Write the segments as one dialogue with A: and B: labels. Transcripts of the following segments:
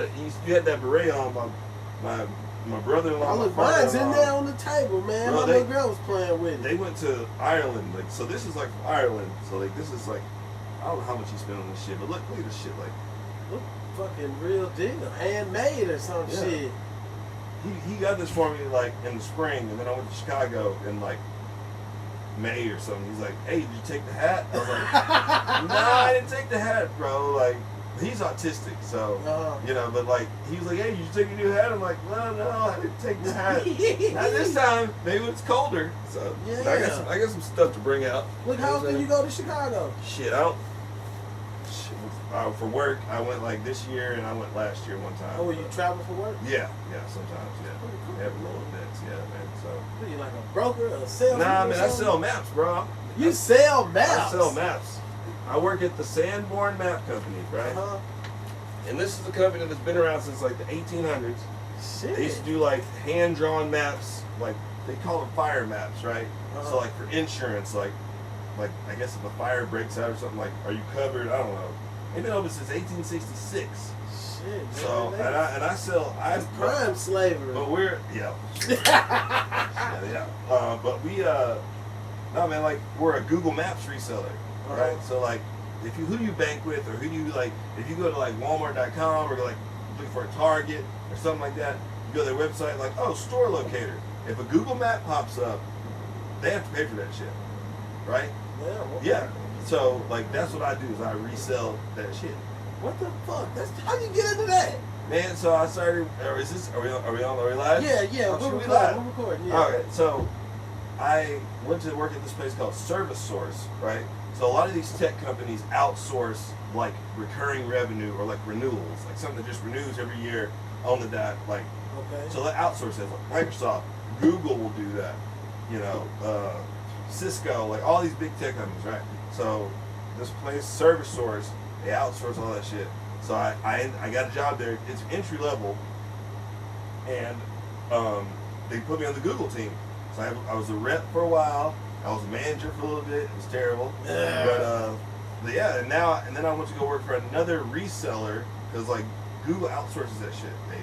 A: but you had that beret on. My brother-in-law.
B: Oh, look, mine's in there on the table, man.
A: Bro,
B: my little girl was playing with it.
A: They went to Ireland, like, so this is like from Ireland. So like this is like, I don't know how much he spent on this shit, but look at this shit, like.
B: Look, fucking real deal, handmade or some shit.
A: He got this for me like in the spring, and then I went to Chicago in like May or something. He's like, "Hey, did you take the hat?" I was like, "Nah, I didn't take the hat, bro." Like, he's autistic, so you know. But like, he was like, "Hey, did you take your new hat?" I'm like, "No, I didn't take the hat. Not this time. Maybe it's colder." So
B: yeah,
A: I got some stuff to bring out.
B: Look, how often you go to Chicago?
A: Shit, I don't. For work, I went like this year, and I went last year one time.
B: Oh, you travel for work?
A: Yeah, sometimes, yeah.
B: Cool.
A: Every little bits, yeah, man. So.
B: What, you like a broker, a salesman?
A: Nah, man, I sell maps, bro.
B: You sell maps?
A: I sell maps. I work at the Sanborn Map Company, right?
B: Uh-huh.
A: And this is a company that's been around since like the 1800s.
B: Shit.
A: They used to do like hand-drawn maps, like they call them fire maps, right?
B: Uh-huh.
A: So like for insurance, like I guess if a fire breaks out or something, like are you covered? I don't know. They've been open since 1866.
B: Shit,
A: so
B: man,
A: and I sell
B: prime slavery.
A: But we're but we no man, like we're a Google Maps reseller, right? So like who do you bank with, or who do you like? If you go to like Walmart.com or like looking for a Target or something like that, you go to their website like, oh, store locator. If a Google map pops up, they have to pay for that shit, right? Yeah. So like that's what I do is I resell that shit.
B: What the fuck? That's how you get into that?
A: Man, so I started. Are we live?
B: Yeah.
A: Oh,
B: We're recording. Yeah.
A: Okay, so I went to work at this place called Service Source, right? So a lot of these tech companies outsource like recurring revenue or like renewals, like something that just renews every year on the dot. Like,
B: okay.
A: So they outsource it. Like Microsoft, Google will do that. You know, Cisco, like all these big tech companies, right? So this place, Service Source, they outsource all that shit. So I got a job there. It's entry level, and they put me on the Google team. So I was a rep for a while. I was a manager for a little bit. It was terrible. But yeah, and then I went to go work for another reseller because like Google outsources that shit. They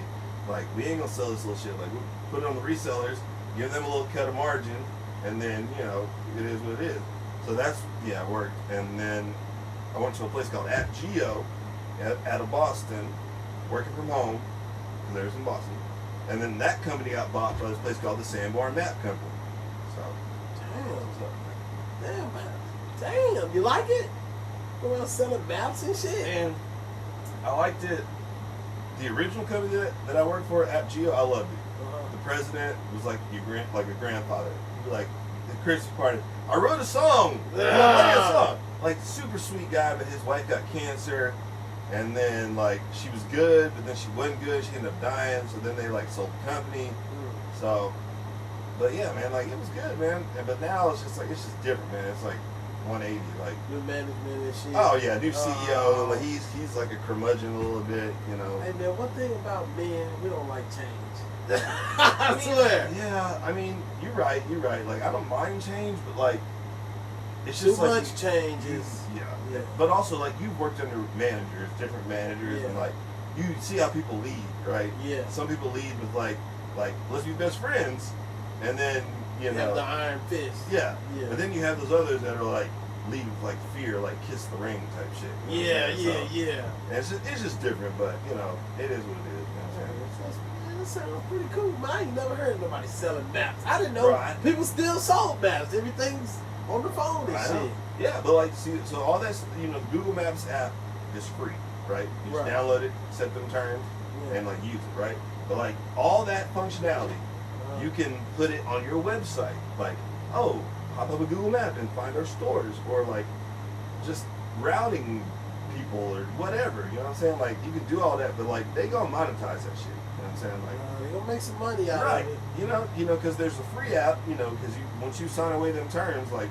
A: like, we ain't gonna sell this little shit. Like, we put it on the resellers, give them a little cut of margin, and then you know it is what it is. So that's it worked. And then I went to a place called AppGeo out of Boston, working from home, because they was in Boston. And then that company got bought by this place called the Sanborn Map Company. So,
B: damn, you like it? Go around selling maps and shit.
A: And I liked it. The original company that I worked for, AppGeo, I loved it. The president was like a grandfather. He'd be like, the Christmas party, I wrote a song. Like, super sweet guy, but his wife got cancer. And then, like, she was good, but then she wasn't good. She ended up dying. So then they, like, sold the company. So, but yeah, man, like, it was good, man. But now it's just different, man. It's like 180, like.
B: New management and shit.
A: Oh, yeah, new CEO. Like, he's like a curmudgeon a little bit, you know.
B: Hey, man, one thing about men, we don't like change. I swear.
A: Yeah, I mean, you're right. Like, I don't mind change, but, like, it's
B: too
A: just like
B: much changes.
A: Yeah. But also, like, you've worked under different managers, and like, you see how people lead, right?
B: Yeah.
A: Some people lead with like, let's be best friends, and then you know
B: have the iron fist.
A: Yeah. But then you have those others that are like lead with like fear, like kiss the ring type shit. You know
B: Yeah.
A: And it's just different, but you know, it is what it is. You know what I'm saying?
B: That sounds pretty cool. Man, I ain't never heard nobody selling maps. I didn't know people still sold maps. Everything's on the phone and shit.
A: Yeah, but like, see, so all that's, you know, Google Maps app is free, right? You just download it, set them terms, and like use it, right? But like all that functionality, you can put it on your website. Like, oh, pop up a Google Map and find our stores, or like just routing people or whatever. You know what I'm saying? Like, you can do all that, but like they gonna monetize that shit. You know what I'm saying? Like,
B: they gonna make some money out of it.
A: You know, because there's a free app. You know, because once you sign away them terms, like.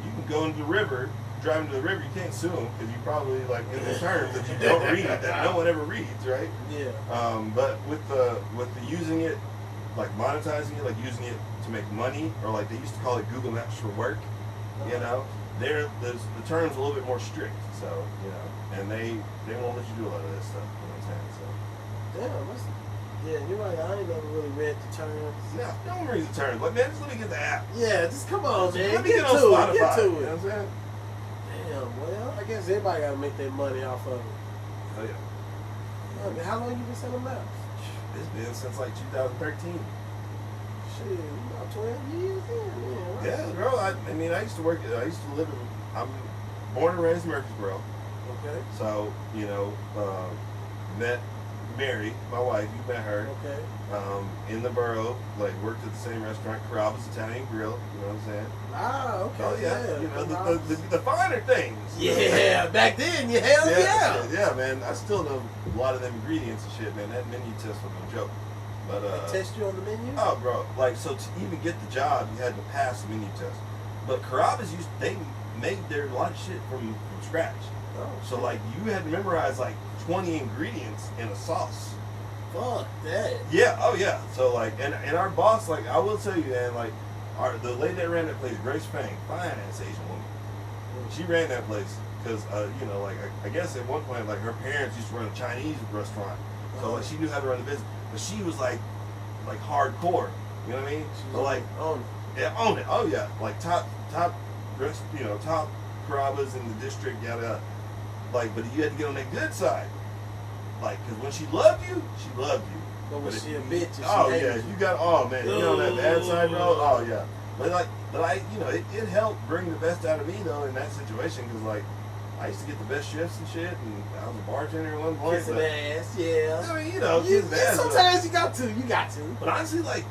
A: You can go into the river, drive into the river. You can't sue them because you probably like in the terms that you don't read, that no one ever reads, right?
B: Yeah.
A: But with the using it, like monetizing it, like using it to make money, or like they used to call it Google Maps for work. You know, the terms a little bit more strict. So you know, and they won't let you do a lot of this stuff. You know what I'm saying? So.
B: Damn, yeah, you're right. I ain't never really read the terms.
A: No, don't read the terms. Like, man, just let me get the app.
B: Yeah, just come on, man.
A: Let me
B: Get
A: get on
B: to it.
A: Spotify.
B: Get to
A: You know
B: it.
A: what I'm saying?
B: Damn, well, I guess everybody gotta make their money off of it.
A: Oh, yeah.
B: I mean, how long you been selling maps?
A: It's been since like 2013.
B: Shit, about 12 years in, man.
A: Yeah, bro. I mean, I used to live in, I'm born and raised in Murfreesboro.
B: Okay.
A: So, met Mary, my wife, you met her.
B: Okay.
A: In the borough, like worked at the same restaurant, Carrabba's Italian Grill, you know what I'm saying?
B: Ah, okay.
A: Oh, yeah. The finer things.
B: Yeah, back then, hell yeah.
A: Yeah, man. I still know a lot of them ingredients and shit, man. That menu test was no joke. But,
B: they test you on the menu?
A: Oh, bro. Like, so to even get the job, you had to pass the menu test. But Carrabba's, they made a lot of shit from scratch.
B: Oh,
A: so, like, you had to memorize, like, 20 ingredients in a sauce.
B: Fuck that.
A: Yeah, oh, yeah. So, like, and our boss, like, I will tell you, man, like, the lady that ran that place, Grace Fang, fine-ass Asian woman. She ran that place because, I guess at one point, like, her parents used to run a Chinese restaurant. So, like, she knew how to run the business. But she was, like hardcore. You know what I mean? So, like,
B: own it.
A: Yeah, own it. Oh, yeah. Like, top Carrabba's in the district, yada. Like, but you had to get on that good side. Like, because when she loved you, she loved you.
B: But was she a bitch?
A: You got, oh, man, you know that bad side, bro? Oh, yeah. But it helped bring the best out of me, though, in that situation, because, like, I used to get the best shifts and shit, and I was a bartender at one point.
B: Kissing ass, yeah.
A: I mean, kissing ass.
B: Sometimes you got to.
A: But honestly, like,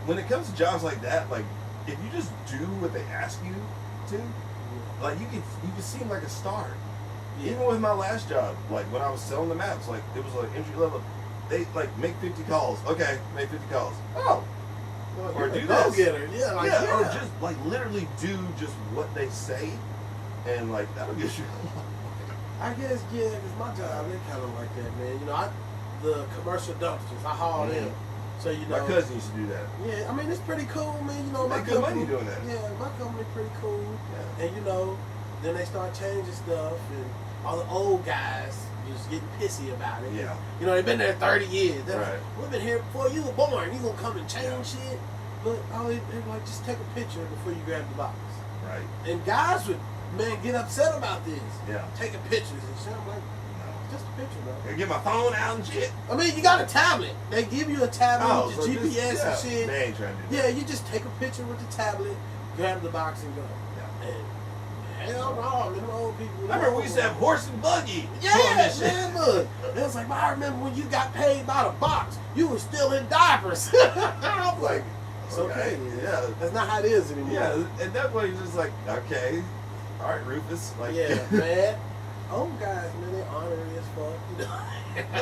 A: when it comes to jobs like that, like, if you just do what they ask you to, like, you could seem like a star. Yeah. Even with my last job, like, when I was selling the maps, like, it was like entry level. They, like, make 50 calls. Okay, make 50 calls. Oh.
B: Well,
A: or do this.
B: Go-getter. Yeah,
A: or just, like, literally do just what they say, and, like, that'll get you.
B: I guess, yeah, because my job, they kind of like that, man. The commercial dumpsters, I haul them. So,
A: my cousin used to do that.
B: Yeah, I mean, it's pretty cool, man.
A: My good money doing that.
B: Yeah, my company pretty cool. Yeah. And, then they start changing stuff, and all the old guys just getting pissy about it.
A: Yeah.
B: They've been there 30 years. They're
A: right.
B: like, we've been here before you were born. You gonna come and change shit? But they're like, just take a picture before you grab the box.
A: Right.
B: And guys would, get upset about this.
A: Yeah.
B: Taking pictures and shit. I'm like, just a picture, bro.
A: I get my phone out and shit.
B: I mean, you got a tablet. They give you a tablet with your GPS and shit.
A: They ain't trying to do that.
B: Yeah, you just take a picture with the tablet, grab the box, and go.
A: Yeah.
B: And hell no, them old people.
A: I remember we used to have horse and buggy.
B: Yeah, man, look. It was like, I remember when you got paid by the box, you were still in diapers. I'm like, it's okay.
A: Yeah.
B: That's not how it is anymore.
A: Yeah, at that point, you're just like, okay. All right, Rufus. Like,
B: yeah, man. Old guys, man, they honorary as fuck.
A: The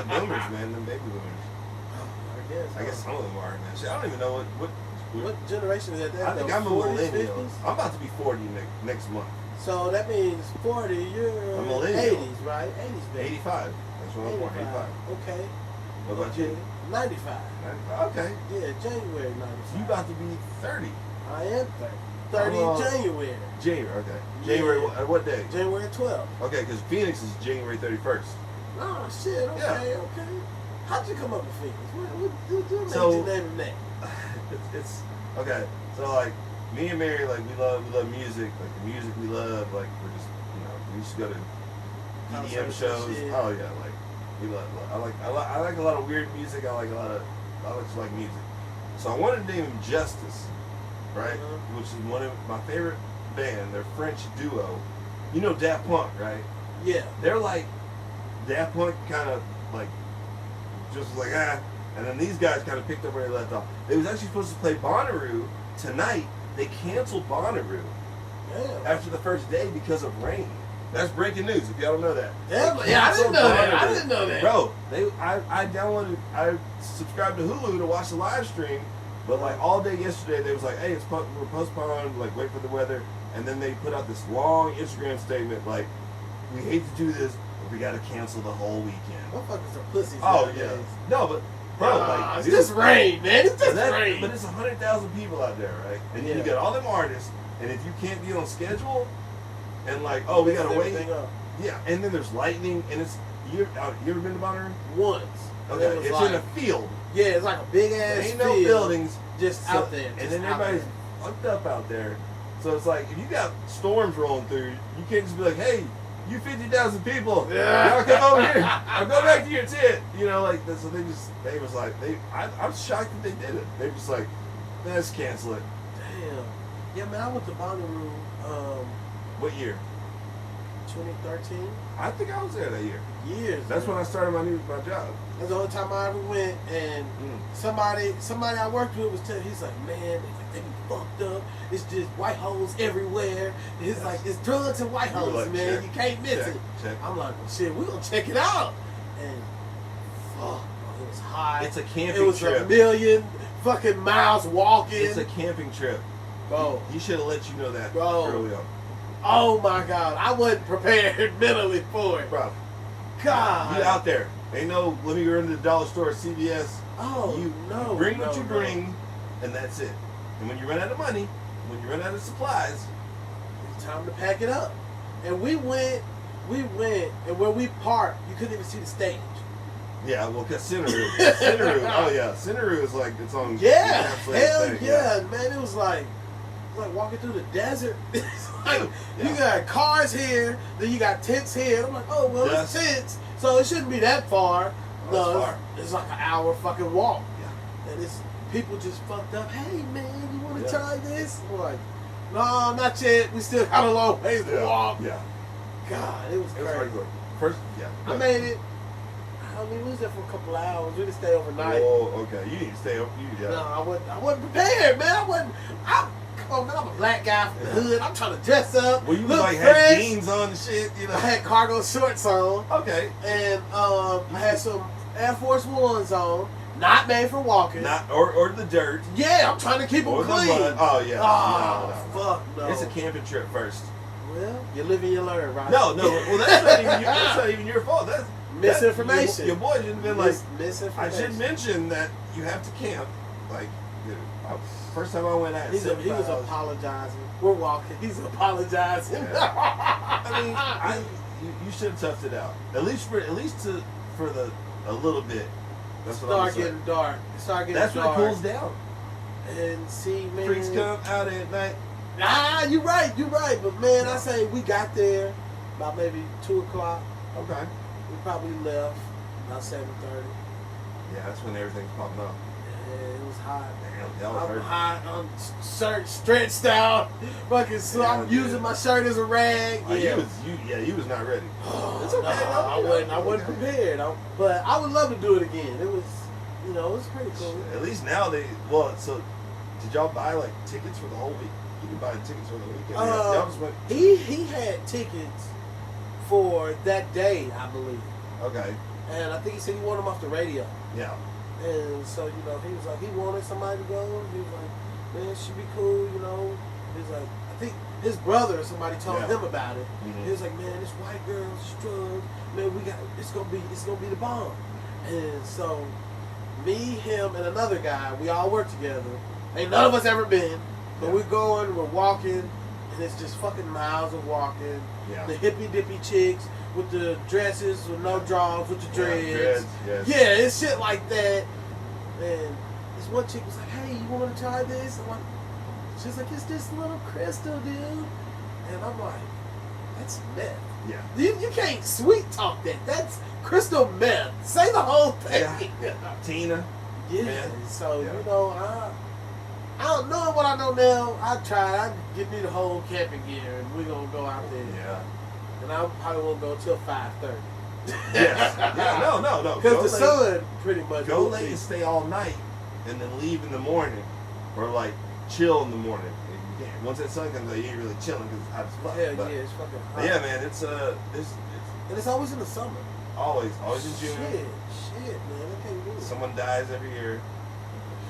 A: boomers, man, them baby boomers.
B: I guess
A: some of them are, man. Shit, I don't even know
B: what generation is that?
A: I think I'm a
B: 40s,
A: millennial.
B: 50s?
A: I'm about to be 40 next month.
B: So that means 40, you're
A: a millennial.
B: 80s, right? 80s, baby.
A: 85. That's when I'm born, 85.
B: Okay.
A: What about you?
B: 95.
A: 95. Okay.
B: Yeah, January 95.
A: You about to be 30.
B: I am 30. 30 in January.
A: January, okay. January, what day?
B: January 12th.
A: Okay, because Phoenix is January 31st.
B: Oh, shit, okay, okay. How'd you come up with Phoenix? What made you name that?
A: It's okay. So, like, me and Mary, like, we love music. Like, the music we love, like, we're just, we used to go to EDM shows. Oh, yeah, like, we love, I like a lot of weird music. I just like music. So I wanted to name him Justice, right? Which is one of my favorite band. They're a French duo. You know Daft Punk, right?
B: Yeah.
A: They're like, Daft Punk kind of, like, just like, and then these guys kind of picked up where they left off. They was actually supposed to play Bonnaroo tonight. They canceled Bonnaroo after the first day because of rain. That's breaking news if y'all don't know that.
B: Yeah, I didn't know that. I didn't know that.
A: Bro, I subscribed to Hulu to watch the live stream, but like all day yesterday they was like, hey, we're postponed, like wait for the weather, and then they put out this long Instagram statement like, we hate to do this, but we gotta cancel the whole weekend.
B: Motherfuckers are pussies.
A: Oh yeah. No, but bro,
B: it's just rain, man. It's just rain.
A: But it's 100,000 people out there, right? And then you got all them artists, and if you can't be on schedule, and like, oh, we gotta wait. Yeah, and then there's lightning, and it's you ever been to Bonnaroo?
B: Once.
A: Okay,
B: It was
A: it's
B: like,
A: in a field.
B: yeah, it's like a big ass
A: There ain't
B: field.
A: no buildings.
B: Just out there.
A: And
B: just
A: then
B: out
A: everybody's
B: there.
A: fucked up out there. So it's like, if you got storms rolling through, you can't just be like, hey, you 50,000 people, y'all come over here. I'll go back to your tent. You know, like, so they was like, I'm shocked that they did it. They just like, let's cancel it.
B: Damn. Yeah, man, I went to Bonnaroo,
A: What year?
B: 2013.
A: I think I was there that year.
B: Years.
A: That's
B: man.
A: when I started my job.
B: That's the only time I ever went, and somebody I worked with was telling, he's like, man, they be fucked up. It's just white holes everywhere. And it's like, it's drugs and white holes,
A: like,
B: man.
A: check,
B: You can't miss it.
A: Check.
B: I'm like, well, shit, we gonna check it out. And fuck, bro, it was hot.
A: It's a camping
B: It was
A: trip.
B: a million fucking miles walking.
A: It's a camping trip.
B: Bro.
A: He should have let you know that
B: Bro.
A: early on.
B: Oh my God, I wasn't prepared mentally for it.
A: Bro,
B: God.
A: you out there. Ain't no, let me go into the dollar store, CVS.
B: Oh,
A: You
B: no.
A: bring what
B: no,
A: you
B: no.
A: bring, and that's it. And when you run out of money, when you run out of supplies,
B: It's time to pack it up. And we went, and where we parked, you couldn't even see the stage.
A: yeah, well, cause Centeroo, oh yeah, Centeroo is like its own.
B: Yeah,
A: encapsulated
B: hell
A: thing,
B: yeah, man. It was like walking through the desert. It's like,
A: Yeah.
B: you got cars here, then you got tents here. I'm like, oh, well, it's
A: Yes.
B: tents, so it shouldn't be that far.
A: No, it's
B: No,
A: far.
B: it's like an hour fucking walk.
A: Yeah.
B: And it's people just fucked up. Hey, man, you want to
A: Yeah.
B: try this? I'm like, no, not yet. We still got a long ways to walk.
A: Yeah,
B: God, it was
A: it was
B: crazy.
A: hardcore. First, yeah.
B: I made it. I mean, we was there for a couple of hours. We didn't stay overnight.
A: Whoa, okay, you need to stay up. Yeah.
B: No, I wasn't prepared, man. Come on, man, I'm a black guy from the hood. I'm trying to dress up,
A: Well, you
B: look
A: like
B: fresh.
A: had jeans on and shit, you
B: I
A: know.
B: had cargo shorts on,
A: Okay.
B: and I had some Air Force Ones on, not made for walking.
A: Not or the dirt.
B: Yeah, I'm trying to keep them
A: Or the
B: clean.
A: mud. Oh yeah.
B: Oh,
A: No.
B: fuck no.
A: It's a camping trip first.
B: Well, you live and you learn, right?
A: No. Well, that's not even your fault. That's
B: Misinformation.
A: Your boy should have been like. I
B: Misinformation.
A: should mention that you have to camp. Like, dude, first time I went out.
B: He was apologizing. We're walking. He's apologizing.
A: I mean, you should have toughed it out. At least for a little bit. That's what I'm
B: Start
A: saying.
B: getting dark. Start getting
A: That's
B: dark.
A: when it cools down.
B: And see, man.
A: Freaks come out at night.
B: You're right. But man, I say we got there about maybe 2 o'clock.
A: Okay.
B: We probably left about 7:30.
A: Yeah, that's when everything's popping up.
B: Yeah, it was hot.
A: Damn, y'all was
B: I'm
A: hurting.
B: hot. I'm shirt stretched out. Fucking so
A: Yeah,
B: I'm
A: dude.
B: using my shirt as a rag.
A: Oh,
B: Yeah.
A: you was not ready. It's
B: No,
A: okay.
B: I wasn't prepared. But I would love to do it again. It was, it was pretty cool.
A: At least now so did y'all buy like tickets for the whole week? You can buy tickets for the weekend. Y'all just went.
B: He had tickets for that day, I believe.
A: Okay.
B: And I think he said he wanted them off the radio.
A: Yeah.
B: And so, he was like, he wanted somebody to go. He was like, man, it should be cool, He was like, I think his brother or somebody told him about it.
A: Mhm.
B: He was like, man, this white girl, this drugs, man, it's gonna be the bomb. And so, me, him, and another guy, we all work together. Ain't none of us ever been, but we're walking, and it's just fucking miles of walking.
A: Yeah.
B: The hippy dippy chicks with the dresses with no drawers with the dreads.
A: Yes.
B: Yeah, it's shit like that. And this one chick was like, hey, you want to try this? I'm like, she's like, it's this little crystal, dude. And I'm like, that's meth.
A: Yeah.
B: You can't sweet talk that. That's crystal meth. Say the whole thing.
A: Yeah. Tina.
B: Yeah.
A: Man.
B: So,
A: Yeah.
B: I don't know what I know now. I tried. I get me the whole camping gear, and we're going to go out there.
A: Yeah.
B: And I probably won't go till 5:30.
A: Yes. Yeah. No.
B: Because the
A: Go late.
B: sun pretty much.
A: Go
B: will
A: late
B: be-
A: and stay all night, and then leave in the morning, or like chill in the morning. And you can't. Once that sun comes out, you ain't really chilling because it's hot as fuck.
B: Hell
A: But
B: yeah, it's fucking hot.
A: yeah, man, it's
B: And it's always in the summer.
A: always in June.
B: Shit, man, I can't do it.
A: Someone dies every year.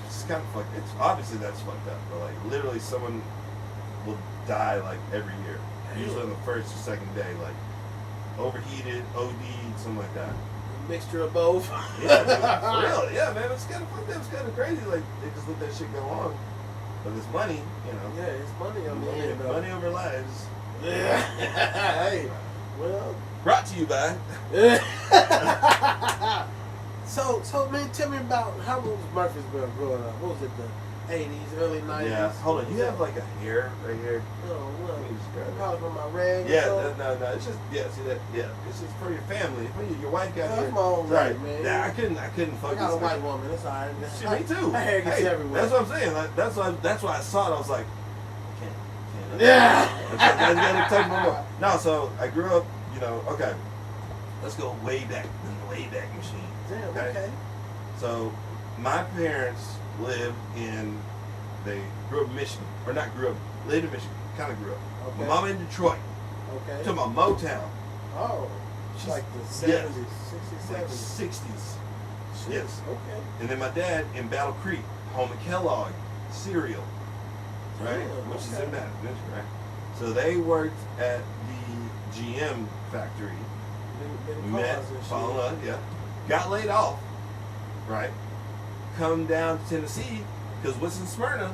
A: It's kind of fucked. It's obviously that's fucked up, but like literally someone will die like every year. Usually on the first or second day, like overheated, OD'd, something like that.
B: A mixture of both.
A: Yeah, dude, for real. Yeah, man, it's kind of fucked up. It's kind of crazy. Like they just let that shit go on. But it's money,
B: Yeah, it's money on the end, though.
A: money over lives.
B: Yeah. Hey, well.
A: Brought to you by.
B: So man, tell me about how was Murfreesboro growing up? What was it, the 80s, early 90s?
A: Yeah. Hold on. You have like a hair right here.
B: Oh, what?
A: Let me just grab it.
B: Probably from my rag.
A: Yeah,
B: or something?
A: no. It's just see that. Yeah, it's just for your family. For your wife got
B: That's
A: here.
B: my own
A: Sorry,
B: right, man.
A: Nah, I couldn't
B: I
A: focus.
B: got a white woman. That's all right.
A: Shit, me too.
B: My hair gets
A: Hey,
B: everywhere.
A: that's what I'm saying. Like, that's why I saw it. I was like, can't.
B: Yeah.
A: That's gotta touch my more. No, so I grew up. You know, okay. Let's go way back in the way back machine.
B: Damn. Okay.
A: So my parents lived in. They grew up in Michigan, or not grew up. Lived in Michigan. Kind of grew up.
B: Okay.
A: My mama in Detroit.
B: Okay.
A: To my Motown.
B: Oh.
A: She's
B: Like the 70s,
A: yes.
B: 60s,
A: Like
B: 70s.
A: 60s. Yes.
B: Okay.
A: And then my dad in Battle Creek, home of Kellogg cereal, right?
B: Damn,
A: Which is
B: okay.
A: in that, right? So they worked at the GM factory.
B: Been
A: Met,
B: cars and shit.
A: fall in love, yeah. Got laid off, right? Come down to Tennessee, because what's in Smyrna?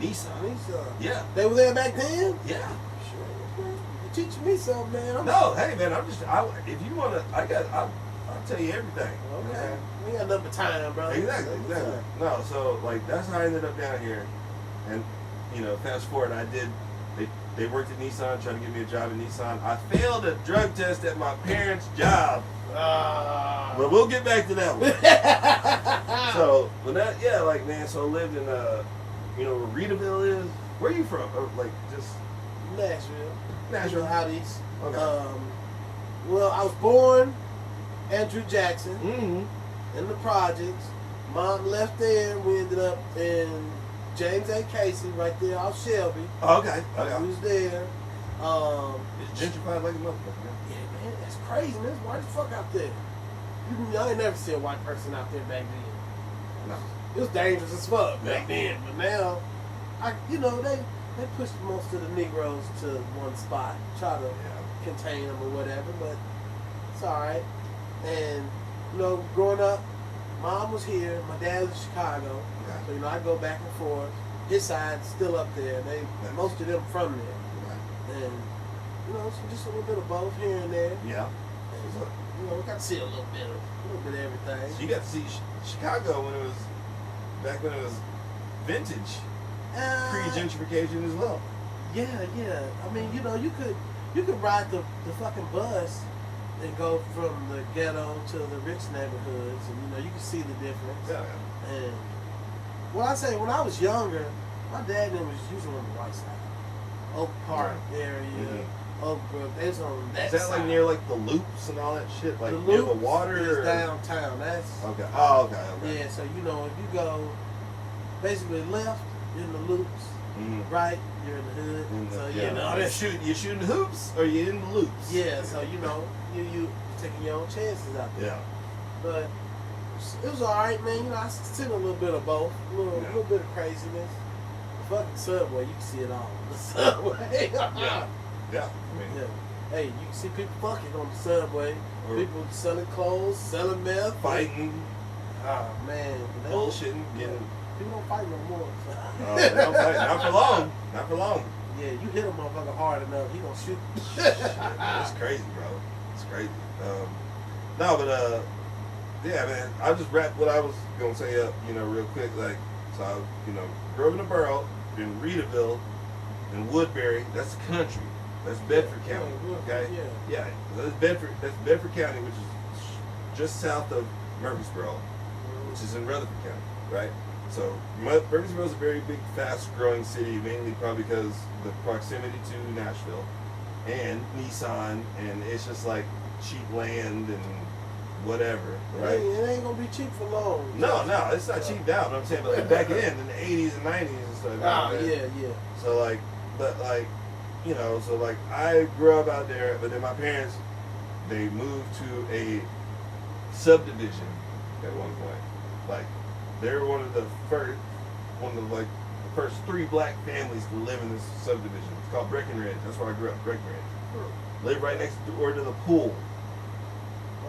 A: Nissan.
B: Nissan.
A: Yeah,
B: They were there back then?
A: yeah.
B: Sure. You teaching me something, man.
A: No, hey man, if you wanna, I'll tell you everything.
B: Okay. We got nothing but time, bro.
A: Exactly. No, so like that's how I ended up down here, and you know, fast forward, they worked at Nissan, trying to get me a job at Nissan. I failed a drug test at my parents' job, but we'll get back to that one. So, but that, yeah, like man, so I lived in you know where Reedaville is. Where are you from? Or, like just
B: Nashville.
A: Nashville.
B: Out east.
A: Okay.
B: Well, I was born Andrew Jackson
A: Mm-hmm.
B: in the projects. Mom left there. We ended up in James A. Casey right there off Shelby.
A: Okay.
B: We was there.
A: It's gentrified like a motherfucker.
B: Yeah, man, that's crazy, man. It's white as fuck out there. I ain't never seen a white person out there back then.
A: No.
B: It was dangerous as fuck back
A: Yeah.
B: then, but now, they pushed most of the Negroes to one spot, try to
A: Yeah.
B: contain them or whatever, but it's all right. And growing up, Mom was here, my dad was in Chicago,
A: Okay.
B: so I go back and forth. His side's still up there. Most of them from there,
A: Right.
B: and so just a little bit of both here and there.
A: Yeah.
B: And, we got to see a little bit of everything.
A: So you got to see Chicago when it was vintage, pre-gentrification as well.
B: Yeah. I mean, you could ride the fucking bus and go from the ghetto to the rich neighborhoods, and you can see the difference.
A: Yeah.
B: And when I was younger, my dad and them was usually on the right side, Oak Park area,
A: Mhm.
B: Oak Brook. They was on that
A: Is that
B: side.
A: like near like the loops and all that shit, like
B: the
A: near the
B: Loops
A: water?
B: is
A: or-
B: downtown. That's
A: Okay. Oh, okay.
B: yeah. So if you go basically left in the Loops,
A: Mm-hmm.
B: right, you're in the hood. So
A: you're shooting hoops or you in the loops?
B: yeah. So you taking your own chances out there.
A: Yeah.
B: But it was all right, man. I seen a little bit of both, a little bit of craziness. The fucking subway, you can see it all. The subway.
A: Yeah. Yeah. I mean,
B: Yeah. Hey, you can see people fucking on the subway.
A: Or-
B: People selling clothes, selling meth.
A: fighting,
B: Oh man.
A: bullshitting, getting.
B: People don't fight no more.
A: They don't fight. Not for long. Not for long.
B: Yeah, you hit a motherfucker hard enough, he gonna shoot.
A: It's crazy, bro. It's crazy. No, but yeah, man. I'll just wrap what I was gonna say up, real quick. Like, so I, grew up in the borough, in Reedaville, in Woodbury. That's the country. That's Bedford County. Okay.
B: Yeah.
A: Yeah. That's Bedford County, which is just south of Murfreesboro, which is in Rutherford County, right? So Murfreesboro is a very big, fast-growing city, mainly probably because the proximity to Nashville and Nissan, and it's just like cheap land and whatever, right?
B: It ain't gonna be cheap for long.
A: No, it's not cheap now. But I'm saying, but like back in the '80s and '90s and stuff.
B: Oh,
A: man.
B: yeah.
A: So like, but like, so like I grew up out there, but then my parents, they moved to a subdivision at one point. Like, they were one of the first 3 black families to live in this subdivision. It's called Breckenridge. That's where I grew up, Breckenridge. Lived right next door to the pool,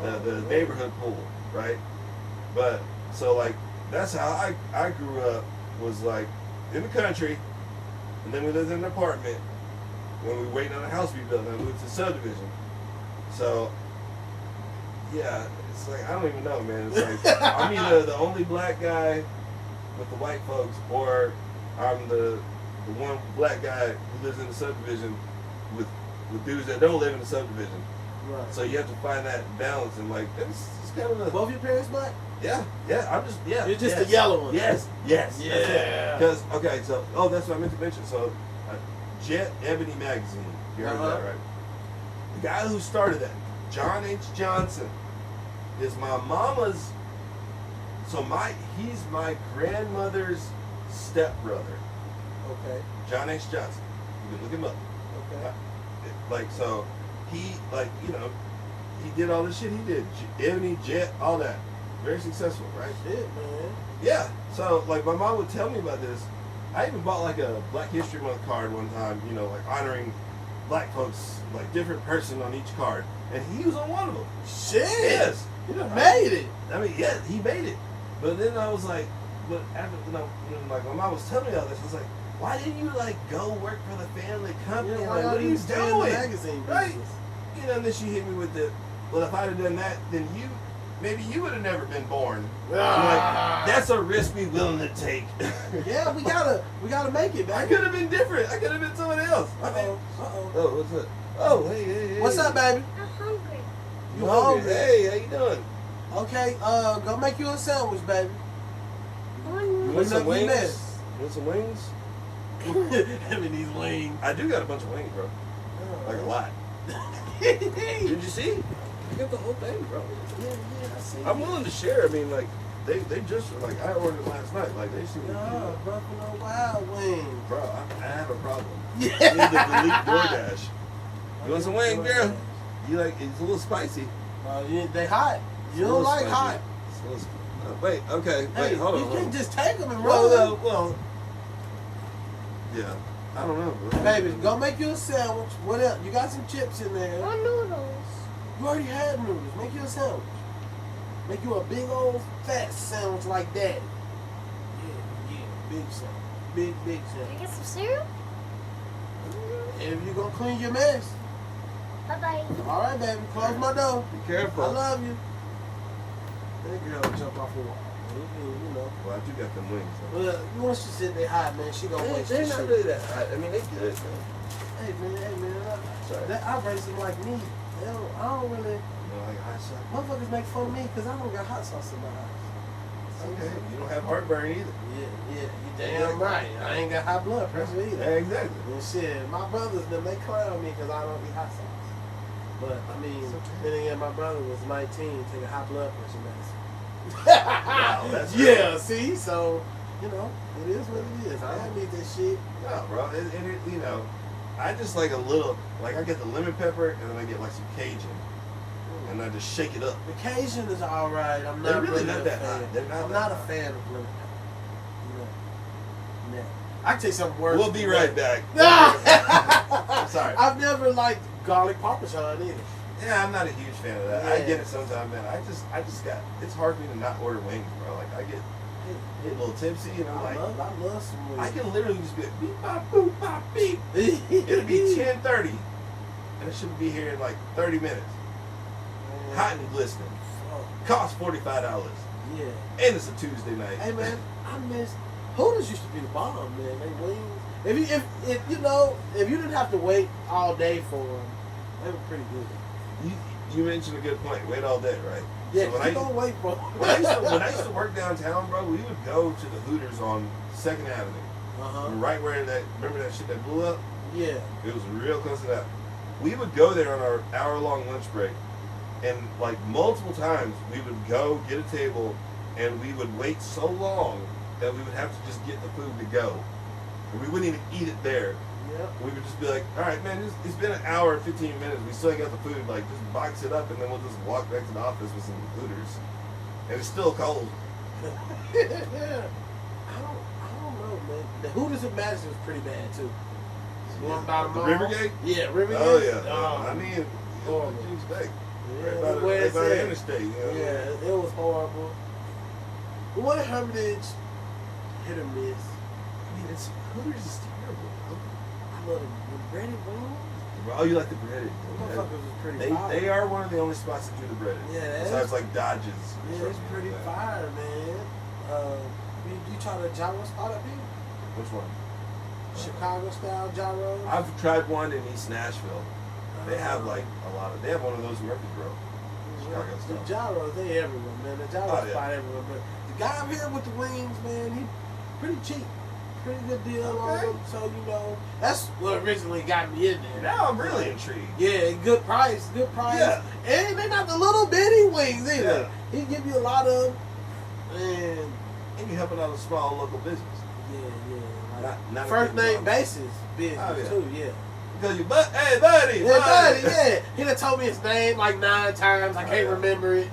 A: the neighborhood pool, right? But so like that's how I grew up, was like in the country, and then we lived in an apartment when we waited on a house to be built, and I moved to subdivision. So yeah, It's like I don't even know, man. It's like I'm either the only black guy with the white folks, or I'm the one black guy who lives in the subdivision with dudes that don't live in the subdivision.
B: Right.
A: So you have to find that balance, and like it's kind of a
B: Both your parents black?
A: yeah. I'm just yeah.
B: You're just
A: yes.
B: the yellow one.
A: Yes.
B: Yeah.
A: Because okay, so that's what I meant to mention. So, Jet Ebony magazine. You heard that, right? The guy who started that, John H. Johnson, is my mama's. So he's my grandmother's stepbrother.
B: Okay.
A: John H. Johnson. You can look him up.
B: Okay.
A: Like so, he he did all this shit. He did Ebony, Jet, all that. Very successful, right?
B: Shit, man.
A: Yeah. So like my mom would tell me about this. I even bought like a Black History Month card one time. You know, like honoring black folks, like different person on each card, and he was on one of them.
B: Shit.
A: Yes.
B: You done made it.
A: I mean, yeah, he made it. But then I was like, but after when like my mom was telling me all this, I was like, why didn't you like go work for the family company?
B: Yeah,
A: like, what are you
B: stay in the
A: doing?
B: magazine
A: Right.
B: business?
A: You know, and then she hit me with the, well, if I'd have done that, then maybe you would have never been born. I'm like, that's a risk we willing to take.
B: Yeah, we gotta make it,
A: I
B: baby.
A: could have been different. I could have been someone else. I mean,
B: Uh-oh.
A: oh, what's up? Oh, hey.
B: What's up, baby?
C: I'm hungry.
B: You hungry?
A: Hey, how you doing?
B: Okay, go make you a sandwich, baby.
A: You
B: What's
A: want some
B: up, you
A: wings?
B: miss?
A: You want some wings?
B: Having these wings.
A: I do got a bunch of wings, bro. Like a lot.
B: Yeah,
A: Did you see? You got the whole thing, bro.
B: I see.
A: I'm willing to share. I mean, like, they just, like, I ordered last night. Like, they should be.
B: Nah, Buffalo Wild Wings.
A: Bro, I have a problem.
B: Yeah.
A: I need to delete DoorDash. You want some wings, girl? You like, it's a little spicy.
B: They hot.
A: It's
B: You
A: a
B: don't
A: little
B: like
A: spicy.
B: hot.
A: It's a little wait, okay. Wait,
B: Hey,
A: hold on.
B: you
A: hold
B: can't
A: on.
B: just take them and run.
A: Well, yeah. I don't know. Bro.
B: Baby, go make you a sandwich. What else? You got some chips in there.
C: More noodles.
B: You already had noodles. Make you a sandwich. Make you a big old fat sandwich like that. Yeah, big sandwich. Big
C: Can I
B: sandwich.
C: get some cereal?
B: If you gonna clean your mess.
C: Bye-bye.
B: All right, baby. Close my door.
A: Be careful.
B: I love you. That girl jump off the wall. You know.
A: Well, I do got them wings. Though.
B: Well, once she sit there hot, man, she gonna waste
A: They're
B: the
A: not
B: shit.
A: really that hot. I mean, they good. Man.
B: Hey man,
A: Sorry.
B: I raise them like me. I don't really.
A: You know, like hot sauce.
B: Motherfuckers make fun of me because I don't got hot sauce in my house.
A: Okay. You don't have heartburn either.
B: Yeah, you damn right. I ain't got high blood pressure either.
A: Yeah, exactly.
B: And shit, my brothers, them, they clown me because I don't eat hot sauce. But, I mean, then again, my brother was 19, taking high blood pressure medicine.
A: Wow, that's
B: yeah, see? So, you know, it is what it is. I don't need that shit.
A: No, bro. You know, I just like a little, like I get the lemon pepper and then I get like some Cajun. And I just shake it up.
B: The Cajun is all right. I'm not
A: They're really not
B: a
A: that
B: fan.
A: hot. They're not
B: I'm
A: that
B: not a
A: hot.
B: fan of lemon pepper. No. I can tell you something worse.
A: We'll be right back.
B: I'm
A: sorry.
B: I've never liked garlic parmesan either.
A: Yeah, I'm not a huge fan of that. I
B: Yeah.
A: get it sometimes, man. I just got, it's hard for me to not order wings, bro. Like, I get a little tipsy and I'm like,
B: I love some wings.
A: I can literally just be like, beep, bop, boop, bop, beep. It'll be 10:30 and it should be here in like 30 minutes. Hot and glistening. Cost $45.
B: Yeah.
A: And it's a Tuesday night.
B: Hey man, I miss Hooters used to be the bomb, man. They wings. If you know, if you didn't have to wait all day for them, they were pretty good.
A: You mentioned a good point. Wait all day, right?
B: Yeah,
A: So
B: you don't wait for
A: when I used to work downtown, bro, we would go to the Hooters on 2nd Avenue. Right where remember that shit that blew up?
B: Yeah.
A: It was real close to that. We would go there on our hour-long lunch break, and like multiple times we would go get a table, and we would wait so long that we would have to just get the food to go, and we wouldn't even eat it there.
B: Yep.
A: We would just be like, all right, man, it's been an hour and 15 minutes. We still ain't got the food. Like, just box it up, and then we'll just walk back to the office with some Hooters, and it's still cold.
B: Yeah. I don't know, man. The Hooters in Madison was pretty bad too. One by the mall.
A: Rivergate?
B: Yeah, Rivergate.
A: Oh yeah.
B: Oh,
A: I mean,
B: horrible.
A: what do you expect?
B: Yeah,
A: Right by the,
B: where
A: right
B: it's
A: by the
B: at.
A: interstate. You know?
B: Yeah, it was horrible. The one in Hermitage, hit or miss.
A: I mean, Hooters is terrible.
B: I love the breaded wings.
A: Oh, you like the breaded?
B: Motherfuckers was pretty
A: They
B: fire.
A: they are one of the only spots that do the breaded.
B: Yeah,
A: Besides like Dodges. or
B: Yeah, it's
A: something
B: pretty
A: like that.
B: fire, man. You try the gyro spot up here?
A: Which one?
B: Chicago style gyro?
A: I've tried one in East Nashville. They have like a lot of. They have one of those in Murfreesboro. Chicago
B: The
A: style.
B: gyros, they everywhere, man. The gyro
A: Oh, yeah.
B: spot everywhere. But the guy up here with the wings, man, he pretty cheap. Pretty good deal on
A: Okay.
B: them. So, you know, that's what originally got me in there.
A: Now I'm really intrigued.
B: Yeah, good price, good price.
A: Yeah.
B: And they not the little bitty wings either.
A: Yeah.
B: He give you a lot of them. And
A: And you're helping out a small local business.
B: yeah.
A: Not a
B: First
A: big
B: name
A: problem.
B: basis business
A: Oh, yeah.
B: too, yeah.
A: Because you, but hey, buddy,
B: Yeah, buddy, yeah. He done told me his name like 9 times. I
A: Oh,
B: can't
A: yeah.
B: remember it.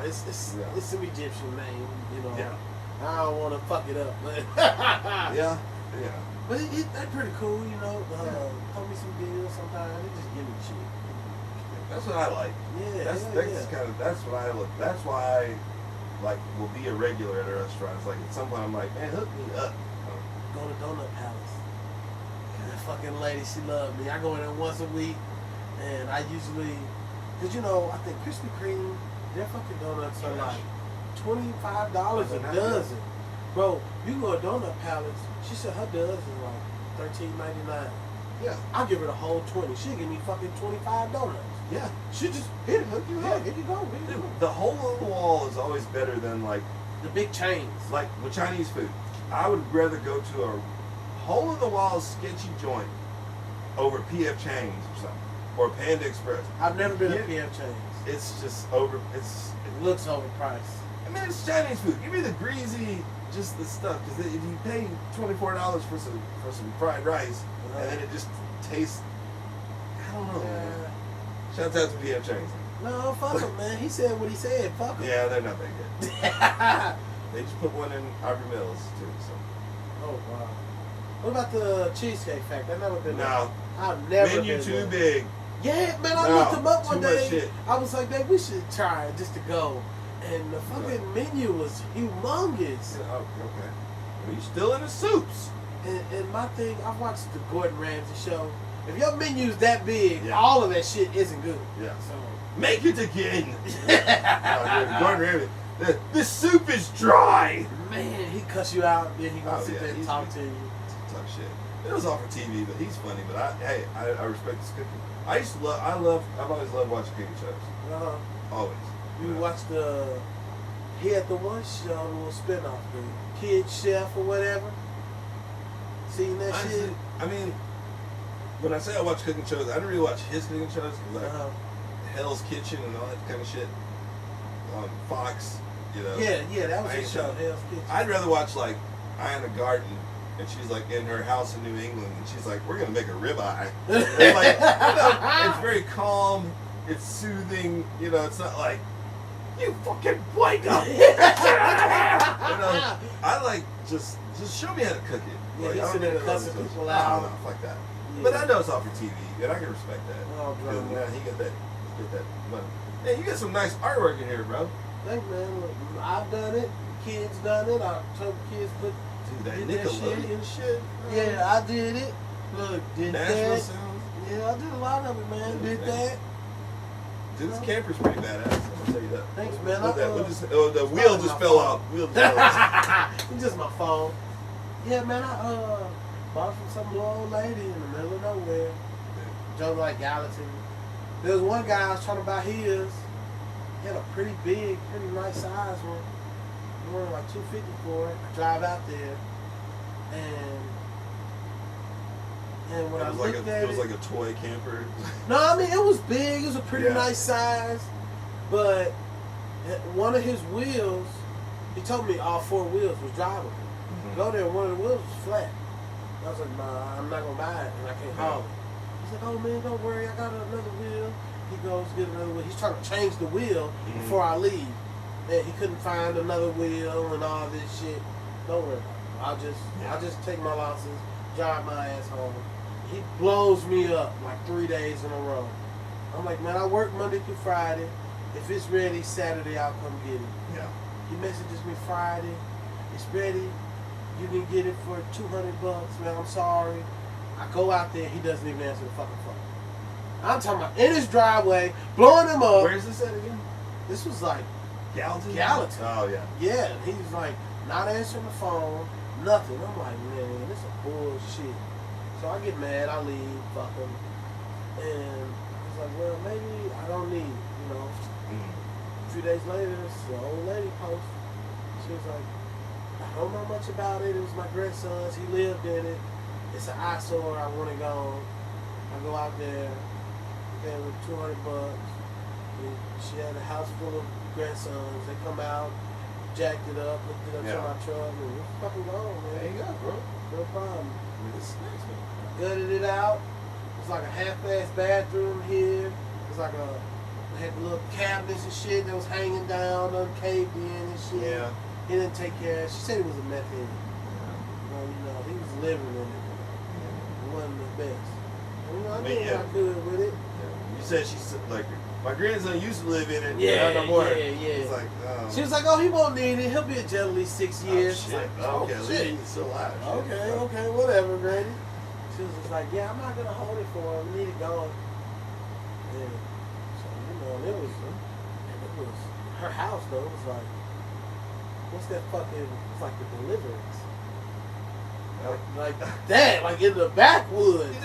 B: It's
A: Yeah.
B: some Egyptian name, you know.
A: Yeah.
B: I don't want to fuck it up, but
A: Yeah, yeah.
B: But they pretty cool, you know. Told me some deals sometimes. They just give me shit.
A: That's what I like.
B: Yeah,
A: That's kind of that's what I look. That's why I like will be a regular at a restaurant. It's like at some point I'm like, man, hook me up.
B: Go to Donut Palace. That fucking lady, she loved me. I go in there once a week, and I usually, cause you know, I think Krispy Kreme, their fucking donuts are like $25 a dozen. Bro, you go to Donut Palace. She said her dozen is like $13.99.
A: Yeah,
B: I'll give her the whole 20. She'll give me fucking 25 donuts.
A: yeah.
B: She just hit it, hook you up. Here you go. Here you
A: Dude,
B: go.
A: the hole in the wall is always better than like
B: The big chains.
A: with Chinese food. I would rather go to a hole in the wall sketchy joint over PF Chang's or something or Panda Express.
B: I've never been to
A: Yeah.
B: PF Chains.
A: It's just over.
B: It looks overpriced.
A: I mean, it's Chinese food. Give me the greasy, just the stuff. Because if you pay $24 for some fried rice, and then it just tastes, I don't know. Man. Shout out to PF Chang's.
B: No, fuck him, man. He said what he said. Fuck him.
A: Yeah, they're not that good. They just put one in Arbor Mills too. So
B: Oh, wow. What about the Cheesecake Factory? I've never been there.
A: no,
B: I've never
A: menu
B: been
A: too
B: there.
A: big.
B: Yeah, man, I
A: No,
B: looked them up one
A: too much
B: day.
A: shit.
B: I was like, man, we should try it just to go. And the fucking menu was humongous.
A: Oh, okay. Well, you still in the soups?
B: And my thing, I've watched the Gordon Ramsay show. If your menu's that big,
A: Yeah.
B: all of that shit isn't good.
A: Yeah.
B: So.
A: Make it again. Oh, dude, Gordon Ramsay. The soup is dry.
B: Man, he cuss you out, then he gonna
A: Oh,
B: sit
A: yeah,
B: there and
A: he's-
B: talk to you.
A: Talk shit. It was all for TV, but he's funny. But I respect his cooking. I've always loved watching cooking shows.
B: Uh-huh.
A: Always.
B: You watched he had the one show, a little spinoff, the Kid Chef or whatever. Seen that
A: Honestly,
B: shit?
A: I mean, when I say I watch cooking shows, I don't really watch his cooking shows. Like
B: Uh-huh.
A: Hell's Kitchen and all that kind of shit. On Fox, you know.
B: Yeah, that was
A: I
B: his
A: ain't
B: show,
A: sure.
B: Hell's Kitchen.
A: I'd rather watch like Iana Garten, and she's like in her house in New England, and she's like, "We're gonna make a ribeye." It's like, you know, it's very calm, it's soothing. You know, it's not like you fucking wake up. You know, I like just show me how to cook it.
B: Yeah,
A: Like,
B: he's
A: I don't
B: sitting there
A: need to
B: cussing
A: know.
B: people
A: I
B: out.
A: don't know, fuck that.
B: Yeah.
A: But I know it's all for TV, and I can respect that.
B: Oh, bro.
A: Because, man, he get that money. Hey, you got some nice artwork in here, bro.
B: Thank man, look, I've done it. Kids done it. I told kids put
A: Dude, that
B: did that shit.
A: Nickelodeon shit.
B: Yeah, I did it. Look, did
A: Nashville
B: that.
A: Sounds.
B: Yeah, I did a lot of it, man. Did that.
A: Dude, this camper's pretty badass. I'm gonna tell you that.
B: Thanks, man.
A: Look at that.
B: I,
A: We'll just, the wheel
B: my
A: just fell
B: phone.
A: out. Wheel just fell out.
B: It's just my phone. Yeah, man, I bought it from some little old lady in the middle of nowhere. Joe like Gallatin. There was one guy I was trying to buy his. He had a pretty big, pretty nice size one. He wanted like $250 for it. I drive out there, and when I
A: It was
B: looked
A: like
B: at
A: it was like a toy camper.
B: no, I mean it was big. It was a pretty
A: Yeah.
B: nice size, but one of his wheels, he told me all 4 wheels was drivable. Go there, one of the wheels was flat. I was like, nah, I'm not gonna buy it, and I can't haul it. He's like, oh man, don't worry, I got another wheel. He goes get another wheel. He's trying to change the wheel before I leave. And he couldn't find another wheel and all this shit. Don't worry about it. I'll just take my losses, drive my ass home. He blows me up like 3 days in a row. I'm like, man, I work Monday through Friday. If it's ready Saturday, I'll come get it.
A: Yeah.
B: He messages me Friday. It's ready. You can get it for $200, man. I'm sorry. I go out there, he doesn't even answer the fucking phone. I'm talking about in his driveway, blowing him up.
A: Where's this at again?
B: This was like,
A: Gallatin?
B: Gallatin.
A: Oh, yeah.
B: yeah, he was like, not answering the phone, nothing. I'm like, man, this is bullshit. So I get mad, I leave, fuck him. And he's like, well, maybe I don't need, you know. A few days later, the old lady posted. She was like, I don't know much about it. It was my grandson's. He lived in it. It's an eyesore. I want to go. I go out there. Pay with $200. And she had a house full of grandsons. They come out, jacked it up, hooked it up to my truck, and it's fucking gone, man.
A: There you go, bro.
B: No problem.
A: I mean, this is nice, man.
B: Gutted it out. It's like a half-ass bathroom here. It's like a had the little cabinets and shit that was hanging down, caved in and shit.
A: Yeah.
B: He didn't take care of it. She said he was a meth head. He was living in it. It wasn't the best. I did what I could with it.
A: Yeah. You said she's like, my grandson used to live in it.
B: Yeah,
A: no more.
B: yeah.
A: It's like,
B: She was like, oh, he won't need it. He'll be in jail at least 6 years.
A: Oh, shit.
B: Oh,
A: Okay,
B: shit.
A: he's still alive.
B: Okay, whatever, Granny. She was just like, yeah, I'm not going to hold it for him. We need it gone. Yeah. So, it was her house, though. It was like, what's that fucking, it's like the Deliverance. Like that, like in the backwoods.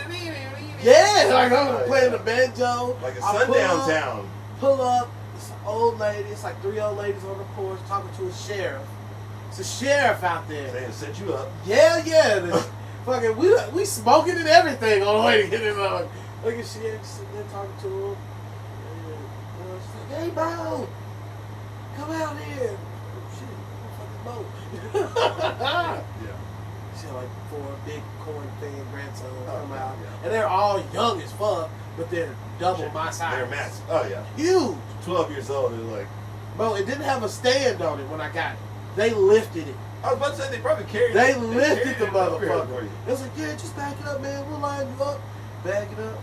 B: Yeah, like I'm playing the banjo.
A: Like a
B: I
A: sundown town.
B: Pull up, it's an old lady, it's like 3 old ladies on the porch talking to a sheriff. It's a sheriff out there.
A: They set you up.
B: Yeah. This fucking, we smoking and everything on the way to get in on. Look at she sitting there talking to him. And, she's like, hey, bro, come out here. Oh, shit, fucking boat.
A: Yeah.
B: She had like 4 big corn-fed grandsons come out.
A: Yeah.
B: And they're all young as fuck, but they're double my size.
A: They're massive. Oh, yeah.
B: Huge.
A: 12 years old, they're like.
B: Bro, it didn't have a stand on it when I got it. They lifted it.
A: I was about to say they probably carried
B: They
A: it.
B: lifted the
A: carried it up here
B: motherfucker.
A: for you.
B: It was like, yeah, just back it up, man. We'll line you up. Back it up.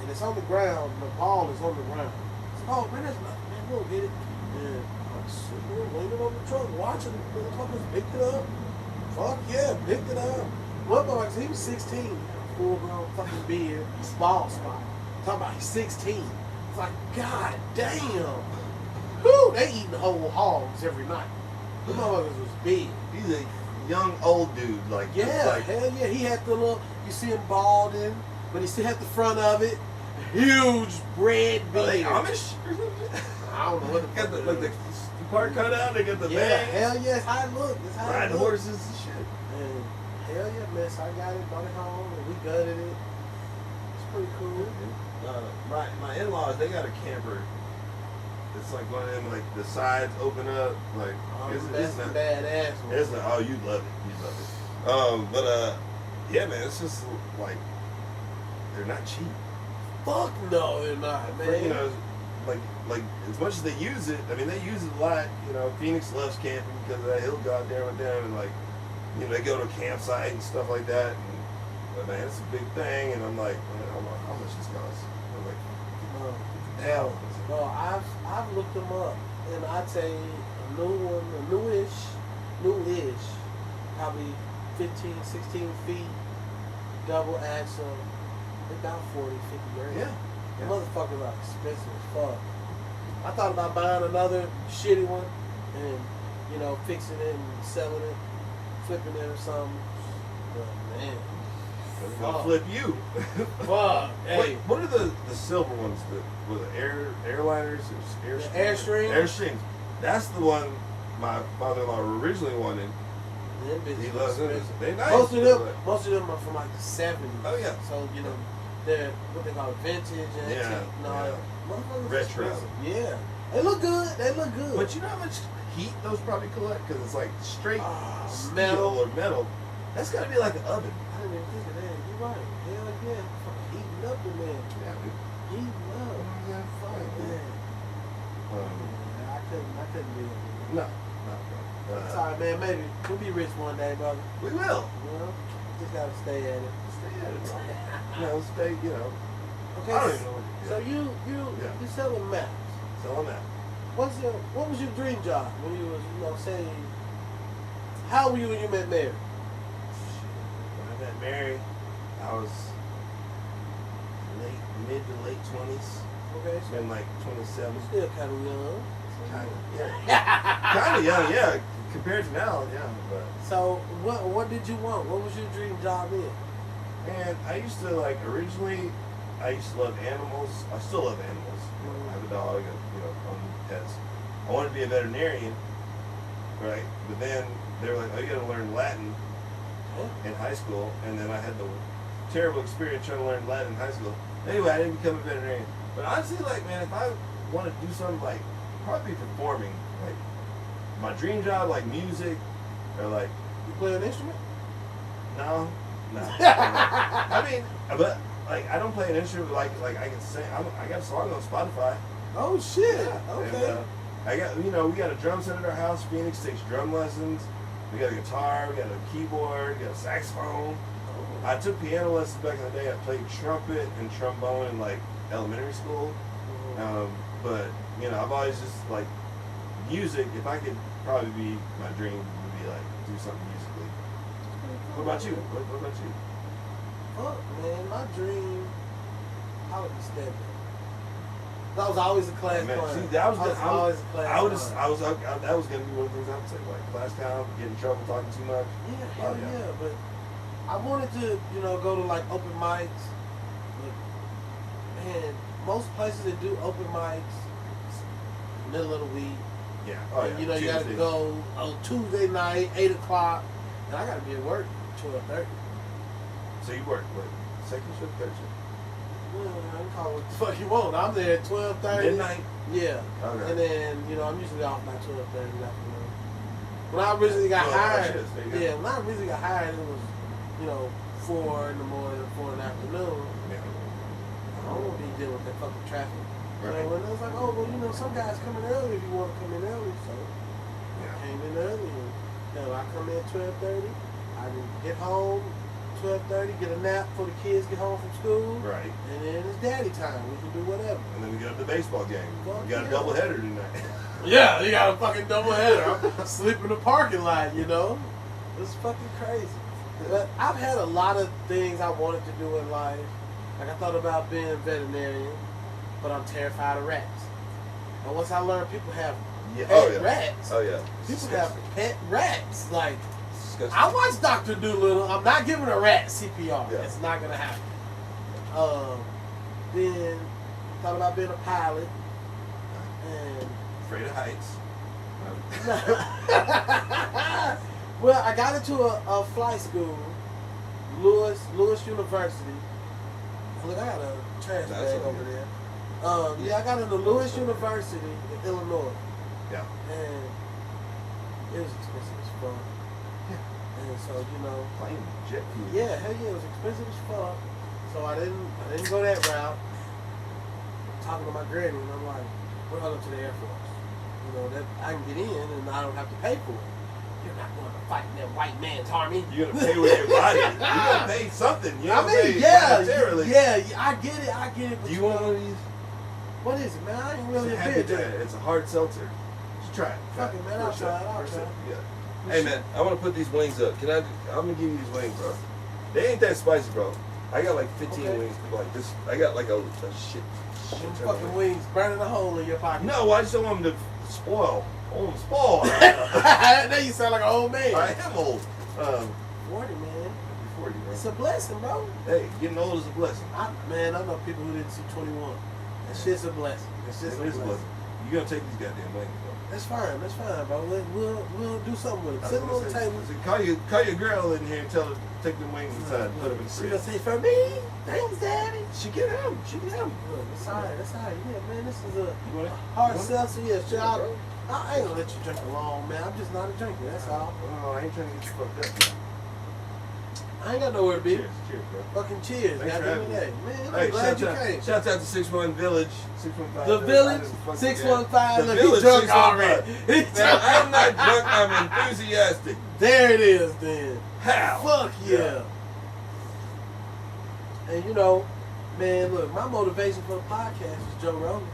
B: And it's on the ground. The ball is on the ground. It's like, oh, man, that's nothing, man. We'll get it. And I'm sitting there waiting on the truck, watching the motherfuckers picked it up. Fuck yeah, picked it up. Motherfucker, he was 16. Full grown fucking beard. Ball spot. Talking about he's 16. It's like, god damn. Whew, they eating whole hogs every night. The motherfuckers was big.
A: He's a young old dude. Like,
B: Yeah,
A: like,
B: hell yeah. He had the little, you see him balding, but he still had the front of it. Huge red
A: are
B: beard.
A: they Amish or something?
B: I don't know what the
A: Got
B: fuck
A: the,
B: it
A: like the
B: is.
A: part cut out, they got the
B: Yeah,
A: bangs,
B: hell yeah. It's how it look. It's how
A: riding
B: it look.
A: horses and shit.
B: And hell yeah, man. So I got it, brought it home, and we gutted it. It's pretty cool.
A: My in-laws, they got a camper. It's like one of them, like the sides open up, like
B: That's the badass one.
A: it's like, oh, you love it, yeah, man, it's just like they're not cheap.
B: Fuck no, they're not, man.
A: You know, like as much as they use it, I mean, they use it a lot. You know, Phoenix loves camping because of that. He'll go out there with them and like, they go to a campsite and stuff like that. And, but man, it's a big thing, and I'm like, man, how much this costs? I'm like, hell.
B: No, I've looked them up, and I'd say a new one, newish, probably 15, 16 feet, double axle, about 40, 50 grand.
A: Yeah.
B: The motherfuckers are expensive as fuck. I thought about buying another shitty one and, fixing it and selling it, flipping it or something. But man,
A: It's gonna flip you.
B: fuck. Hey.
A: Wait, what are the silver ones? The airliners?
B: Airstream?
A: Airstreams. That's the one my father-in-law originally wanted.
B: Them bitches
A: He loves them.
B: expensive.
A: They nice.
B: Most of them are from like the 70s.
A: Oh, yeah.
B: So, they're what they call vintage and
A: Yeah,
B: antique. No,
A: yeah.
B: motherfuckers
A: Retro.
B: expensive. Yeah. They look good.
A: But you know how much heat those probably collect? Because it's like straight steel
B: metal.
A: or metal. That's got to be like an oven.
B: I didn't even think of that. You're right. Hell yeah. Fucking heating up in there.
A: Yeah, dude.
B: Heating up.
A: Yeah,
B: Fuck
A: fine.
B: yeah. I couldn't do it.
A: No.
B: It's alright, man. Maybe we'll be rich one day, brother.
A: We will.
B: Just gotta stay at it.
A: Stay at it. Stay,
B: Okay.
A: I don't even know.
B: So you selling maps.
A: Selling that.
B: What was your dream job when you was, say, how old were you when you met Mary?
A: When I met Mary, I was mid to late 20s.
B: Okay,
A: It's
B: so
A: been like 27.
B: still kind of young.
A: Kind of, yeah. Kind of young, yeah. Compared to now, yeah. But
B: So what did you want? What was your dream job in?
A: man, I used to like originally. I used to love animals. I still love animals. You know, I have a dog. Own pets. I wanted to be a veterinarian, right? But then they were like, "Oh, you got to learn Latin in high school," and then I had the terrible experience trying to learn Latin in high school. Anyway, I didn't become a veterinarian. But honestly, like, man, if I want to do something like probably performing, like my dream job, like music, or like
B: You play an instrument?
A: no. I mean, but like I don't play an instrument. Like I can sing. I got a song on Spotify.
B: Oh shit!
A: Yeah.
B: Okay.
A: And, I got we got a drum set at our house. Phoenix takes drum lessons. We got a guitar. We got a keyboard. We got a saxophone. I took piano lessons back in the day. I played trumpet and trombone in like elementary school. But I've always just like music. If I could probably be my dream would be like do something musically. What about you? What about you?
B: Fuck, man, my dream, I would be stand-up. That was always a class
A: Man,
B: clown.
A: see, that was
B: always a class
A: that was gonna be one of the things I would say, like class clown, get in trouble talking too much.
B: Yeah,
A: Oh,
B: hell
A: yeah.
B: yeah. But I wanted to, go to like open mics. But man, most places that do open mics, middle of the week.
A: Yeah. Oh yeah.
B: And, you gotta
A: Tuesday.
B: go on Tuesday night, 8 o'clock, and I gotta be at work 12:30.
A: So you work what? Second shift, third shift?
B: Well, I can call it what the fuck you want. I'm there at 12:30.
A: Midnight.
B: Yeah.
A: Okay.
B: And then, I'm usually off by 12:30 in the afternoon. When I originally got
A: 12 hour
B: hired,
A: shifts, there you go.
B: yeah, when I originally got hired, it was, 4 in the morning, 4 in the afternoon.
A: Yeah.
B: I don't want to be dealing with that fucking traffic.
A: Right.
B: So when it was like, oh, well, some guys come in early if you want to come in early. So I
A: Yeah.
B: came in early. And, I come in at 12:30. I can get home 12:30, get a nap before the kids get home from school.
A: Right.
B: And then it's daddy time. We can do whatever.
A: And then we got the baseball game.
B: Fuck
A: We got a
B: yeah.
A: double header tonight.
B: Yeah, you got a fucking double header. I'm sleeping in the parking lot, It's fucking crazy. But I've had a lot of things I wanted to do in life. Like I thought about being a veterinarian, but I'm terrified of rats. And once I learned people have
A: Yeah.
B: pet
A: Oh yeah.
B: rats,
A: Oh yeah.
B: people have pet rats. Like,
A: It's disgusting.
B: I watched Dr. Doolittle. I'm not giving a rat CPR.
A: Yeah.
B: It's not gonna happen. Then thought about being a pilot, and
A: Afraid of heights.
B: well, I got into a flight school, Lewis University. Look, I got a trash
A: That's
B: bag
A: okay.
B: over there. Yeah, I got into Lewis University in Illinois,
A: Yeah.
B: and it was expensive as fuck. And so,
A: Plane jet fuel.
B: yeah, hell yeah, it was expensive as fuck. So I didn't go that route. I'm talking to my granny, and I'm like, we're going to the Air Force. That I can get in, and I don't have to pay for it. You're not going to fight in that white man's army.
A: You're gonna pay with your body. You're gonna pay something. You
B: I
A: know,
B: mean,
A: pay
B: yeah,
A: monetarily.
B: I get it. But
A: Do you want one of these?
B: what is it, man? I ain't
A: It's
B: really
A: a
B: a
A: happy
B: beer
A: day.
B: drinker.
A: It's a hard seltzer. Just try it.
B: Fuck it, man. I'll
A: First
B: try
A: sip.
B: it. I'll
A: First
B: try
A: sip.
B: it.
A: Yeah.
D: Hey man, I want to put these wings up. Can I?
A: I'm gonna give you these wings, bro. They ain't that spicy, bro. I got like 15
B: Okay.
A: wings. Like this. I got like a shit.
B: Them
A: ton of
B: fucking wings burning a hole in your pocket.
A: No, I just don't want them to spoil. I want them to spoil.
B: Now you sound like an old man.
A: I am old.
B: 40, man.
A: 40, bro.
B: It's a blessing, bro.
A: Hey, getting old is a blessing.
B: I know people who didn't see 21. That shit's a blessing. It's
A: It
B: just
A: is a blessing. You gonna take these goddamn wings, bro.
B: That's fine, bro. We'll do something with it. Sit them on the table.
A: Call your girl in here and tell her to take them wings inside and put them in the
B: She gonna
A: fridge.
B: say, for me? Thanks, Daddy.
A: She can have them. She can have them.
B: Look, it's alright. Yeah, man, this is a
A: You want it?
B: hard
A: You want it?
B: seltzer. Yeah, sure.
A: Yeah, bro.
B: I ain't gonna let you drink alone, man. I'm just not a drinker, that's all.
A: Oh, I ain't trying to get you fucked up.
B: I ain't got nowhere to be.
A: Cheers, cheers, bro.
B: Fucking cheers.
A: Thanks for
B: Goddamn
A: having
B: it.
A: me.
B: Man, I'm
A: Hey,
B: glad you came.
A: shout out to 61 Village. 615.
B: The Village, 615.
A: The
B: Look,
A: Village,
B: he drunk
A: 615.
B: already. He
A: Man,
B: drunk.
A: I'm not drunk. I'm enthusiastic.
B: There it is, then.
A: How?
B: Fuck yeah. And man, look, my motivation for the podcast is Joe Rogan.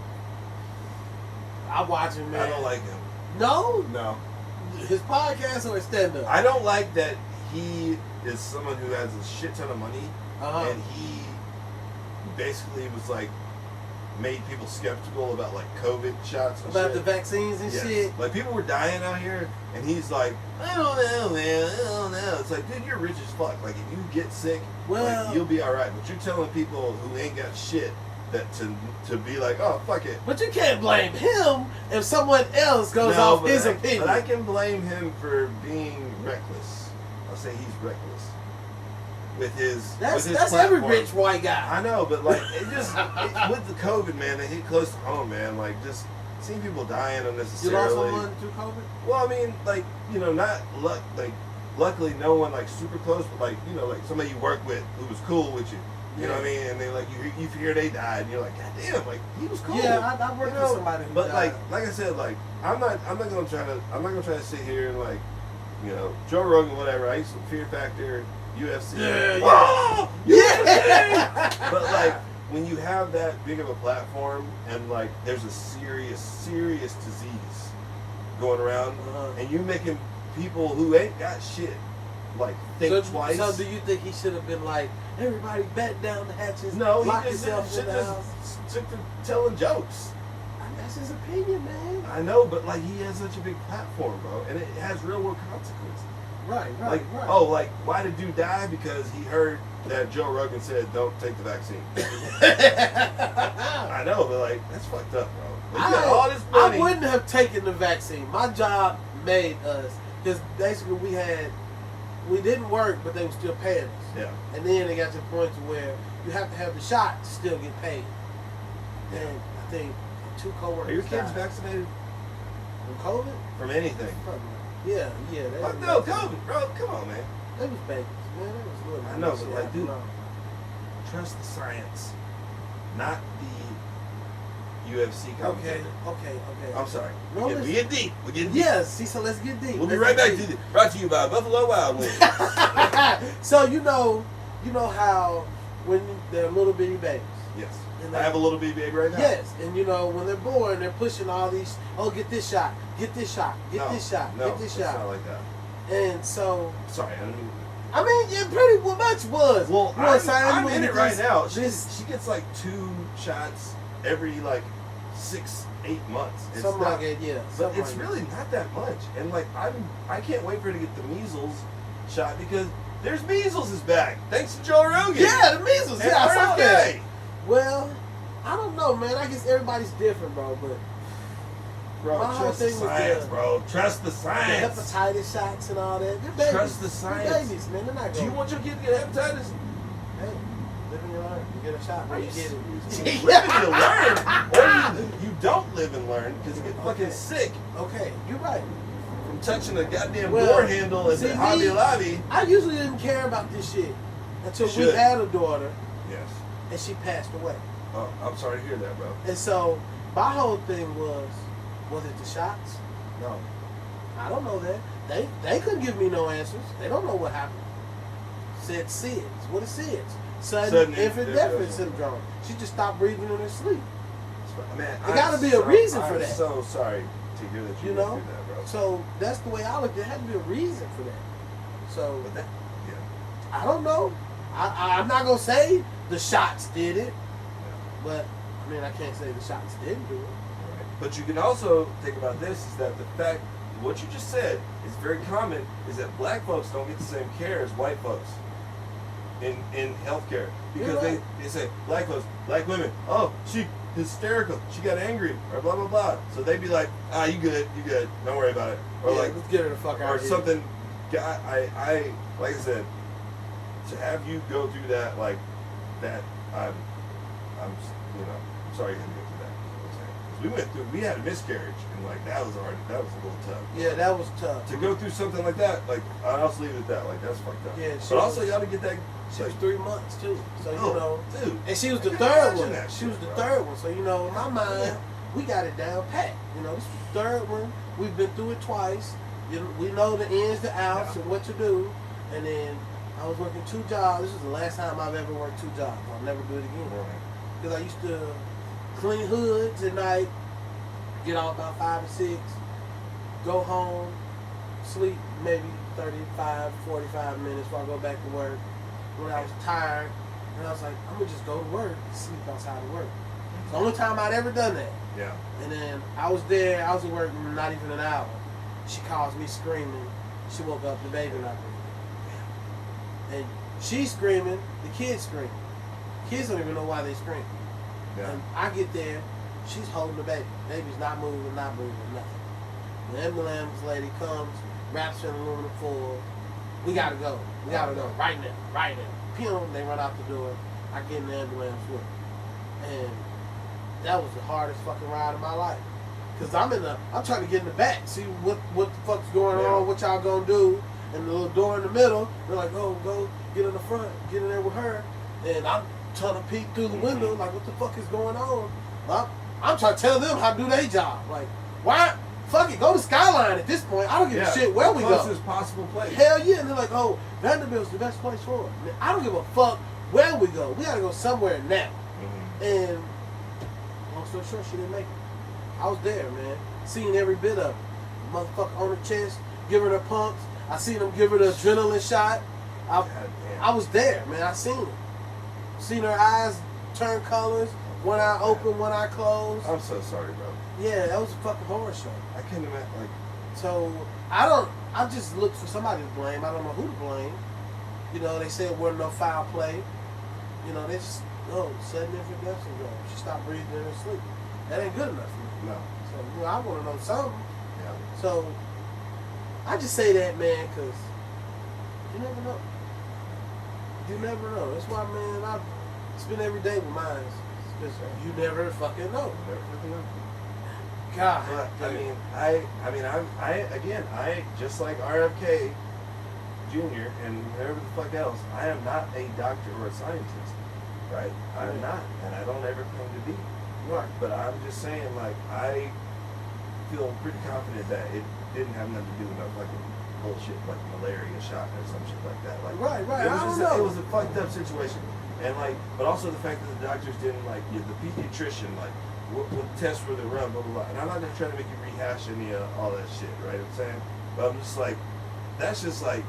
B: I watch him, man.
A: I don't like him.
B: No?
A: No.
B: His podcast or his stand-up?
A: I don't like that he is someone who has a shit ton of money and he basically was like made people skeptical about like COVID shots and
B: About
A: shit.
B: the vaccines and
A: Yes.
B: shit.
A: Like people were dying out here, and he's like, I don't know, man, I don't know. It's like, dude, you're rich as fuck. Like if you get sick,
B: Well-
A: like, you'll be all right. But you're telling people who ain't got shit that to be like, oh fuck it.
B: But you can't blame him if someone else goes
A: No,
B: off
A: but
B: his
A: I-
B: opinion.
A: But I can blame him for being reckless. I'll say he's reckless with his.
B: that's
A: with his
B: that's every
A: platform.
B: rich white guy.
A: I know, but like it just with the COVID, man, it hit close to home, man. Like just seeing people dying
B: You
A: unnecessarily.
B: lost someone through COVID?
A: Well, I mean, like not luckily no one like super close, but like like somebody you work with who was cool with you. You know what I mean? And then like you hear they died, and you're like, God damn, like he was cool.
B: Yeah, I worked with somebody who
A: But
B: died.
A: like I said, like I'm not gonna try to sit here and like Joe Rogan, whatever. I used to Fear Factor, UFC.
B: Yeah,
A: Oh,
B: yeah.
A: but like when you have that big of a platform and like there's a serious disease going around, and you making people who ain't got shit like think twice.
B: So do you think he should have been like, everybody batten down the hatches,
A: No,
B: lock
A: he just
B: yourself in
A: should
B: the house?
A: just stick to telling jokes.
B: I mean, that's his opinion, man.
A: I know, but like he has such a big platform, bro, and it has real world consequences.
B: Right.
A: Like, oh, like why did dude die? Because he heard that Joe Rogan said don't take the vaccine. I know, but like that's fucked up, bro. Like, you got all this money.
B: I wouldn't have taken the vaccine. My job made us, because basically we didn't work, but they were still paying us.
A: Yeah.
B: And then it got to the point to where you have to have the shot to still get paid. And I think 2 coworkers
A: Are your kids
B: died
A: vaccinated
B: from COVID.
A: from anything?
B: Yeah. They
A: Fuck
B: was
A: no,
B: vaccinated.
A: COVID, bro. Come on, man.
B: They was babies, man. They was little.
A: I know, but
B: Shit
A: like,
B: happened.
A: dude, trust the science, not the UFC
B: Okay.
A: commentator. I'm sorry.
B: No,
A: We get deep. We get deep.
B: Yes. See, so let's get deep.
A: We'll be
B: Let's
A: right
B: get
A: back
B: deep.
A: to this. Brought to you by Buffalo Wild Wings.
B: So you know how when they're little bitty babies.
A: Yes.
B: And
A: I have a little baby right now.
B: Yes, and when they're born, they're pushing all these. Oh, get this shot, get this shot, get
A: No,
B: this shot,
A: no,
B: get this
A: it's
B: shot.
A: not like that.
B: And so,
A: Sorry, I didn't mean.
B: I mean, it pretty much was.
A: Well,
B: You know what
A: I'm
B: saying?
A: in it right now. She
B: This,
A: gets like 2 shots every like 6-8 months. It's
B: something
A: not,
B: like it, yeah.
A: but
B: something
A: it's
B: like
A: really not that much. And like I can't wait for her to get the measles shot because there's measles is back thanks to Joe Rogan.
B: that. Yeah, the measles.
A: And
B: Yeah, I saw that.
A: RFK.
B: Well, I don't know, man. I guess everybody's different, bro. But
A: Bro,
B: my whole
A: trust the
B: thing was
A: science,
B: the-
A: bro. Trust the
B: the
A: science.
B: hepatitis shots and all that. They're babies.
A: Trust the
B: They're
A: science.
B: babies, man. They're not.
A: Do you
B: going-
A: want your kid to get hepatitis?
B: Hey, live and you learn. You get a shot where you get it.
A: You live and you learn, or you don't live and learn because you get fucking
B: Okay.
A: sick
B: Okay, you're right.
A: from touching a goddamn
B: Well,
A: door handle at
B: see,
A: the Hobby
B: me-
A: Lobby.
B: I usually didn't care about this shit until
A: You
B: we
A: should.
B: had a daughter
A: Yes.
B: and she passed away.
A: Oh, I'm sorry to hear that, bro.
B: And so my whole thing was it the shots?
A: No.
B: I don't know that. They couldn't give me no answers. They don't know what happened. Said SIDS. What is SIDS? Sudden infant deafness syndrome. She just stopped breathing in her sleep.
A: Man,
B: There gotta be a reason for
A: I'm
B: that.
A: so sorry to hear that you
B: You
A: went
B: know?
A: through that, bro.
B: So that's the way I looked. There had to be a reason for that. So
A: But that, yeah.
B: I don't know. I'm not gonna say the shots did it, but I mean I can't say the shots didn't do it.
A: Right. But you can also think about this: is that the fact what you just said is very common is that black folks don't get the same care as white folks in healthcare because
B: You're right.
A: they say black folks, black women, oh she hysterical, she got angry or blah blah blah. So they'd be like, you good, don't worry about it, or
B: Yeah,
A: like
B: let's get her the fuck out
A: or
B: of here.
A: something. I like I said, to have you go through that like that, I'm I'm sorry you had to go through that. Is what I'm saying. 'Cause we had a miscarriage and like that was hard. That was a little tough.
B: Yeah, that was tough.
A: To go through something like that, like I'll also leave it at that. Like that's fucked up.
B: Yeah,
A: but also you got to get that.
B: She was
A: Like,
B: 3 months too. So you
A: oh,
B: know,
A: dude.
B: and she was
A: I
B: the
A: can
B: third
A: imagine
B: one.
A: that
B: She
A: shit,
B: was the
A: bro.
B: third one. So you know, in my mind,
A: Yeah.
B: we got it down pat. You know, this was the third one. We've been through it twice. We know the ins, the outs,
A: Yeah.
B: and what to do. And then I was working 2 jobs. This was the last time I've ever worked 2 jobs. I'll never do it again. Because I used to clean hoods at night, get out about 5 or 6, go home, sleep maybe 35, 45 minutes before I go back to work. When I was tired, And I was like, I'm gonna just go to work and sleep outside of work. It's the only time I'd ever done that.
A: Yeah.
B: And then I was there, I was at work not even an hour. She calls me screaming. She woke up, the baby not breathing. And she's screaming, the kids screaming. Kids don't even know why they scream.
A: Yeah.
B: And I get there, she's holding the baby. Baby's not moving, nothing. The ambulance lady comes, wraps her in aluminum foil. We gotta go. We gotta go. Right now. Pew, they run out the door. I get in the ambulance with her. And that was the hardest fucking ride of my life. Cause I'm trying to get in the back, see what the fuck's going on, what y'all gonna do. And the little door in the middle, they're like, oh, go get in the front, get in there with her. And I'm trying to peek through the window, like, what the fuck is going on? I'm trying to tell them how to do their job. Like, why? Fuck it, go to Skyline at this point. I don't give a shit where we go.
A: Closest possible place.
B: Hell yeah. And they're like, oh, Vanderbilt's the best place for it. I don't give a fuck where we go. We gotta go somewhere now.
A: Mm-hmm.
B: And long story short, she didn't make it. I was there, man. Seen every bit of it. The motherfucker on her chest, giving her pumps. I seen him give her the adrenaline shot. I was there, man. I seen it. Seen her eyes turn colors. One eye open, one eye closed.
A: I'm so sorry, bro.
B: Yeah, that was a fucking horror show.
A: I can't imagine, like...
B: So, I just look for somebody to blame. I don't know who to blame. You know, they said it wasn't no foul play. You know, they just, sudden infant death syndrome. She stopped breathing in her sleep. That ain't good enough for me.
A: No.
B: So, you know, I want to know something.
A: Yeah.
B: So, I just say that, man, because you never know. You never know. That's why, man, I spend every day with mine. Because you never fucking know.
A: Never fucking know.
B: God.
A: But, I just like RFK Jr. and whoever the fuck else, I am not a doctor or a scientist, right? I'm not, and I don't ever claim to be.
B: Right.
A: But I'm just saying, like, I feel pretty confident that it didn't have nothing to do with no fucking bullshit like malaria shot or some shit like that. Like,
B: Right.
A: It was
B: I don't
A: just
B: know.
A: it was a fucked up situation, and like, but also the fact that the doctors didn't like the pediatrician like. What tests were they run, blah, blah, blah. And I'm not going to try to make you rehash any of all that shit, right? I'm saying? But I'm just like, that's just like,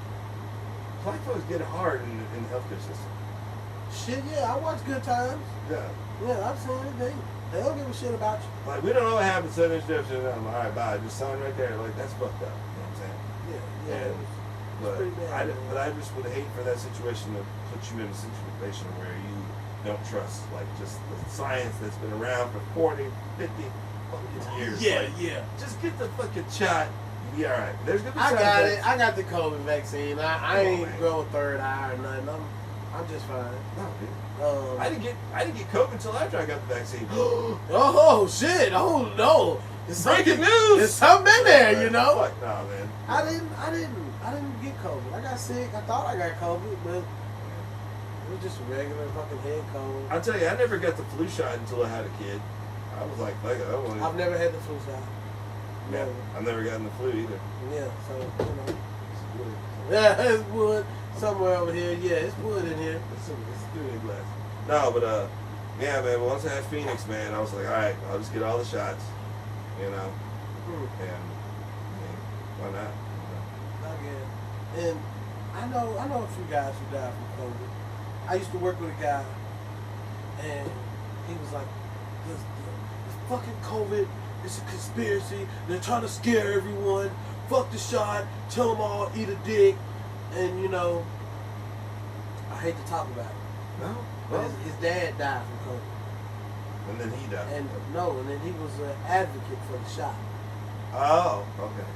A: black folks get it hard in the healthcare system.
B: Shit, yeah, I watch Good Times.
A: Yeah.
B: Yeah, I've seen it. They don't give a shit about you.
A: Like, we don't know what happened, sudden injection, and I'm like, all right, bye. Just sign right there. Like, that's fucked up. You know what I'm saying?
B: Yeah.
A: And,
B: pretty bad,
A: I just would hate for that situation to put you in a situation where you don't trust, like, just the science that's been around for 40, 50 fucking years. Like,
B: yeah.
A: just get the fucking shot. You'll be all right. There's gonna be
B: I
A: side
B: got
A: effects.
B: it. I got the COVID vaccine. I ain't
A: man.
B: growing third eye or nothing. I'm just fine.
A: No, dude. I didn't get COVID until after I got the vaccine.
B: Oh shit! Oh no! It's
A: Breaking
B: something-
A: news!
B: There's something in there, you know.
A: Fuck nah, man.
B: I didn't get COVID. I got sick. I thought I got COVID, but it was just a regular fucking head cold.
A: I'll tell you, I never got the flu shot until I had a kid. I was like, fuck it, I want
B: I've never had the flu shot.
A: Yeah,
B: Never.
A: I've never gotten the flu either.
B: Yeah, so you know. Yeah, it's wood somewhere over here. Yeah, it's wood in here.
A: It's through the glass. No, but yeah, man. Once I had Phoenix, man, I was like, all right, I'll just get all the shots, you know, and why not?
B: Again. And I know a few guys who died from COVID. I used to work with a guy, and he was like, this fucking COVID is a conspiracy. They're trying to scare everyone. Fuck the shot. Tell them all eat a dick. And you know, I hate to talk about it.
A: No.
B: But his dad died from COVID.
A: And then he died.
B: And then he was an advocate for the shot.
A: Oh, okay.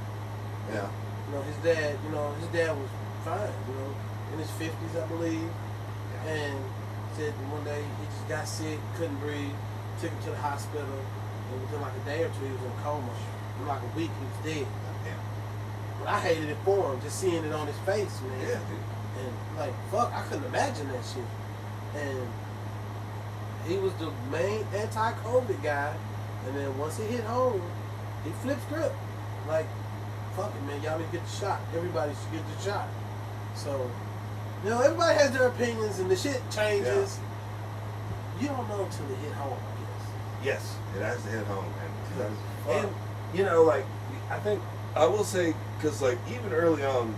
A: Yeah.
B: You know, his dad was fine, you know, in his 50s, I believe. And said one day he just got sick, couldn't breathe, took him to the hospital, and within like a day or two he was in a coma. In like a week he was dead.
A: Yeah.
B: But I hated it for him, just seeing it on his face, man.
A: Yeah, dude.
B: And like, fuck, I couldn't imagine that shit. And he was the main anti-COVID guy, and then once he hit home, he flipped script. Like, fuck it, man, y'all need to get the shot. Everybody should get the shot. So, you know, everybody has their opinions, and the shit changes. You don't know until it hit home, I guess.
A: Yes, it has to hit home, and you know, like, I think I will say, because like even early on,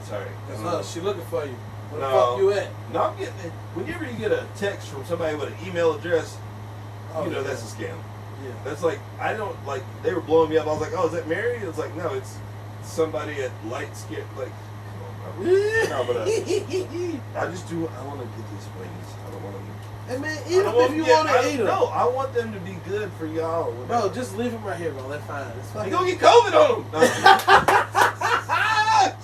A: sorry,
B: That's her. She looking for you. Where the
A: No.
B: fuck you at?
A: No, I'm getting it. Whenever you get a text from somebody with an email address,
B: Oh,
A: you know
B: yeah.
A: that's a scam.
B: Yeah.
A: That's like, I don't, like, they were blowing me up. I was like, oh, is that Mary? It's like, no, it's somebody at light skin. Like, come on, bro. No, but I just do, I want to get these wings. I don't want them.
B: Hey man,
A: I
B: eat
A: don't
B: them if you want to eat them.
A: No, I want them to be good for y'all.
B: Bro, just leave them right here, bro. They're fine. It's
A: You
B: fucking.
A: gonna get COVID on them.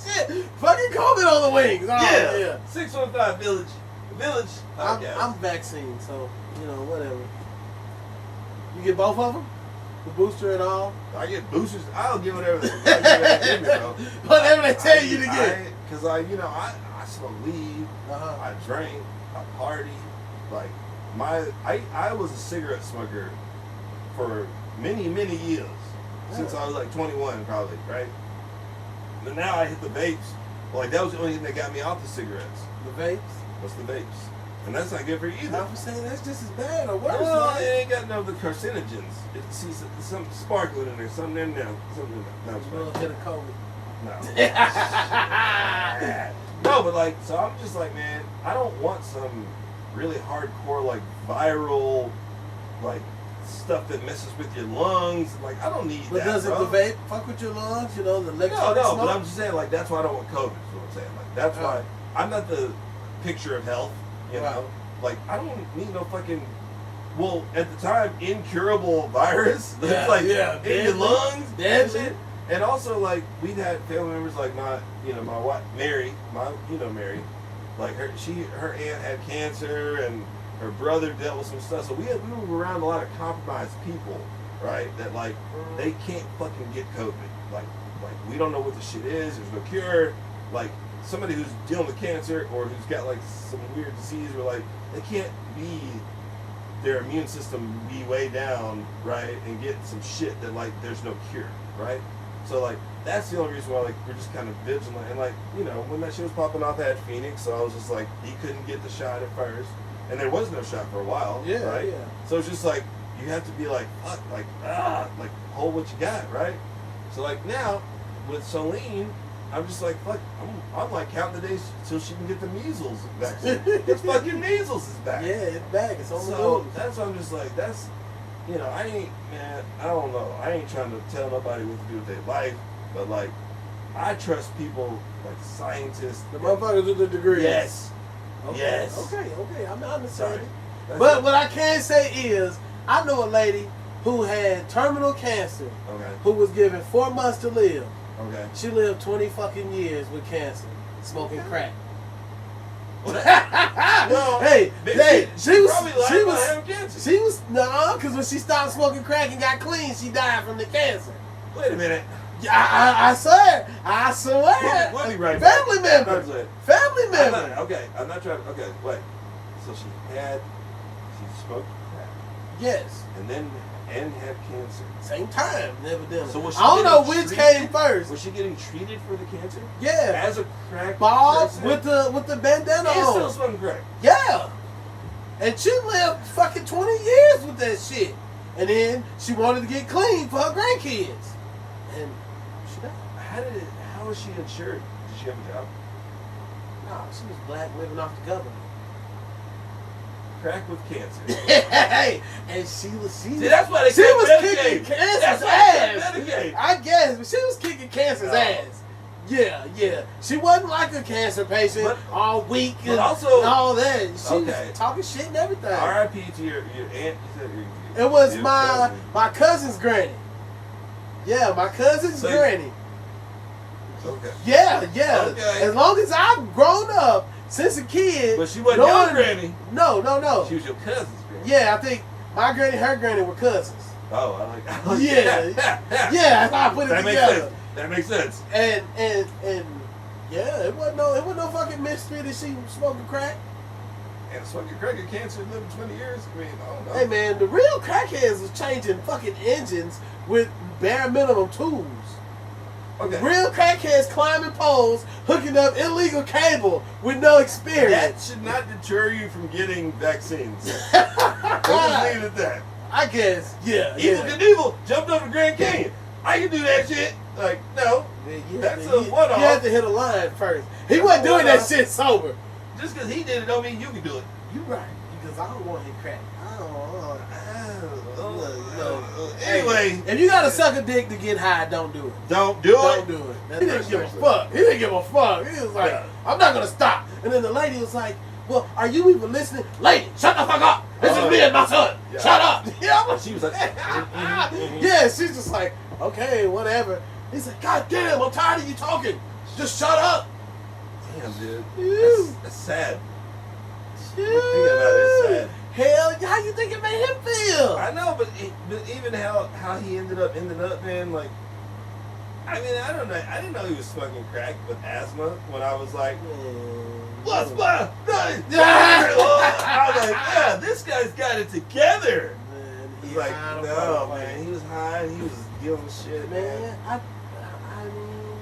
B: Shit, fucking COVID on the wings. Oh, yeah.
A: 615 Village. Village. podcast.
B: I'm vaccinated, so you know whatever. You get both of them, the booster and all.
A: I get boosters. I'll get whatever they give me, bro.
B: Whatever they tell you to get.
A: Because I smoke weed.
B: Uh-huh.
A: I drank. I party. Like I was a cigarette smoker for many years since I was like 21 probably, right? But now I hit the vapes. Like that was the only thing that got me off the cigarettes.
B: The vapes.
A: What's the vapes? And that's not good for you either.
B: I'm saying that's just as bad or worse.
A: No,
B: man.
A: it ain't got none of the carcinogens. See some sparkling in there, something in there, something in there. No, it's
B: A little
A: fine.
B: hit of COVID.
A: No. No, but like, so I'm just like, man, I don't want some really hardcore, like, viral, like, stuff that messes with your lungs. Like, I don't need
B: But
A: that,
B: does it
A: bro.
B: the vape fuck with your lungs? You know, the
A: No,
B: electronic
A: no,
B: smoke?
A: but I'm just saying, like, that's why I don't want COVID, is what I'm saying. Like, that's why I'm not the picture of health, you
B: Right.
A: know? Like, I don't need no fucking, well, at the time, incurable virus.
B: Yeah,
A: It's like,
B: yeah,
A: in your
B: deadly.
A: lungs, and
B: Deadly.
A: shit. And also, like, we've had family members, like my wife, Mary, Mary, like her aunt had cancer, and her brother dealt with some stuff. So we were around a lot of compromised people, right? That like they can't fucking get COVID. Like we don't know what the shit is. There's no cure. Like somebody who's dealing with cancer or who's got like some weird disease, where like they can't be their immune system be way down, right, and get some shit that like there's no cure, right? So like that's the only reason why like we're just kind of vigilant. And like, you know, when that shit was popping off, I had Phoenix, so I was just like, he couldn't get the shot at first, and there was no shot for a while,
B: Yeah,
A: right?
B: yeah.
A: So it's just like you have to be like, fuck, like hold what you got, right? So like now with Celine, I'm just like, fuck, I'm like counting the days till she can get the measles vaccine. It's fucking measles is back.
B: Yeah, it's back. It's on the
A: So
B: news.
A: that's what I'm just like, that's, you know, I don't know. I ain't trying to tell nobody what to do with their life, but like, I trust people like scientists.
B: The motherfuckers with the degree.
A: Yes.
B: Okay,
A: Yes.
B: Okay, I'm not
A: Sorry.
B: understanding.
A: That's
B: But
A: it.
B: what I can say is, I know a lady who had terminal cancer,
A: Okay.
B: who was given 4 months to live.
A: Okay.
B: She lived 20 fucking years with cancer, smoking crack.
A: Well,
B: hey,
A: maybe
B: she was,
A: probably lied
B: she
A: about
B: was,
A: having cancer.
B: she was, no, because when she stopped smoking crack and got clean, she died from the cancer.
A: Wait a minute.
B: I swear.
A: We'll be right back.
B: Family member.
A: That's it.
B: Family
A: I'm
B: member.
A: not, okay, I'm not trying to. Okay, wait. So she smoked crack,
B: Yes.
A: and then had cancer.
B: Same time, never
A: So was she
B: I don't know
A: getting
B: which
A: treated?
B: came first.
A: Was she getting treated for the cancer?
B: Yeah.
A: As a crack
B: Bob
A: person?
B: with the bandana
A: And still
B: on.
A: smoking crack.
B: Yeah. And she lived fucking 20 years with that shit. And then she wanted to get clean for her grandkids. And she died.
A: How was she insured? Did she have a job?
B: Nah, she was black living off the government.
A: Crack with cancer.
B: Hey, and she was
A: See, that's why they
B: she
A: cut
B: was
A: Medicaid.
B: kicking cancer's
A: That's why they cut
B: ass.
A: Medicaid.
B: I guess, but she was kicking cancer's
A: No.
B: ass. Yeah. She wasn't like a cancer patient,
A: But-
B: all weak
A: but
B: and
A: also-
B: all that. She
A: Okay.
B: was talking shit and everything.
A: R.I.P. to your aunt. You said
B: It was
A: your
B: my
A: cousin.
B: my cousin's granny. Yeah, my cousin's
A: So-
B: granny.
A: Okay.
B: Yeah.
A: Okay.
B: As long as I've grown up since a kid.
A: But she wasn't
B: no
A: your
B: one-
A: granny.
B: No.
A: She was your cousin's granny.
B: Yeah, I think my granny, her granny were cousins.
A: Oh, I like
B: Yeah. Yeah, that's how I put it
A: That makes
B: together.
A: sense. That makes sense.
B: And yeah, it wasn't no fucking mystery that she was smoking crack.
A: And smoking crack and cancer living 20 years. I mean, I don't know.
B: Hey man, the real crackheads was changing fucking engines with bare minimum tools.
A: Okay.
B: Real crackheads climbing poles, hooking up illegal cable with no experience.
A: That should not deter you from getting vaccines. We'll just leave it at that.
B: I guess, yeah.
A: Evil Knievel jumped over the Grand Canyon. I can do that shit. Like, no. That's a one-off.
B: You have to hit a line first. He wasn't doing that
A: one-off.
B: shit sober.
A: just because he did it don't mean you can do it.
B: You right. Because I don't want to hit crack. I don't want
A: Anyway,
B: if you gotta suck a dick to get high, don't do it.
A: don't do
B: Don't
A: it.
B: do it. He didn't give a fuck. He didn't give a fuck. He was like,
A: Yeah.
B: I'm not gonna stop. And then the lady was like, well, are you even listening? Lady, shut the fuck up. This is me and my son.
A: Yeah.
B: Shut up. Yeah,
A: And she was like,
B: yeah, she's just like, okay, whatever. He's like, God damn, I'm tired of you talking. Just shut up.
A: damn, dude.
B: Ew.
A: That's sad.
B: Ew.
A: Thinking about it, it's sad.
B: Hell, how you think it made him feel?
A: I know, but even how he ended up, man, like, I mean, I don't know. I didn't know he was smoking crack with asthma when I was like, what's my name? I was like, yeah, this guy's got it together.
B: Man,
A: He's like, no, man, he was high and he was dealing with shit, man.
B: Man, I mean,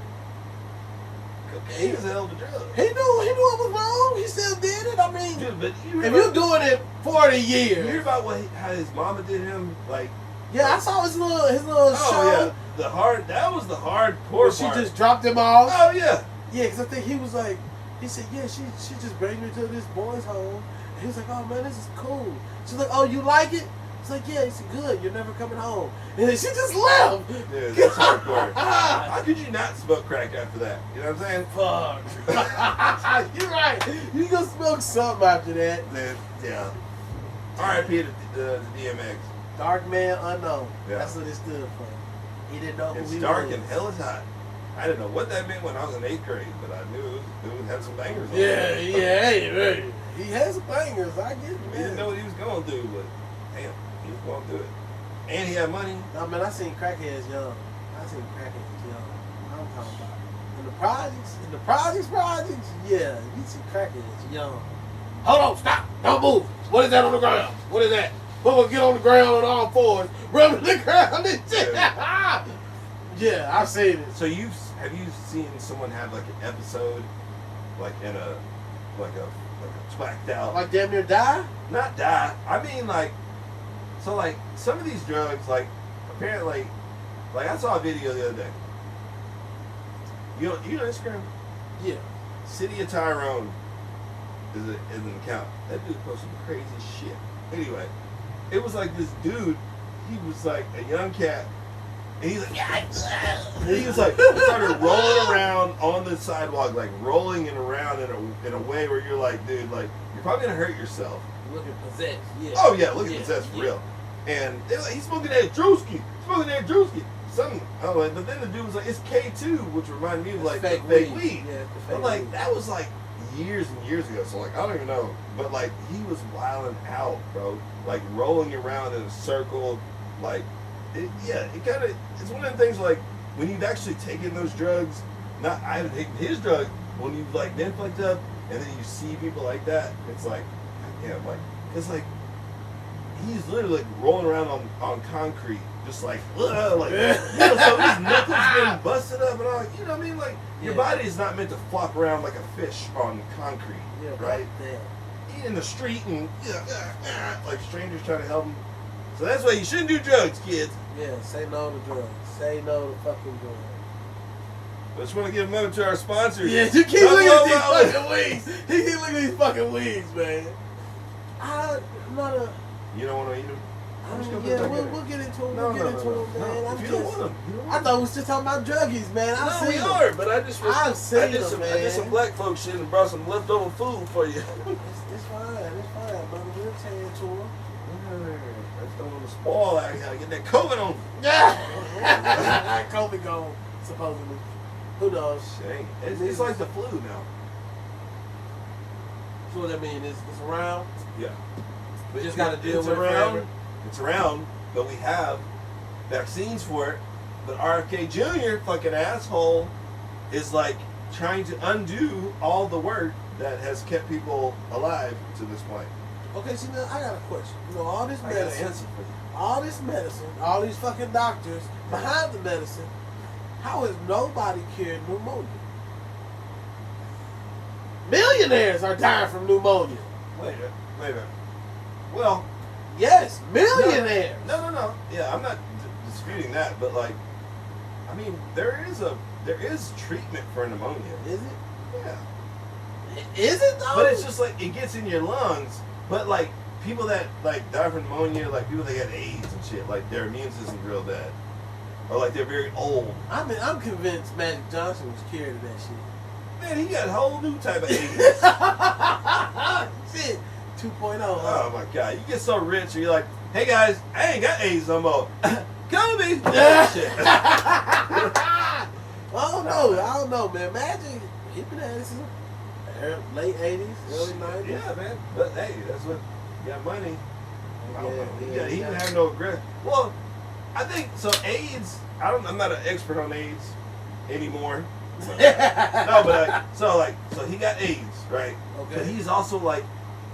A: Cocaine is a hell of a drug.
B: he knew it was wrong. He still did it. I mean,
A: Dude, but you
B: if you're doing it 40
A: you hear
B: years,
A: about how his mama did him, like,
B: yeah, I saw his little
A: oh
B: show.
A: yeah, that was the hardcore
B: Where she
A: part.
B: just dropped him off.
A: Oh yeah.
B: Yeah, because I think he was like, he said, yeah, she just bring me to this boy's home. And he was like, oh man, this is cool. She's like, oh, you like it? He's like, yeah. He said, good. You're never coming home. And then she just left.
A: Yeah, that's hardcore. How could you not smoke crack after that? You know what I'm saying?
B: Fuck. You're right. You gonna smoke something after that.
A: Then, yeah. R.I.P. to DMX.
B: Dark man unknown.
A: Yeah.
B: That's what it stood for. He didn't know who
A: It's
B: he
A: dark
B: was.
A: and hell is hot. I didn't know what that meant when I was in 8th grade, but I knew it had some bangers on
B: Yeah,
A: it.
B: hey. He has some bangers. I get it,
A: We didn't know
B: man.
A: what he was going through, but damn, he was going through it. And he had money.
B: No, man, I seen crackheads young. I seen crackheads young. I'm talking about in the projects, yeah, you see crackheads young. Hold on, stop, don't move. What is that on the ground? What is that? We'll get on the ground on all fours, rubbing the ground and shit. Yeah, I've seen it.
A: So have you seen someone have like an episode, like in a twacked out,
B: Like damn near die?
A: not die. I mean like, so like some of these drugs, like apparently, like I saw a video the other day. You know Instagram?
B: Yeah.
A: City of Tyrone is an account. That dude posted crazy shit. Anyway, it was like this dude. He was like a young cat, and he's like, and he was like started rolling around on the sidewalk, like rolling it around in a way where you're like, dude, like you're probably gonna hurt yourself.
B: Looking possessed, yeah.
A: Oh yeah, look at possessed for real. And he's smoking that Drewski, something. Oh, like, but then the dude was like, it's K2, which reminded me of like the fake weed.
B: Yeah, the
A: But
B: fake
A: like
B: weed.
A: that was like years and years ago, so like I don't even know. But like he was wilding out, bro. Like rolling around in a circle, like it kind of it's one of the things like when you've actually taken those drugs. Not I haven't taken his drug. When you've like been fucked up, and then you see people like that, it's like, yeah, like it's like he's literally like rolling around on concrete. Just like, like, so his knuckles getting busted up and all, you know what I mean? Like, your body is not meant to flop around like a fish on concrete, right?
B: Damn.
A: In the street and, like strangers trying to help him. So that's why you shouldn't do drugs, kids.
B: Yeah, say no to drugs. Say no to fucking drugs.
A: But I just want to give a moment to our sponsors.
B: Yeah, you keep
A: Double
B: looking at these
A: O'Malley.
B: fucking wings. You keep looking at these fucking wings, man. I'm not a...
A: You don't want to eat them?
B: Yeah, we'll get into them.
A: No,
B: We'll get into them, man. I'm
A: If you
B: just,
A: don't want them, you don't
B: I
A: want
B: thought we was just talking about druggies, man. I've
D: No,
B: seen
D: we
B: them.
D: are, but I just
B: I've seen
D: I did
B: them,
D: some
B: man.
D: I did some black folk shit and brought some leftover food for you.
B: It's fine, brother. We'll tend to them.
A: Let's don't want to spoil that. I gotta get that COVID on.
B: Yeah. COVID gone, supposedly. Who knows?
A: Shit, it's like the flu now.
B: So what that mean? It's around.
A: Yeah.
B: We just gotta deal
A: It's
B: with it
A: around.
B: forever.
A: It's around, but we have vaccines for it. But RFK Jr., fucking asshole, is like trying to undo all the work that has kept people alive to this point.
B: Okay, see now I got a question. You know, all this
A: I got an
B: medicine,
A: answer for you.
B: all this medicine, all these fucking doctors behind the medicine, how has nobody cured pneumonia? Millionaires are dying from pneumonia.
A: Wait a minute. Well,
B: Yes, millionaires.
A: no. Yeah, I'm not disputing that, but like, I mean, there is treatment for pneumonia.
B: Is it?
A: Yeah.
B: Is it though?
A: But it's just like it gets in your lungs. But like people that like die from pneumonia, like people that get AIDS and shit, like their immune system's real bad, or like they're very old.
B: I mean, I'm convinced Magic Johnson was cured of that shit.
A: Man, he got a whole new type of AIDS.
B: Shit, 2.0.
A: Oh my god, you get so rich, and you're like, hey guys, I ain't got AIDS no more. Kobe. Shit.
B: I don't know, man. Magic, he been at this late 80s, early 90s.
A: Yeah, man. But hey, that's what you got money. I don't know. He didn't have no regret. Well, I think so. AIDS. I'm not an expert on AIDS anymore. No, but so he got AIDS, right?
B: Okay.
A: But he's also like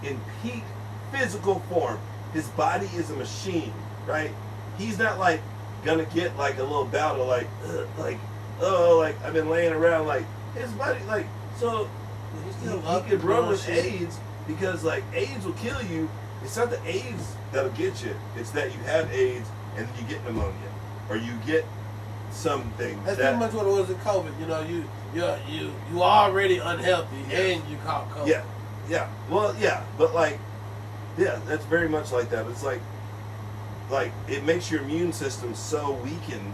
A: in peak physical form. His body is a machine, right? He's not like gonna get like a little bout of like I've been laying around like his body like so he could run with AIDS because like AIDS will kill you. It's not the AIDS that'll get you. It's that you have AIDS and you get pneumonia or you get something.
B: That's pretty much what it was in COVID. You know, you already unhealthy and you caught COVID.
A: Yeah. Well, yeah, but like, yeah, that's very much like that. It's like it makes your immune system so weakened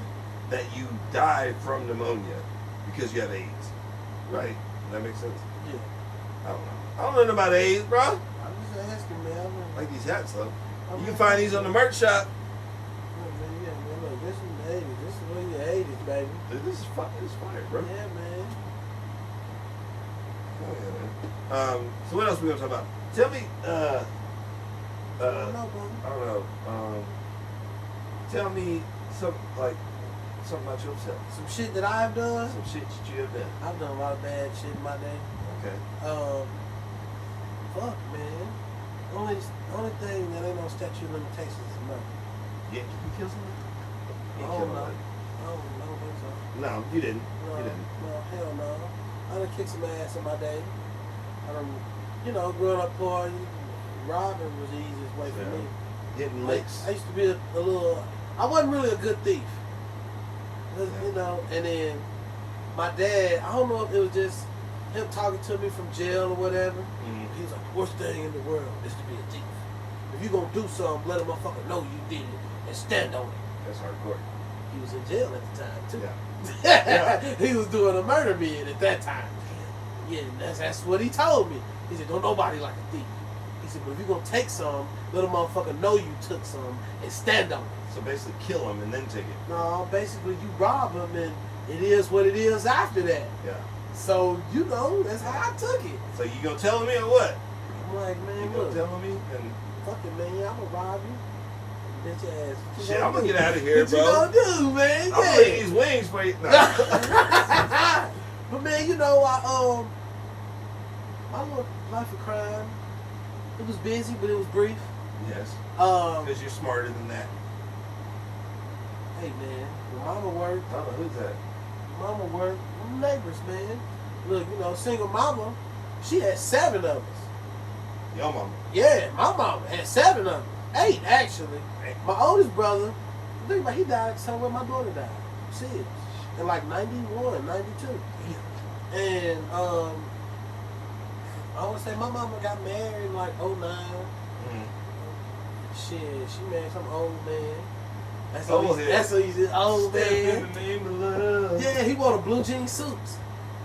A: that you die from pneumonia because you have AIDS, right? Does that make sense?
B: Yeah.
A: I don't know. I don't know nothing about AIDS, bro.
B: I'm just asking, man.
A: I like these hats though. You can find these on the merch shop.
B: Yeah, man. Look, this is the 80s. This is when you're 80s, baby.
A: Dude, this is fire, bro.
B: Yeah, man.
A: Oh, yeah, man. So what else we gonna talk about? Tell me,
B: I don't know, bro.
A: I don't know. Tell me something about yourself.
B: Some shit that I've done.
A: Some shit that you have done.
B: I've done a lot of bad shit in my day.
A: Okay.
B: Fuck, man. Only thing that ain't no statute of limitations is murder.
A: Yeah, you kill someone? You
B: I
A: kill
B: don't know.
A: nobody.
B: I don't think so.
A: No, you didn't.
B: No,
A: You didn't.
B: no, hell no. I done kicked some ass in my day. I done, growing up poor, robbing was the easiest way for
A: Yeah.
B: me.
A: Hitting licks.
B: I used to be a little. I wasn't really a good thief. And then my dad, I don't know if it was just him talking to me from jail or whatever.
A: Mhm.
B: He was like, the worst thing in the world is to be a thief. If you gonna do something, let a motherfucker know you did it and stand on it.
A: That's hardcore.
B: He was in jail at the time, too.
A: Yeah.
B: He was doing a murder bid at that time. Yeah, that's what he told me. He said, don't nobody like a thief. He said, but if you're gonna take some, let a motherfucker know you took some and stand on it.
A: So basically kill him and then take it.
B: No, basically you rob him and it is what it is after that.
A: Yeah.
B: So, that's how I took it.
A: So you gonna tell me or what?
B: I'm like,
A: You
B: man,
A: gonna
B: look,
A: tell me? And
B: fuck it, man, I'm gonna rob you. Bitch ass. What you
A: shit, I'm gonna
B: do?
A: get out of here,
B: What
A: bro.
B: you gonna do, man?
A: I'm gonna eat these wings for you. No.
B: But man, my little life of crime, it was busy, but it was brief.
A: Yes.
B: Hey
A: Because you're smarter than that.
B: man, when mama worked,
A: I don't know who's that.
B: them neighbors, man. Look, single mama, she had 7 of us.
A: Yo, mama.
B: Yeah, my mama had 7 of them. 8 actually. My oldest brother, think about he died somewhere my daughter died. She is. In like 91, 92. And I would say my mama got married in like 09.
A: Mm-hmm.
B: Shit, she married some old man. That's
A: Old
B: what
A: head.
B: That's what he's old
A: Step
B: man.
A: in the name of love.
B: Yeah, he wore the blue jean suits.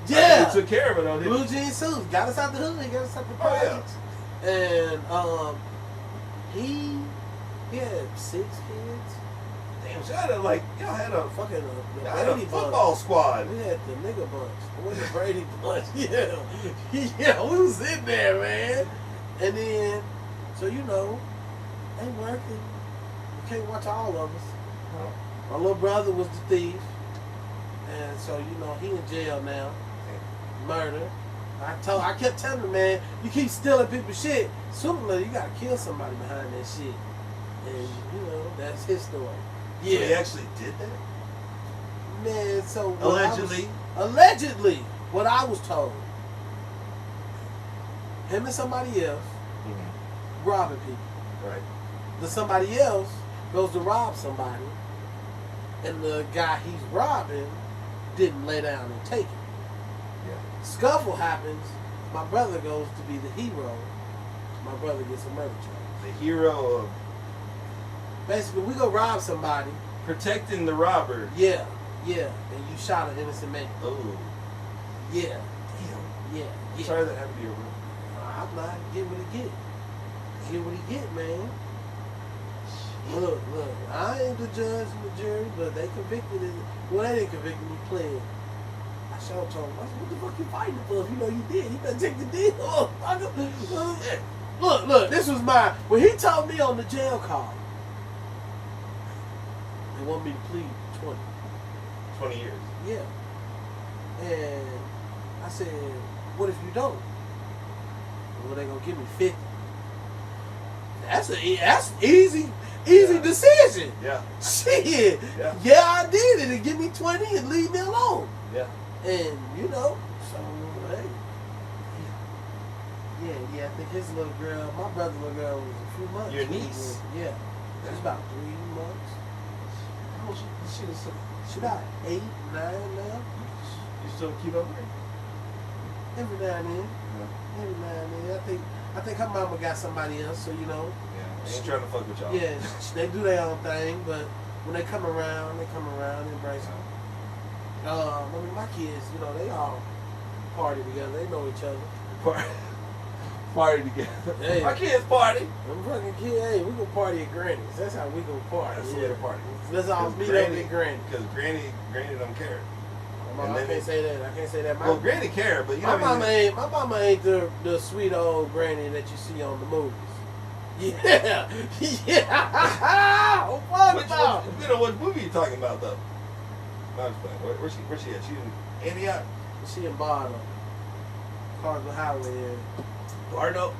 A: He
B: Yeah.
A: took care of it on him.
B: Blue jean suits. Got us out the hood. Got us out the
A: Oh, yeah.
B: projects. And he had 6 kids.
A: Damn, y'all had a
B: Fucking the
A: y'all had a
B: Brady
A: football
B: bunch.
A: squad.
B: We had the nigga bunch. It was the Brady bunch. Yeah. Yeah, we was in there, man. And then, so ain't working. You can't watch all of us. My little brother was the thief. And so, he in jail now. Murder. I kept telling him, man, you keep stealing people's shit. Sooner or later, you gotta kill somebody behind that shit. And, that's his story.
A: So he actually did that?
B: Man, so
A: Allegedly.
B: Allegedly, what I was told. Him and somebody else
A: Mm-hmm.
B: robbing people.
A: Right.
B: The somebody else goes to rob somebody, and the guy he's robbing didn't lay down and take it.
A: Yeah.
B: Scuffle happens. my brother goes to be the hero. My brother gets a murder charge.
A: The hero of
B: Basically, we go rob somebody.
A: protecting the robber.
B: Yeah, yeah, and you shot an innocent man.
A: Oh,
B: Yeah,
A: damn.
B: yeah, yeah.
A: Sorry that happened to you.
B: I'm not get what he get. Get what he get, man. Look, I ain't the judge and the jury, but they convicted him. Well, they didn't convict him, he pled. I showed told him, I said, what the fuck you fighting for if you know you did? You better take the deal. Look, this was my, when he told me on the jail call, they want me to plead 20.
A: 20 years.
B: Yeah. And I said, what if you don't? Well, they gonna give me 50. That's easy
A: Yeah.
B: decision.
A: Yeah.
B: Shit.
A: Yeah.
B: Yeah, I did it. And give me 20 and leave me alone.
A: Yeah.
B: And you know, so hey. Yeah, I think his little girl, my brother's little girl was a few months.
A: Your niece?
B: Yeah. She's about 3 months.
A: How old she was?
B: She's about 8, 9 now.
A: You still keep up with her?
B: Every now and then. Every now and then. I think her mama got somebody else, so you know.
A: Yeah. I ain't trying to fuck with y'all.
B: Yeah, they do their own thing, but when they come around, embrace them. I mean, my kids, you know, they all party together. They know each other.
A: Party together.
B: Hey.
A: My kids party.
B: I'm fucking kid. Hey, we gonna party at Granny's. That's how we gonna party.
A: That's the way to party.
B: Let's all
A: 'Cause
B: meet up at Granny.
A: Because Granny don't care.
B: I can't say that. I can't say that.
A: Well, Granny care, but you know
B: my
A: what I mean?
B: mama ain't the sweet old Granny that you see on the movies. Yeah, yeah.
A: What movie you talking about though? No, I'm just playing. Where's she at? She in Antioch?
B: She in Bardo, Cardinal Highway.
A: Bordeaux?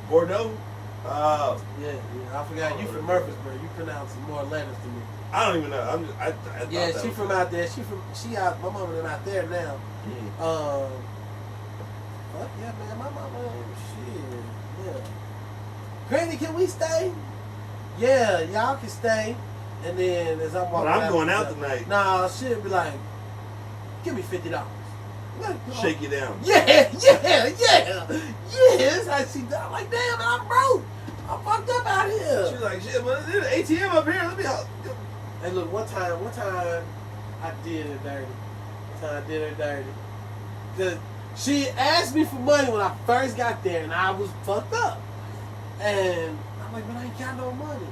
A: Oh,
B: Yeah. I forgot you from Murfreesboro. You pronounce more letters than me.
A: I don't even know. I thought
B: Yeah,
A: that
B: she
A: was
B: from
A: it.
B: out there. She out. My mama not there now.
A: Mm.
B: Fuck yeah, man. My mama, shit. Yeah. Granny, can we stay? Yeah, y'all can stay. And then as I'm walking
A: But I'm going
B: the
A: out
B: door-
A: tonight.
B: Nah, she'll be like, give me $50.
A: Shake you down.
B: Yeah. That's how she done. I'm like, damn, man, I'm broke. I'm fucked up out here.
A: She's like, shit, but there's an ATM up here. Let me help.
B: Hey, look, one time I did her dirty. Cause she asked me for money when I first got there, and I was fucked up. And I'm like, but I ain't got no money.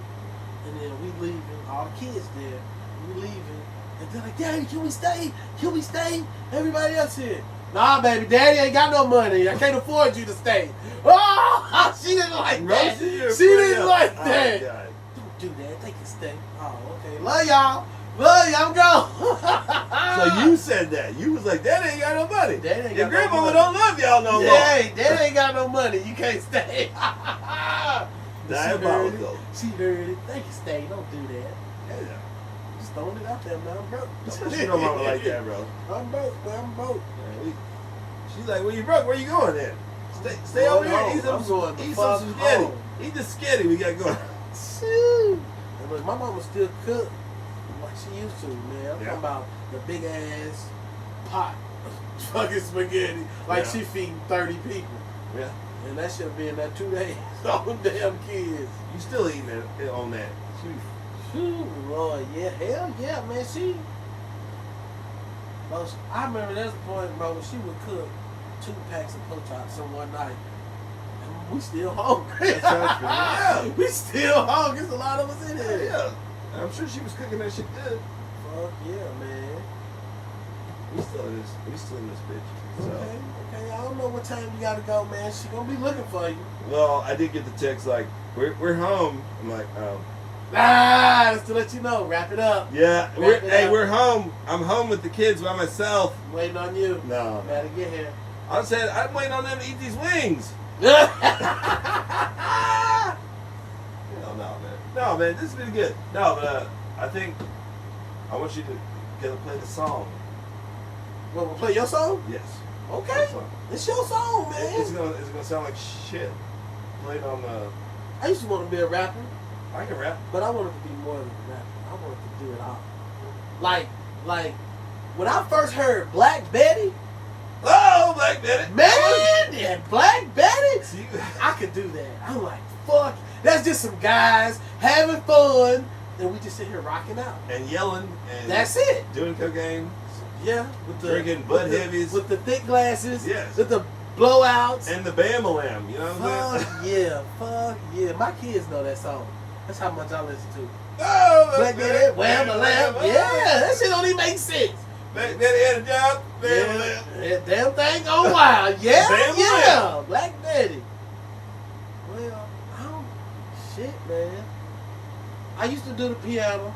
B: And then we leaving, all the kids there. We leaving, and they're like, Daddy, can we stay? Can we stay? Everybody else here. Nah, baby, Daddy ain't got no money. I can't afford you to stay. Oh, she didn't like that. She didn't like that.
A: Oh, God.
B: Don't do that. They can stay. Oh, okay. Love y'all. I'm gone.
A: So you said that. You was like, Daddy ain't got no money.
B: Daddy ain't
A: Your
B: got no
A: grandmama
B: money.
A: don't love y'all no more.
B: Yeah, Daddy ain't got no money. You can't stay.
A: Diabolical.
B: She dirty. They can stay. Don't do that.
A: Yeah.
B: Just throwing it out there, man. I'm broke.
A: She don't mama like that, bro.
B: I'm broke, man. I'm broke.
A: She's like, well, you broke. Where you going then? Stay
B: Going
A: over here.
B: home.
A: Eat some,
B: I'm going the
A: eat
B: fuck
A: some spaghetti.
B: home.
A: Eat the spaghetti we got going.
B: Shoot. And look, my mama still cook like she used to, man. I'm
A: Yeah.
B: talking about the big ass pot of fucking spaghetti. Like
A: Yeah.
B: she feeding 30 people.
A: Yeah.
B: And that should be in that 2 days. All them damn kids.
A: You still eating it on that?
B: Shoot, Lord, yeah, hell yeah, man. Bro, I remember there was a point, bro, when she would cook 2 packs of Pochops in one night. And we still hungry.
A: That sounds pretty- yeah.
B: We still hungry. There's a lot of us in here.
A: Yeah. I'm sure she was cooking that shit good.
B: Fuck yeah, man.
A: We still in this bitch. So.
B: Okay. I don't know what time you gotta go, man. She gonna be looking for you.
A: Well, I did get the text like, we're home. I'm like, oh.
B: That's to let you know. Wrap it up.
A: Yeah,
B: Wrap it up.
A: we're home. I'm home with the kids by myself.
B: Waiting on you.
A: No.
B: Gotta get here.
A: I said, I'm waiting on them to eat these wings. No, man. No, man, this has been good. No, but I think I want you to play the song.
B: Well, we'll play your song?
A: Yes.
B: Okay.
A: That song.
B: It's your song, man.
A: It's gonna sound like shit. Play it on the.
B: I used to want to be a rapper,
A: I can rap.
B: but I wanted to be more than a rapper. I wanted to do it all. Like when I first heard Black Betty,
A: Oh Black Betty.
B: Man, yeah, Black Betty.
A: See,
B: I could do that. I'm like, fuck. That's just some guys having fun, and we just sit here rocking out.
A: and yelling and
B: That's it.
A: doing cocaine.
B: Yeah, with the
A: Drinking Bud
B: with the-
A: Heavies.
B: with the thick glasses.
A: Yes.
B: With the blowouts.
A: And the Bam-A-Lam, you know what I'm
B: Fuck
A: saying?
B: yeah, fuck yeah. My kids know that song. That's how much I listen to.
A: Oh,
B: Black Betty, wham a lamb. Yeah, that shit don't even make sense.
A: Black Betty had a job. Bam-A-Lam.
B: Yeah, damn thing go wild. Yeah,
A: Bam-A-Lam.
B: yeah. Black Betty. Well, I don't. Shit, man. I used to do the piano.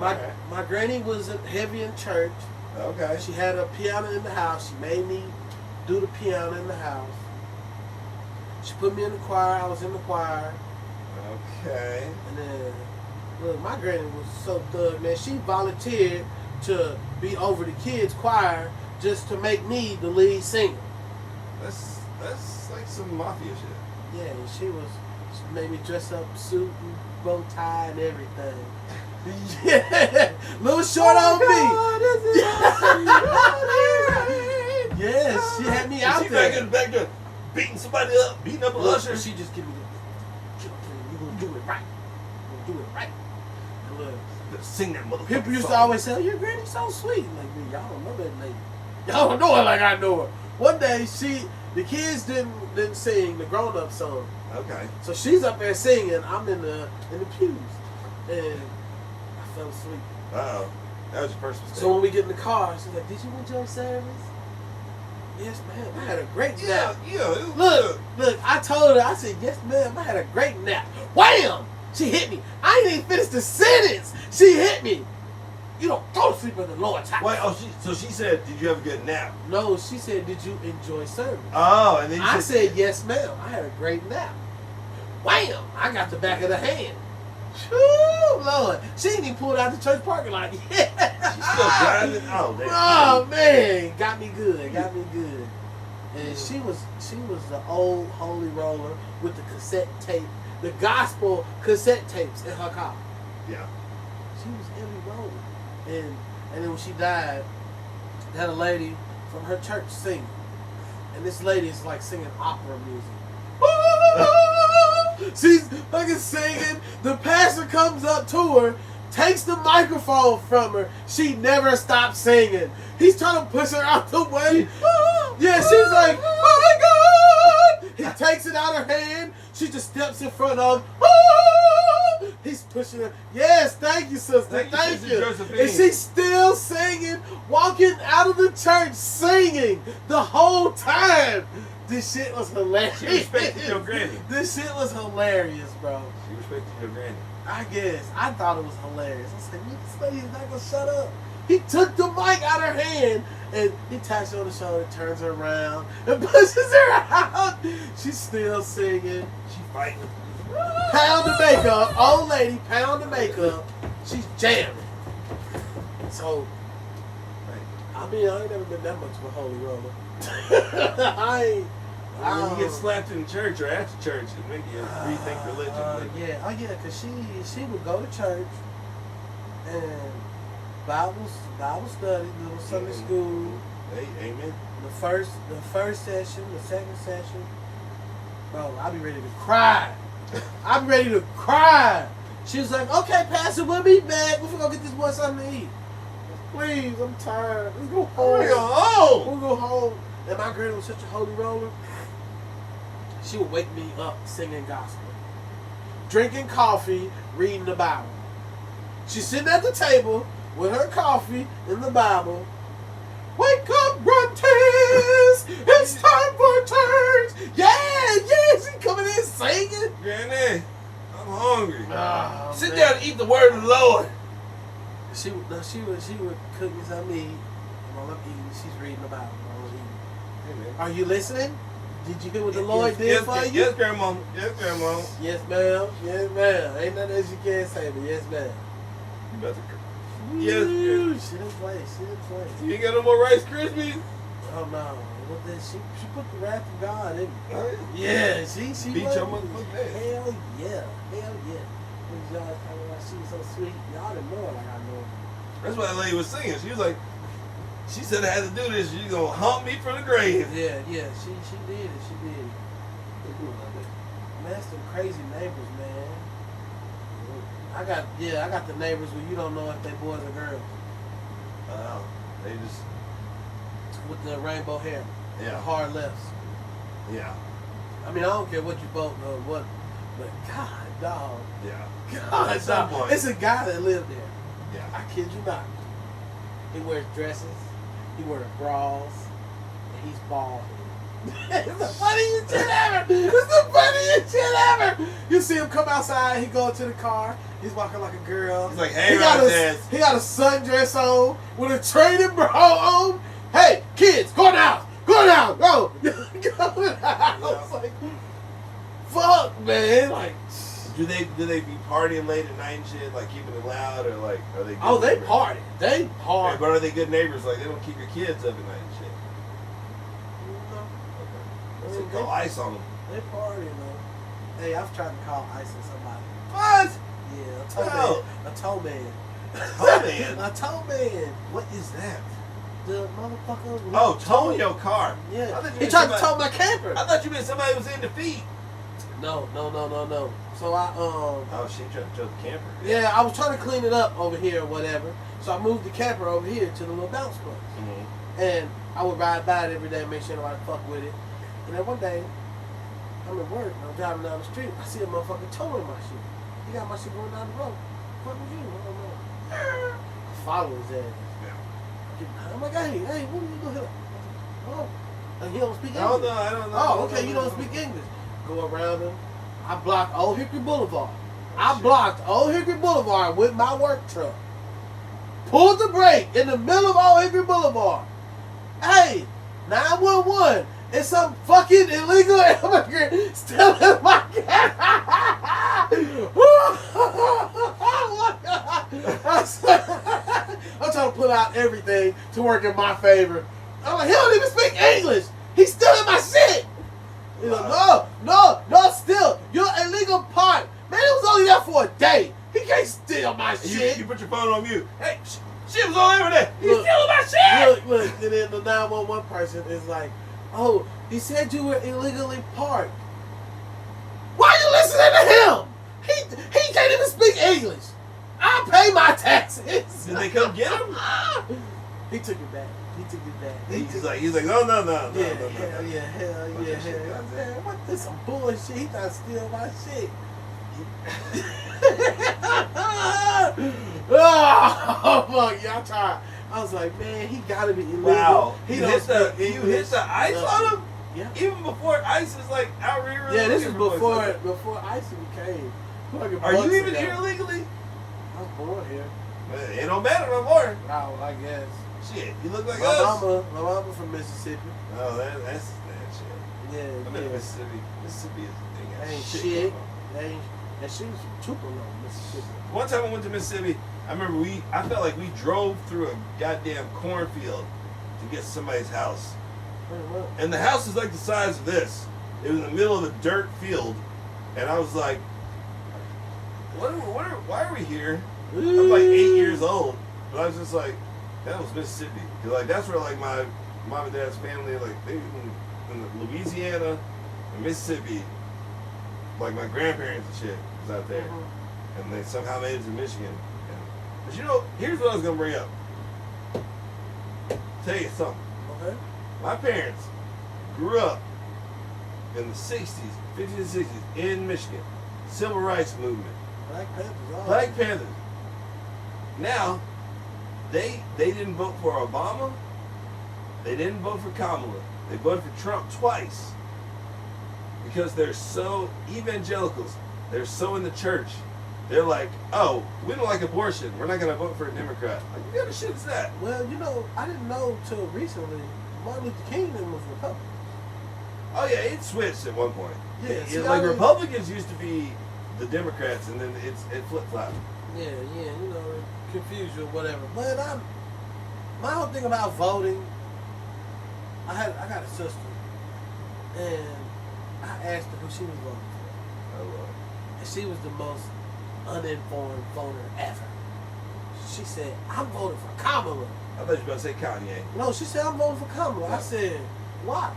A: Okay.
B: My granny was heavy in church.
A: Okay.
B: She had a piano in the house. She made me do the piano in the house. She put me in the choir. I was in the choir.
A: Okay.
B: And then, look, my granny was so thug, man. She volunteered to be over the kids' choir just to make me the lead singer.
A: That's like some mafia shit.
B: Yeah, and she made me dress up, suit and bow tie and everything. Yeah, little short on me. Yes, she had me out
A: She
B: there.
A: back in the back there beating somebody up, beating up a
B: Look,
A: usher.
B: she just give me the, you gonna do it right. You gonna do it right. And look,
A: Sing that motherfucker.
B: people used to
A: song.
B: always say, your granny's so sweet. Like, me, y'all don't know that lady. Y'all don't know her like I know her. One day, the kids didn't sing the grown-up song.
A: Okay.
B: So she's up there singing, I'm in the pews. And I fell asleep.
A: Uh-oh. That was your first mistake.
B: So when we get in the car, she's like, did you enjoy service? Yes, ma'am. I had a great nap.
A: yeah. It was
B: Look,
A: good.
B: look, I told her, I said, yes, ma'am, I had a great nap. Wham! She hit me. I ain't even finished the sentence. She hit me. You don't go to sleep in the Lord's house.
A: Wait, so she said, did you have a good nap?
B: No, she said, did you enjoy service?
A: Oh, and then you
B: I said, yes, ma'am. I had a great nap. Wham! I got the back of the hand. Whew, Lord. She didn't even pull it out the church parking lot. Yeah.
A: she's still driving? Oh, damn.
B: Oh, man. Got me good. Got me good. And she was the old holy roller with the cassette tape, the gospel cassette tapes in her car.
A: Yeah.
B: She was heavy rolling. And then when she died, they had a lady from her church singing. And this lady is like singing opera music. She's fucking singing. The pastor comes up to her, takes the microphone from her. She never stopped singing. He's trying to push her out the way. Yeah, she's like, oh my God. He takes it out of her hand. She just steps in front of him. He's pushing her. Yes, thank you, sister.
A: Thank you,
B: Thank
A: Sister
B: you.
A: Josephine.
B: And she's still singing, walking out of the church singing the whole time. This shit was hilarious.
A: She respected your granny.
B: This shit was hilarious, bro.
A: She respected your granny.
B: I guess. I thought it was hilarious. I said, this lady's not gonna shut up. He took the mic out of her hand and he taps her on the shoulder, turns her around, and pushes her out. She's still singing.
A: She fighting.
B: Pound of makeup, old lady, pound of makeup. She's jamming. So, I mean, I ain't never been that much of a holy roller. I ain't.
A: When you get slapped in church or after church, it make you rethink religion.
B: Yeah, cause she would go to church and Bible study, little Sunday school.
A: Hey, amen.
B: The first session, the second session. Bro, I'll be ready to cry. I'm ready to cry. She was like, okay, Pastor, we'll be back. We're gonna get this boy something to eat. Please, I'm tired. Let's go home. We'll go home. And my granny was such a holy roller. She would wake me up singing gospel. Drinking coffee, reading the Bible. She's sitting at the table with her coffee and the Bible. Wake up, grunties! It's time for church! Yeah! She coming in singing.
A: Granny, I'm hungry.
B: Oh,
D: Sit
B: man.
D: down and eat the word of the Lord.
B: She would cook me some meat. And while I'm eating, she's reading the Bible. While I'm eating.
A: Hey, man.
B: Are you listening? Did you hear what the Lord did
A: yes,
B: for you?
A: Yes, Grandma. Yes, Grandma.
B: Yes, ma'am. Yes, ma'am. Ain't nothing else you can't say, but yes, ma'am.
A: You about to Yes,
B: Ooh,
A: yes.
B: She didn't play. She didn't play.
A: You ain't got no more Rice Krispies?
B: Oh no. What did she put the wrath of God in me.
A: Huh?
B: Yeah, she
A: Beat
B: was-
A: your motherfucking ass.
B: Hell yeah. Hell yeah. When y'all talking about she was so sweet, y'all didn't know her like I know her.
A: That's what that lady was singing. She was like, She said I had to do this. You gonna hump me from the grave.
B: Yeah, she did it. She did it. They do love it. Man, that's some crazy neighbors, man. I got the neighbors where you don't know if they boys or girls
A: They just,
B: with the rainbow hair, the
A: yeah,
B: hard lefts.
A: yeah,
B: I mean, I don't care what you vote or what, but God, dog,
A: yeah,
B: God,
A: At some
B: dog.
A: point.
B: It's a guy that lived there.
A: yeah.
B: I kid you not. He wears dresses, he wears bras, and he's bald. It's the funniest shit ever. It's the funniest shit ever. You see him come outside, he go to the car, he's walking like a girl.
A: He's like, hey,
B: he got
A: Roxanne.
B: he got a sundress on with a training bra on. Hey, kids, go now, go. Go now. I was like, fuck, man. Like,
A: Do they be partying late at night and shit, like keeping it loud, or like are they? Good
B: oh, they
A: neighbors?
B: party. They
A: Hey,
B: party.
A: but are they good neighbors? Like they don't keep your kids up at night and shit. Okay. So
B: They-
A: call ice on them.
B: They party, though. Hey, I've tried to call ICE on somebody.
A: What?
B: Yeah,
A: No.
B: a tow man.
A: Tow man?
B: A tow man.
A: What is that?
B: The motherfucker.
A: Oh, towing your car. I
B: Yeah.
A: thought you
B: He
A: meant
B: tried to
A: somebody-
B: tow my camper.
A: I thought you meant somebody was in defeat.
B: No. So I
A: Oh, she tried to tow the camper.
B: yeah, I was trying to clean it up over here or whatever. So I moved the camper over here to the little bounce place.
A: Mm-hmm.
B: And I would ride by it every day, make sure nobody fuck with it. And then one day, I'm at work, and I'm driving down the street, I see a motherfucker towing my shit. He got my shit going down the road. What was you? I don't know. I follow his ass. I'm like, hey, what are you doing here? Oh, and he don't speak English.
A: No, I don't know.
B: Oh, okay, you don't speak English. Go around him. I blocked Old Hickory Boulevard. I blocked Old Hickory Boulevard with my work truck. Pulled the brake in the middle of Old Hickory Boulevard. Hey, 911. It's some fucking illegal immigrant stealing my car. I'm trying to put out everything to work in my favor. I'm like, he don't even speak English. He's stealing my shit. He's like, no, still. You're illegal part. Man, it was only there for a day. He can't steal my shit.
A: You put your phone on mute. Hey, shit was on over there. He's
B: Look,
A: stealing my shit.
B: Look, and then the 911 person is like, oh, he said you were illegally parked. Why are you listening to him? He can't even speak English. I pay my taxes.
A: Did they come get him?
B: He took it back.
A: He's like, no.
B: Yeah, hell yeah. Man, what this some bullshit? He trying to steal my shit. Oh fuck, y'all try. I was like, man, he gotta be illegal.
A: Wow.
B: He
A: You
B: don't
A: hit the
B: speak
A: you
B: English.
A: hit the ice on him?
B: Yeah.
A: Even before ice is like out here.
B: Yeah, this is before ICE became. fucking
A: Are you
B: months
A: even
B: ago.
A: here legally?
B: I was born here.
A: Man, it don't matter no more.
B: Oh, I guess.
A: Shit, you look like
B: My
A: us.
B: mama from Mississippi.
A: Oh, that's that shit.
B: Yeah,
A: I'm in Mississippi. Mississippi is they got
B: Ain't
A: shit.
B: shit.
A: going on.
B: And she was from Tupelo, Mississippi.
A: One time I went to Mississippi, I remember I felt like we drove through a goddamn cornfield to get to somebody's house.
B: What?
A: And the house is like the size of this. It was in the middle of a dirt field. And I was like, why are we here? I'm like 8 years old. But I was just like, that was Mississippi. 'Cause like that's where like my mom and dad's family, like they in Louisiana and Mississippi, like my grandparents and shit was out there.
B: Mhm.
A: And they somehow made it to Michigan. But you know, here's what I was gonna bring up. Tell you something.
B: Okay.
A: My parents grew up in the 60s, 50s and 60s in Michigan. Civil rights movement.
B: Black Panthers. Oh.
A: Black Panthers. Now, they didn't vote for Obama. They didn't vote for Kamala. They voted for Trump twice. Because they're so evangelicals. They're so in the church. They're like, oh, we don't like abortion. We're not going to vote for a Democrat. Like, what kind of shit is that?
B: Well, you know, I didn't know till recently Martin Luther King was Republican.
A: Oh, yeah, it switched at one point.
B: Yeah, see,
A: like
B: I mean-
A: Republicans used to be the Democrats, and then it flip-flopped.
B: Yeah, you know, confuse you or whatever. But my whole thing about voting, I got a sister, and I asked her who she was voting for, and she was the most uninformed voter ever. she said, I'm voting for Kamala.
A: I thought you were about to say Kanye.
B: No, she said, I'm voting for Kamala. I said, why?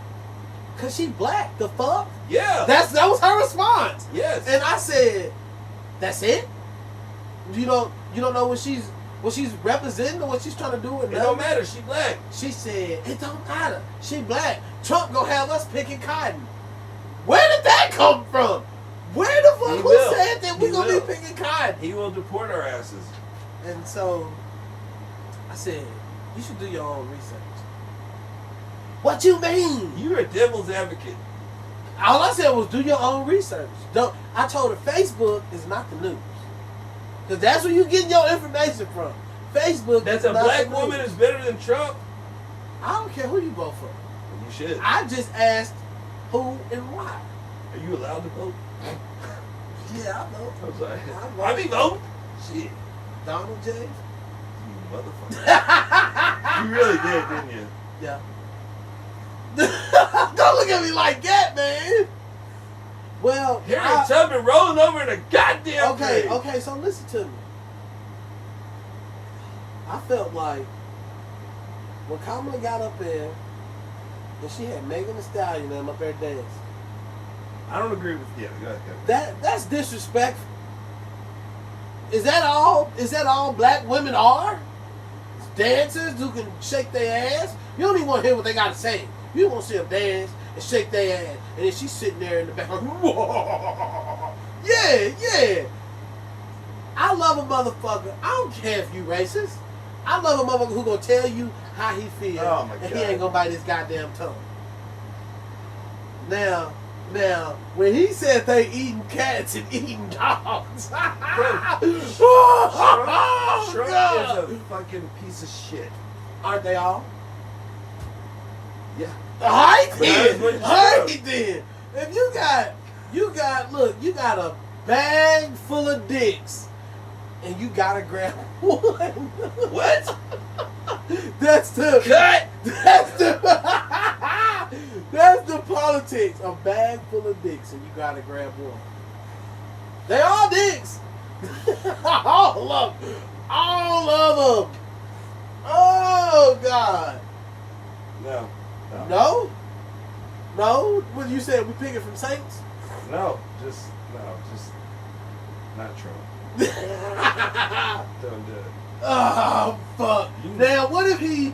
B: Because she black. The fuck?
A: Yeah.
B: That was her response.
A: Yes.
B: And I said, that's it? You don't know what she's representing or what she's trying to do with
A: It don't matter. She black.
B: She said, it don't matter. She black. Trump gonna have us picking cotton. Where did that come from? Where the fuck?
A: He
B: Who
A: will.
B: said that we
A: He
B: gonna
A: will.
B: be picking cotton?
A: He will deport our asses.
B: And so I said, you should do your own research. What you mean?
A: You're a devil's advocate.
B: All I said was do your own research. Don't. I told her Facebook is not the news. Because that's where you getting your information from. Facebook
A: That's
B: is
A: a
B: not
A: black
B: the
A: woman
B: news.
A: is better than Trump.
B: I don't care who you vote for.
A: You should.
B: I just asked who and why.
A: Are you allowed to vote?
B: Yeah, I know.
A: I'm sorry.
B: I vote.
A: I mean, vote. Shit.
B: Donald J.
A: You motherfucker. You really did, didn't you?
B: Yeah. Don't look at me like that, man. Well,
A: Harriet Tubman rolling over in a goddamn
B: okay,
A: grave.
B: okay. So listen to me. I felt like when Kamala got up there and she had Megan Thee Stallion and them up there dancing.
A: I don't agree with you. Go ahead.
B: That's disrespectful. Is that all? Is that all black women are? Dancers who can shake their ass. You don't even want to hear what they got to say. You want to see them dance and shake their ass, and then she's sitting there in the back. Yeah. I love a motherfucker. I don't care if you racist. I love a motherfucker who gonna tell you how he feels,
A: Oh, my
B: and he
A: God.
B: ain't gonna bite his goddamn tongue. Now, when he said they eating cats and eating dogs,
A: Trump
B: God.
A: is a fucking piece of shit.
B: Aren't they all?
A: Yeah.
B: Alright
A: But that is what
B: then.
A: you
B: Alright
A: said.
B: then. If you got a bag full of dicks and you gotta grab one.
A: What?
B: That's the
A: Cut.
B: that's the politics. A bag full of dicks and you gotta grab one. They all dicks. All of them. All of them. Oh God.
A: No.
B: No? No? What you said? We picking from Saints?
A: No. Just not Trump. Don't do it.
B: Oh fuck! Now what if he,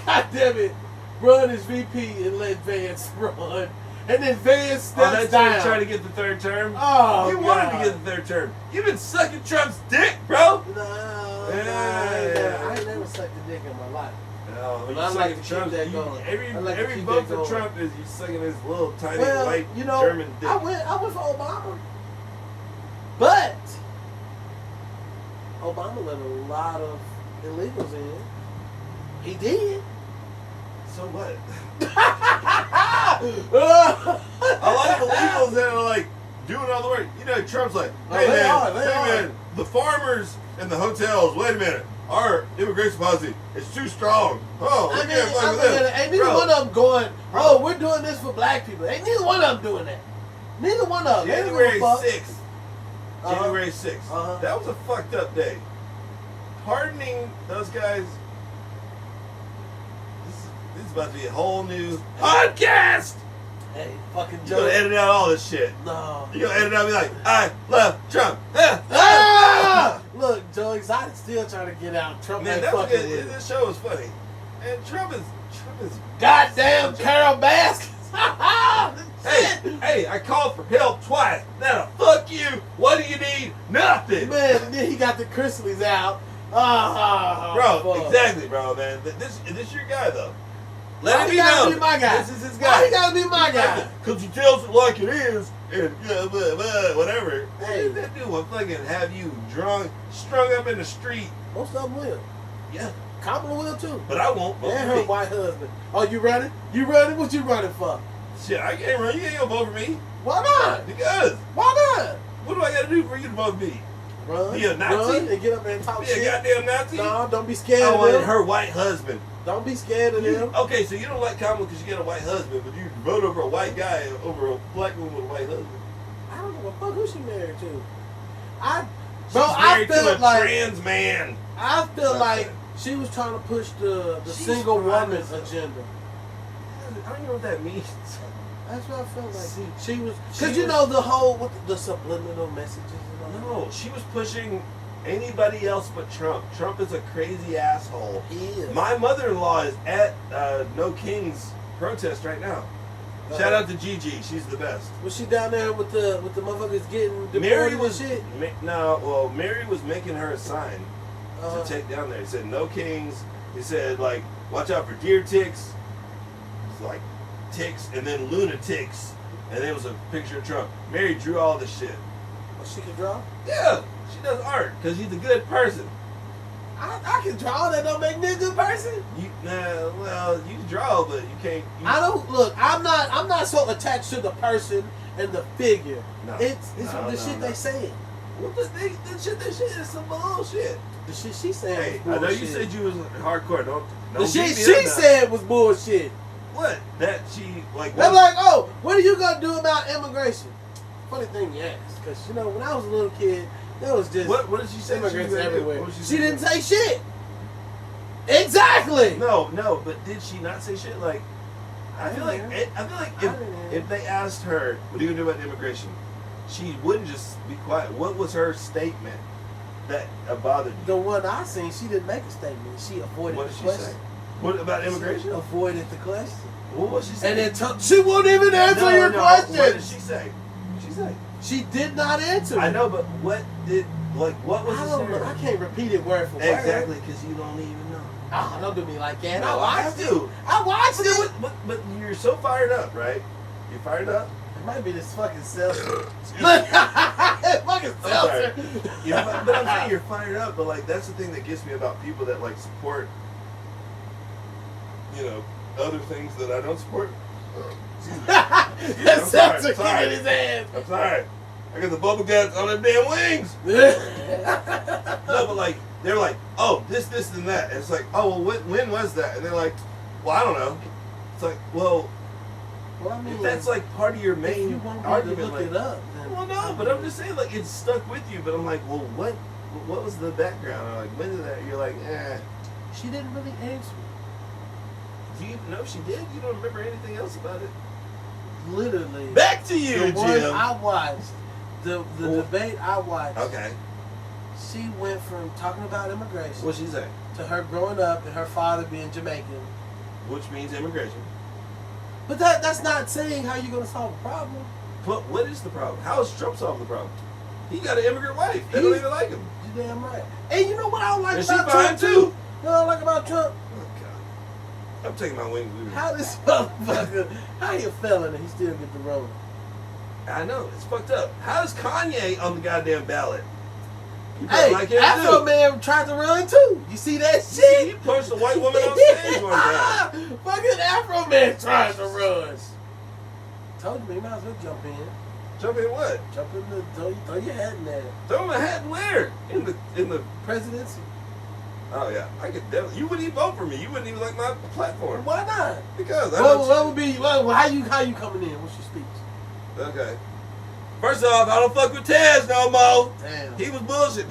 B: goddamn it, run as VP and let Vance run, and then Vance steps
A: that's how
B: down?
A: you trying to get the third term?
B: Oh,
A: You wanted
B: God.
A: to get the third term. You've been sucking Trump's dick, bro.
B: No,
A: Yeah.
B: I ain't never sucked a dick in my life.
A: No,
B: But
A: you
B: I like
A: sucking
B: to keep
A: Trump's
B: that
A: you-
B: going. I like to
A: Every
B: keep
A: vote
B: that
A: for
B: going.
A: Trump is you sucking his little tiny
B: Well,
A: white
B: you know,
A: German dick.
B: I went for Obama, but Obama let a lot of illegals in. He did.
A: So what?
B: I
A: I like illegals that are like doing all the work. You know, Trump's like, hey
B: Oh, they
A: man,
B: are, they
A: hey
B: are.
A: man, the farmers and the hotels. Wait a minute, our immigration policy is too strong. Oh, we can't fuck with this.
B: ain't neither
A: Bro,
B: one of them going, oh, we're doing this for black people. Ain't neither one of them doing that. Neither one of them. They don't give a
A: January
B: fuck.
A: 6th.
B: Uh-huh.
A: January 6th.
B: Uh-huh.
A: That was a fucked up day. Pardoning those guys. This is about to be a whole new podcast.
B: Hey, fucking
A: You're gonna
B: Joe.
A: edit out all this shit.
B: No.
A: You're gonna edit out and be like, I love Trump.
B: Ah! Look, Joe Exotic still trying to get out. Trump
A: Man,
B: ain't
A: that was
B: fucking
A: good.
B: with it.
A: This show was funny. And Trump is
B: Goddamn Carol Baskins.
A: Hey, I called for help twice. Now, fuck you. What do you need? Nothing.
B: Man, and then he got the Chrisleys out. Ah,
A: Bro,
B: fuck.
A: exactly, bro, man. This your guy, though.
B: Why
A: Let
B: he
A: him
B: gotta
A: know.
B: be my guy?
A: This is his
B: Why
A: guy.
B: he gotta be my guy?
A: Because he tells it like it is, and whatever.
B: Hey.
A: That dude will fucking have you drunk, strung up in the street.
B: Most of them will.
A: Yeah,
B: Kamala will too.
A: but I won't vote
B: And
A: for
B: her
A: me.
B: white husband. Oh, you running? You running? What you running for?
A: Shit, I can't run. You ain't gonna vote for me.
B: Why not?
A: Because
B: Why not?
A: what do I gotta do for you to vote for me?
B: Run.
A: Be a Nazi?
B: Run and get up there and talk
A: Be a
B: shit.
A: goddamn Nazi?
B: No, don't be scared
A: I
B: of
A: wanted
B: them.
A: her white husband.
B: Don't be scared of them.
A: Okay, so you don't like Kamala because you got a white husband, but you vote over a white guy over a black woman with a white husband.
B: I don't give a fuck who she married to.
A: She's
B: I
A: married to
B: felt
A: a
B: like
A: trans man.
B: I feel
A: That's
B: like
A: it.
B: she was trying to push the
A: She's
B: single
A: trying
B: woman
A: to-
B: agenda.
A: I don't even know what that means.
B: That's what I felt like.
A: See,
B: She was,
A: she
B: because you
A: was-
B: know the whole with the subliminal messages and all.
A: No, she was pushing anybody else but Trump. Trump is a crazy asshole.
B: He is.
A: My mother-in-law is at No Kings protest right now. Shout out to Gigi, she's the best.
B: Was she down there with the motherfuckers getting
A: Mary
B: deported
A: was
B: and shit?
A: Mary was making her a sign
B: Uh,
A: to take down there. He said no kings. He said like watch out for deer ticks. It's like ticks and then lunatics, and there was a picture of Trump. Mary drew all this shit.
B: she could draw.
A: Yeah, she does art because she's a good person.
B: I can draw. That don't make me a good person.
A: You draw, but you can't.
B: I don't look. I'm not so attached to the person and the figure.
A: No.
B: It's
A: No,
B: the
A: no,
B: shit
A: no.
B: they saying.
A: What the shit is some bullshit.
B: The shit she said
A: Hey,
B: was
A: I know
B: bullshit.
A: you said you was hardcore. Don't
B: the
A: beat
B: shit
A: me
B: she
A: up now.
B: said was bullshit.
A: What? That she like.
B: They're like, oh, what are you gonna do about immigration? Funny thing you ask, because you know when I was a little kid, there was just
A: What did she say? she was
B: immigrants
A: gonna do?
B: everywhere.
A: What did
B: She
A: say?
B: didn't say shit. Exactly.
A: No, but did she not say shit? Like, I feel like if they asked her, "What are you gonna do about immigration?" she wouldn't just be quiet. What was her statement that bothered you?
B: The one I seen, she didn't make a statement. She avoided
A: What
B: the
A: did she
B: question.
A: say? What about
B: She
A: immigration?
B: avoided the question.
A: What was she saying?
B: And then she won't even answer your
A: What did
B: question.
A: she say? What did she say?
B: She did not answer.
A: I know, but what was
B: I
A: the
B: don't know. I
A: scenario?
B: can't repeat it word for word.
A: Exactly, because you don't even know.
B: Oh, don't do me like that.
A: No,
B: I
A: I
B: watched it.
A: do.
B: I watched it.
A: But you're so fired up, right? You fired up?
B: It might be this fucking seltzer.
A: Excuse me.
B: Look, fucking
A: I'm sorry.
B: seltzer.
A: But I'm saying you're fired up. But like that's the thing that gets me about people that like support, other things that I don't support. Excuse me.
B: That
A: I'm
B: seltzer
A: sorry.
B: kicking his ass.
A: I'm sorry. I got the bubble guts on them damn wings. No, but like they're like, oh, this, and that. And it's like, oh, well, when was that? And they're like, well, I don't know. It's like, well,
B: Well, I mean,
A: if that's like part of your
B: if
A: main
B: you want me to
A: argument,
B: look
A: like,
B: it up, then
A: well, no, but I'm just saying, like, it's stuck with you. But I'm like, well, what was the background? Or like, when did that? You're like,
B: she didn't really answer.
A: do you know she did? You don't remember anything else about it?
B: Literally,
A: Back to you,
B: the one
A: Jim.
B: I watched, the
A: Well,
B: debate I watched.
A: Okay.
B: She went from talking about immigration
A: What'd she say?
B: to her growing up and her father being Jamaican.
A: Which means immigration.
B: But that's not saying how you're gonna solve a problem.
A: But what is the problem? How is Trump solving the problem? He got an immigrant wife. They don't even like him.
B: You're damn right. And you know what I don't like
A: And she
B: about
A: fine
B: Trump
A: too.
B: too? You know what I don't like about Trump?
A: Oh God. I'm taking my wings.
B: How this motherfucker, how you feeling and he still get the road?
A: I know, it's fucked up. How is Kanye on the goddamn ballot? You
B: Hey,
A: probably like him
B: Afro
A: too.
B: Man tried to run too. You see that
A: He
B: shit?
A: punched a white woman on stage one time.
B: Fucking Afro Man tried to run. Told you, man, you might as well jump in.
A: Jump in what?
B: Jump in the, throw your hat in there.
A: Throw him a hat and where? In the.
B: Presidency.
A: Oh yeah, I could definitely. You wouldn't even vote for me. You wouldn't even like my platform
B: Why not?
A: because I
B: What
A: know.
B: would be? How you coming in? What's your speech?
A: Okay. First off, I don't fuck with Taz no more.
B: Damn.
A: He was bullshit.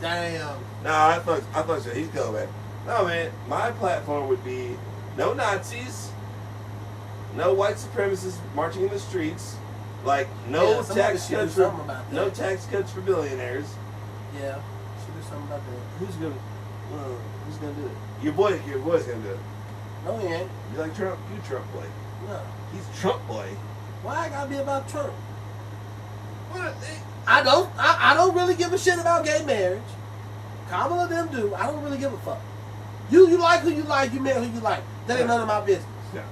B: Damn.
A: Nah, I thought so. He's coming back. No man, my platform would be no Nazis, no white supremacists marching in the streets, like no
B: Yeah, somebody
A: tax
B: should do
A: cuts for
B: something about that.
A: no tax cuts for billionaires.
B: Yeah. Should do something about that.
A: Who's gonna do it? Your boy's gonna do it.
B: No, he ain't.
A: You like Trump? You Trump boy.
B: No.
A: He's Trump boy.
B: Why I gotta be about Trump?
A: What?
B: I don't really give a shit about gay marriage. Kamala them do. I don't really give a fuck. You like who you like. You marry who you like. That ain't none of my business.
A: Yeah.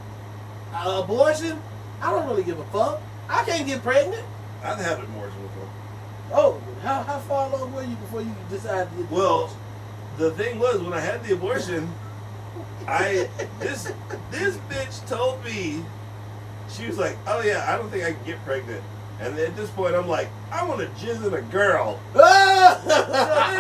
B: Abortion. I don't really give a fuck. I can't get pregnant.
A: I've had it more before.
B: Oh, how far along were you before you decided to get the
A: Well,
B: abortion?
A: the thing was when I had the abortion, this bitch told me, she was like, oh yeah, I don't think I can get pregnant. And at this point, I'm like, I want to jizz in a girl. So this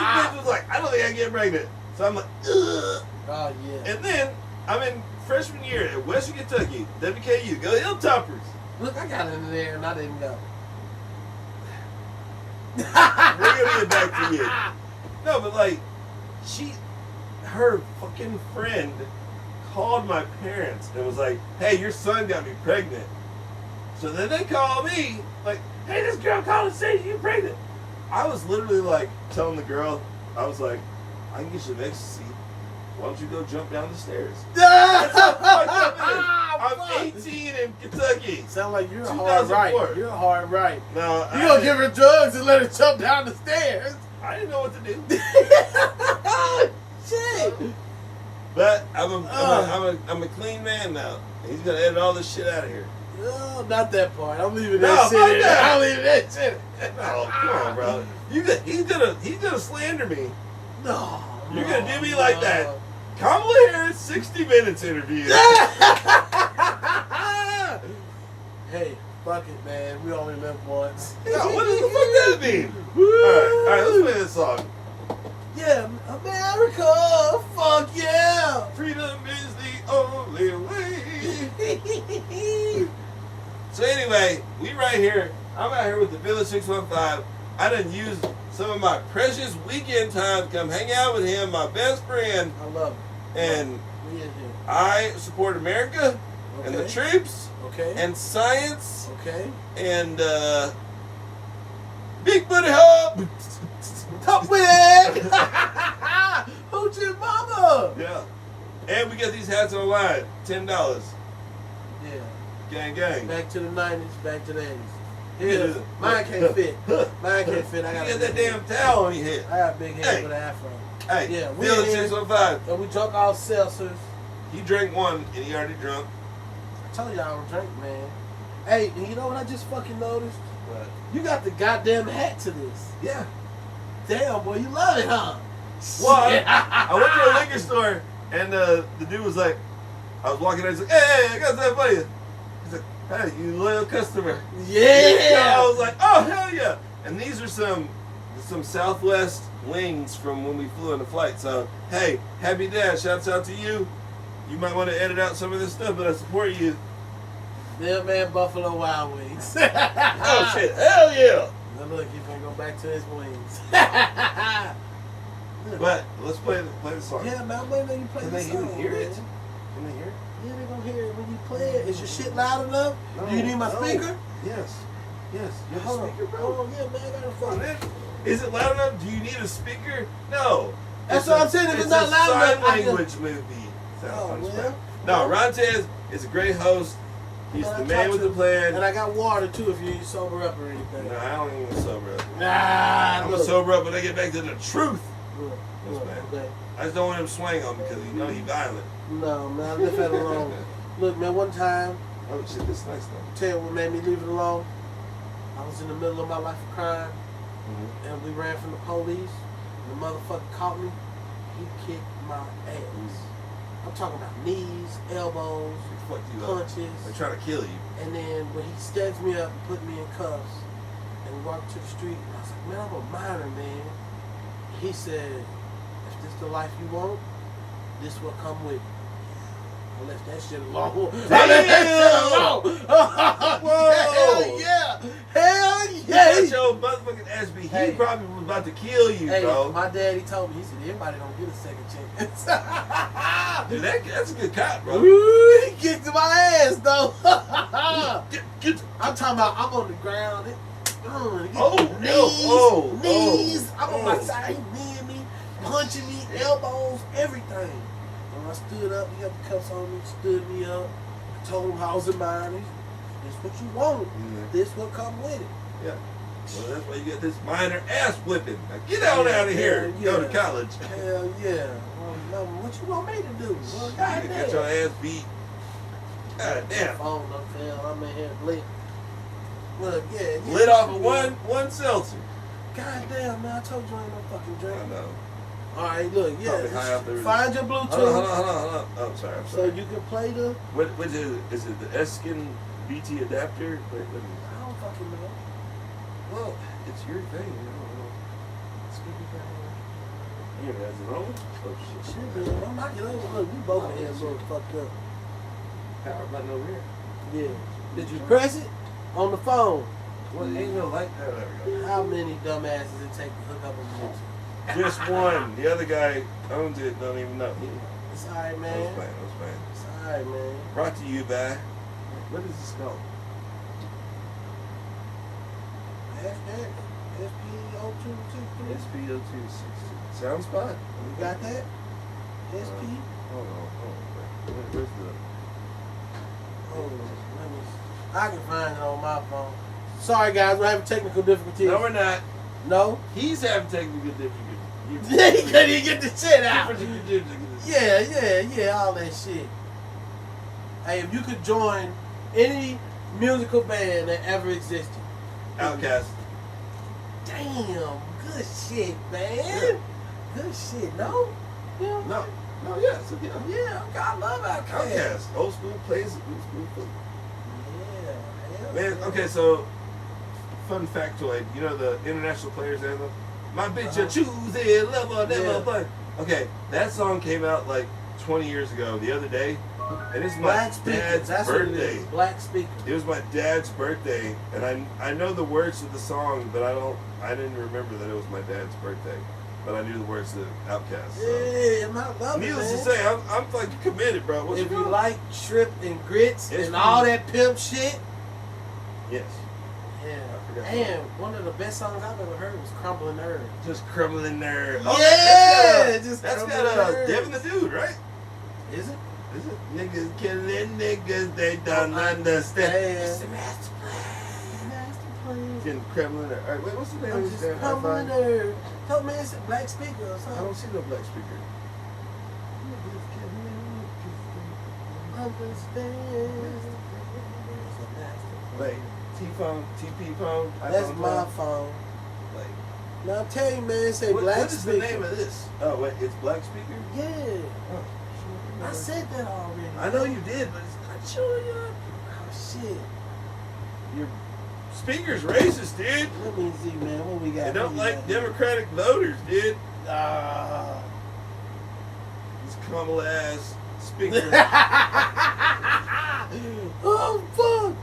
A: bitch was like, I don't think I can get pregnant. So I'm like, ugh.
B: Oh yeah.
A: And then I'm in freshman year at Western Kentucky, WKU, go Hilltoppers.
B: Look, I got into there and I didn't go.
A: We're gonna get back to you. No, but like, her fucking friend called my parents and was like, "Hey, your son got me pregnant." So then they call me like, "Hey, this girl called and said you're pregnant." I was literally like telling the girl, I was like, "I can get you some ecstasy. Why don't you go jump down the stairs?" That's how fucked up it is. I'm 18 in Kentucky.
B: Sound like you're a hard
A: 2004.
B: right. You're a hard right.
A: No,
B: You gonna give her drugs and let her jump down the stairs?
A: I didn't know what to do.
B: Shit.
A: But I'm a clean man now. He's gonna edit all this shit out of here.
B: No, not that part. I'm leaving
A: No,
B: that shit
A: fuck
B: in.
A: that.
B: I'm leaving that shit.
A: Oh, come on, bro. He's gonna slander me.
B: No.
A: You're gonna do me like that. Kamala Harris 60 Minutes interview.
B: Hey, fuck it, man. We only live once.
A: Yeah, what does the fuck that mean? Alright, let's play this song.
B: Yeah, America. Fuck yeah.
A: Freedom is the only way. So anyway, we right here. I'm out here with the Village 615. I done used some of my precious weekend time to come hang out with him, my best friend.
B: I love it.
A: And
B: We in here.
A: I support America and the
B: Okay.
A: troops
B: Okay.
A: and science
B: Okay.
A: and Big Booty Hub.
B: Top wig. Who's your mama?
A: Yeah. And we got these hats online. $10.
B: Yeah.
A: Gang gang.
B: Back to the 90s, back to the 80s.
A: Yeah.
B: Yeah, mine can't fit. Mine can't fit. I
A: You
B: got
A: got that damn towel on your head.
B: I got a big head
A: Hey.
B: with an afro.
A: Hey,
B: Yeah, we
A: Village
B: in here.
A: 615.
B: And we drunk all seltzers.
A: He drank one and he already drunk.
B: I told y'all I don't drink, man. Hey, and you know what I just fucking noticed?
A: But
B: You got the goddamn hat to this.
A: yeah.
B: Damn, boy, you love it, huh?
A: Well, I went to a liquor store and the dude was like, I was walking out, he's like, hey, I got something for you. He's like, hey, you loyal customer.
B: Yeah.
A: I was like, oh, hell yeah. And these are some Southwest wings from when we flew in the flight. So, hey, happy dad, shouts out to you. You might want to edit out some of this stuff, but I support you.
B: Them man Buffalo Wild Wings.
A: Oh, shit, hell yeah.
B: Now look, he's gonna go back to his wings.
A: But let's play the song.
B: Yeah, man, I'm waiting on you play
A: Can
B: the
A: they even
B: song,
A: hear
B: man.
A: it? Can they hear it?
B: Yeah, they gonna hear it when you play it. Is your shit loud enough? Do you need my
A: no.
B: speaker?
A: Yes. Yes. You have
B: Hold
A: a
B: on.
A: speaker, bro?
B: Hold on, yeah, man, I got a
A: Come on,
B: phone.
A: man. Is it loud enough? Do you need a speaker? No.
B: That's what I'm saying. If it's not loud
A: a
B: enough, I
A: sign
B: can-
A: language movie.
B: Oh,
A: Sound
B: well.
A: No, Rontez is a great host. He's
B: Man,
A: the
B: I
A: man
B: talked
A: with
B: to
A: the
B: him.
A: plan.
B: And I got water too if you need to sober up or anything.
A: No, I don't even sober up.
B: Nah,
A: I'm gonna
B: look.
A: sober up when I get back to the truth.
B: Look,
A: Yes,
B: look,
A: man.
B: okay.
A: I just don't want him to swing on me because you know he's violent.
B: No, man, I left that alone. Look, man, one time,
A: Oh shit, this is nice though.
B: tell you what made me leave it alone. I was in the middle of my life of crime,
A: Mm-hmm.
B: and we ran from the police. And the motherfucker caught me. He kicked my ass. I'm talking about knees, elbows,
A: He fucked you up.
B: punches.
A: They're trying to kill you.
B: And then when he snatched me up and put me in cuffs, and we walked to the street, and I was like, man, I'm a minor, man. He said, if this the life you want, this will come with you. I left that shit alone. I left that shit alone.
A: Whoa.
B: Hell yeah. Hell
A: You
B: yeah.
A: got your motherfucking ass beat. He
B: Hey.
A: probably was about to kill you,
B: Hey,
A: bro.
B: my daddy told me, he said, everybody don't get a second chance.
A: Dude, that's a good cop, bro.
B: Ooh, he kicked my ass, though.
A: Get
B: I'm talking about, I'm on the ground.
A: Oh,
B: knees,
A: no.
B: knees. I'm on my
A: Oh.
B: side, he kneeing me, punching me, elbows, everything. When I stood up, he got the cuffs on me, stood me up. I told him how I was a minor. This what you want.
A: Mhm.
B: This will come with it.
A: Yeah. Well, that's why you get this minor ass whipping. Now get on out of here.
B: Yeah.
A: Go to college.
B: Hell yeah. Well, what you want me to do? Well,
A: You
B: goddamn.
A: get your ass beat. God
B: My
A: damn.
B: phone done fell. I'm in here lit. Look, yeah.
A: Lit off of one seltzer.
B: God damn, man. I told you I ain't no fucking
A: I
B: drink.
A: know.
B: All right, look,
A: Probably high off the
B: yeah.
A: roof.
B: Find your Bluetooth.
A: Hold on. Oh, I'm sorry.
B: So you can play the.
A: What is it? Is it the Eskin BT adapter? What is it?
B: I don't fucking know.
A: Well, it's your thing. I don't know.
B: Speaker power.
A: Here, has it on? Oh shit.
B: Shit, man. I'm knocking over. Look, we both in here a little fucked up.
A: Power button over here.
B: Yeah. Did you press it on the phone?
A: Well, ain't no light. There we go.
B: How many dumbasses it take to hook up a Bluetooth?
A: Just one. The other guy owns it. Don't even know.
B: It's alright,
A: I was
B: man.
A: playing.
B: It's alright, man.
A: Brought to you by. What is this called?
B: Hashtag SP0223.
A: SPO260. Sound spot.
B: You got that? SP?
A: Hold on. Where's the?
B: Oh, let me. I can find it on my phone. Sorry, guys, we're having technical difficulties.
A: No, we're not.
B: No?
A: He's having technical difficulties.
B: Yeah, he couldn't even get the shit out. Yeah, all that shit. Hey, if you could join any musical band that ever existed.
A: Outcast.
B: Damn, good shit, man. Good shit, no? Yeah.
A: No, yeah, it's a deal.
B: Yeah, okay, I love Outkast.
A: Outcast. Old school plays old school food.
B: Yeah.
A: Man, okay, so fun factoid. You know the International Players Anthem? My bitch, you choose it, love never
B: Yeah.
A: fun. Okay, that song came out like 20 years ago the other day, and it's my
B: Black Speakers.
A: dad's
B: That's what it
A: birthday.
B: is. Black Speakers.
A: It was my dad's birthday, and I know the words to the song, but I didn't remember that it was my dad's birthday, but I knew the words to Outkast. So.
B: Yeah, I'm not loving it,
A: Needless to
B: man.
A: say, I'm fucking committed, bro. What's
B: If you
A: wrong?
B: like Trip and Grits
A: It's
B: and
A: pretty-
B: all that pimp shit,
A: Yes.
B: yeah.
A: forgot
B: And one of the best songs I've ever heard was Crumbling Earth.
A: Just crumbling there.
B: Yeah, just
A: that's got
B: crumbling nerves.
A: Devin the Dude, right?
B: Is it?
A: Is it? Niggas killing niggas, they don't understand. It's the master plan.
B: Master plan.
A: Getting crumbling there. All right, wait, what's the name
B: I'm
A: of
B: just
A: this damn
B: crumbling
A: Wi-Fi?
B: Earth. Tell me it's a Black Speaker or
A: I
B: something.
A: don't see no black speaker.
B: Understand.
A: Wait, T-phone, TP phone.
B: That's
A: iPhone
B: my
A: phone?
B: phone.
A: Like,
B: Now I'm telling you, man, say Black
A: what is
B: Speaker.
A: the name of this? Oh, wait, it's black speaker?
B: Yeah.
A: Oh,
B: I said that already.
A: I know you did, but it's not showing up.
B: Oh, shit.
A: Your speaker's racist, dude.
B: Let me see, man. What we got?
A: They don't
B: What we
A: like
B: got here?
A: Democratic voters, dude.
B: Ah.
A: This Kamala ass speaker.
B: Oh, fuck.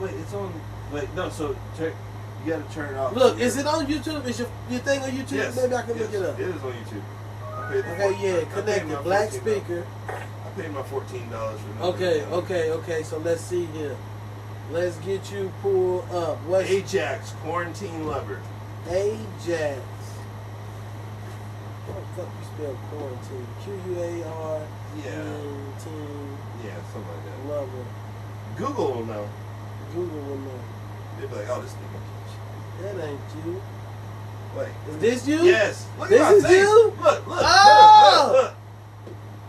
A: Wait, it's on. Wait, no. So you gotta turn it off.
B: Look, is it on YouTube? Is your thing on YouTube?
A: Yes.
B: Maybe I can
A: yes,
B: look it up.
A: It is on YouTube. I paid the
B: Okay, yeah,
A: I paid my
B: connected. Black
A: $14
B: speaker.
A: I paid my $14 for
B: Okay. So let's see here. Let's get you pulled up. What's
A: Ajax, quarantine lover.
B: Ajax? What the fuck you spell quarantine? QUAR.
A: Yeah.
B: Team
A: Yeah, something like that.
B: lover.
A: Google will know.
B: Google will know.
A: They'll be like, oh, this nigga.
B: That ain't you.
A: Wait.
B: Is this you?
A: Yes. Look
B: This
A: at my
B: is
A: face.
B: you?
A: Look.
B: Oh!
A: Look.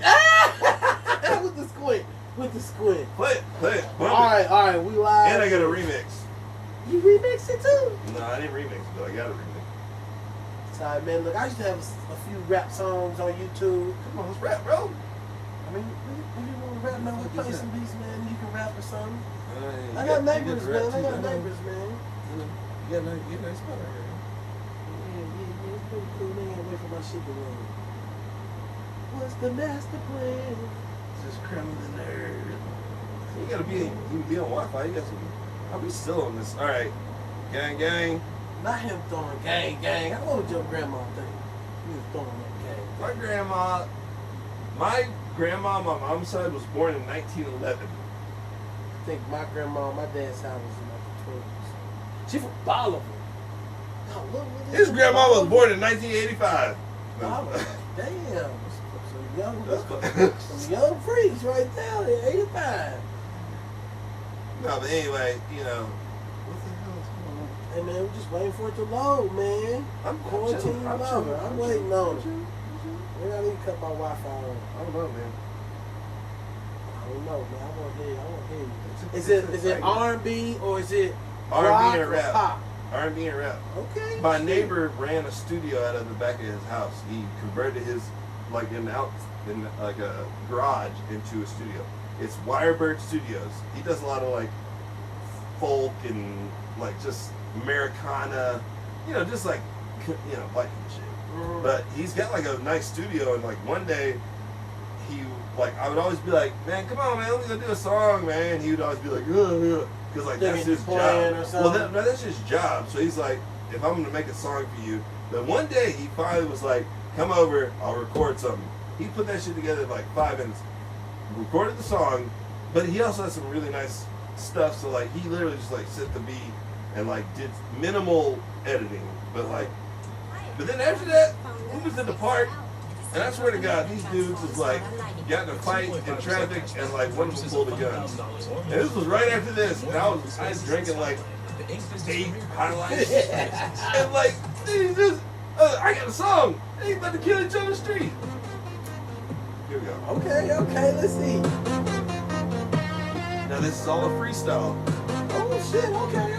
B: Ah! With the squint. With the squint.
A: Play it.
B: All right, we live.
A: And I got a remix.
B: You remixed it too?
A: No, I didn't remix it, but I got a remix.
B: Sorry, man. Look, I used to have a few rap songs on YouTube.
A: Come on, let's rap, bro.
B: I mean, if you want to rap, man, we'll play some beats, man. You can rap or something.
A: You
B: I got
A: you
B: neighbors,
A: the rap
B: man. I
A: too,
B: got
A: don't you?
B: neighbors, man.
A: You got a nice spot right here.
B: Yeah. It's pretty cool. They ain't wait for my shit to run. What's the master plan?
A: Just crumbling the nerd. You gotta be on Wi-Fi. You got some. I'll be still on this. All right, gang.
B: Not him throwing gang. How old your grandma think? He was throwing that gang.
A: My grandma, my mom's side was born in 1911.
B: I think my grandma, my dad's side was in like the 20s. She from Bolivar. No, what is
A: His
B: it?
A: grandma was born in 1985.
B: Bolivar. Damn.
A: That's
B: Some young freaks right there. They're 85.
A: No, but anyway, what the hell is going on?
B: Hey man, we're just waiting for it to load, man.
A: I'm
B: Quarantine
A: chilling, I'm
B: lover.
A: chilling,
B: I'm
A: I'm
B: waiting
A: chilling,
B: on it. Maybe I need to cut my Wi-Fi on.
A: I don't know, man.
B: I don't know, man. I want to hear you.
A: It's
B: Is it
A: exciting.
B: R&B or is it
A: R&B
B: rock
A: and
B: or
A: rap.
B: pop?
A: R&B and rap.
B: Okay.
A: My
B: shit.
A: neighbor ran a studio out of the back of his house. He converted his in like a garage into a studio. It's Wirebird Studios. He does a lot of like folk and like just Americana, just like Viking shit.
B: Mhm.
A: But he's got like a nice studio, and like one day I would always be like, man, come on, man, let me go do a song, man. He would always be like, because like that's
B: Thinking
A: his
B: you're playing
A: job.
B: or something.
A: Well, that's his job. So he's like, if I'm gonna make a song for you, But one day he finally was like, "Come over, I'll record something." He put that shit together in like 5 minutes, recorded the song, but he also had some really nice stuff. So like he literally just like set the beat and like did minimal editing, but like. But then after that, we was in the park, and I swear to God, these dudes was like got in a fight in traffic, and like one of them pulled a gun. And this was right after this, and I was drinking like 8 highlights, and like these just I got a song. They about to kill each other on the street. Here we go.
B: Okay, let's see.
A: Now this is all a freestyle.
B: Oh shit, okay.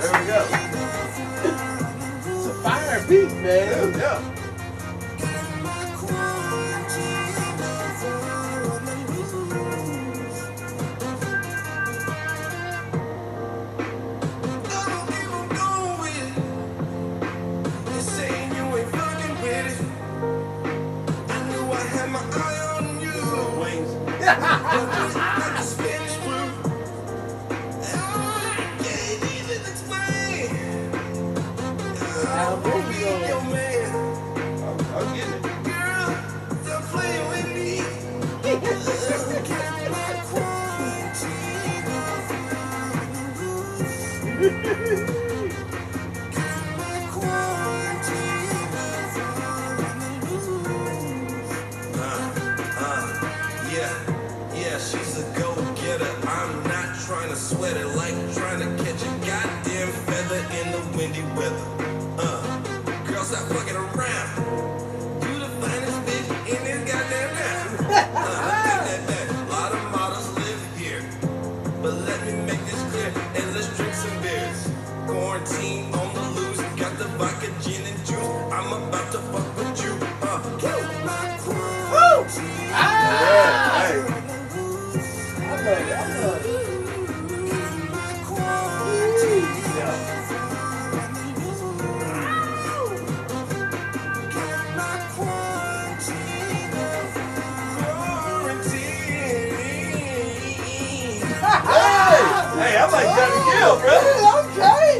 A: There we go.
B: It's a fire beat, man.
A: Yeah. I'm getting it.
E: Yeah, she's a go-getter. I'm not trying to sweat it like trying to catch a goddamn feather in the windy weather. Girl, stop fucking around. You the finest bitch in this goddamn town. A lot of models live here, but let me make this clear and let's drink some beers. Quarantine on the loose, got the vodka, gin, and juice. I'm about to fuck with you.
A: Yeah, hey.
B: I love it.
A: Hey, I'm like Johnny Gill, bro.
B: Okay.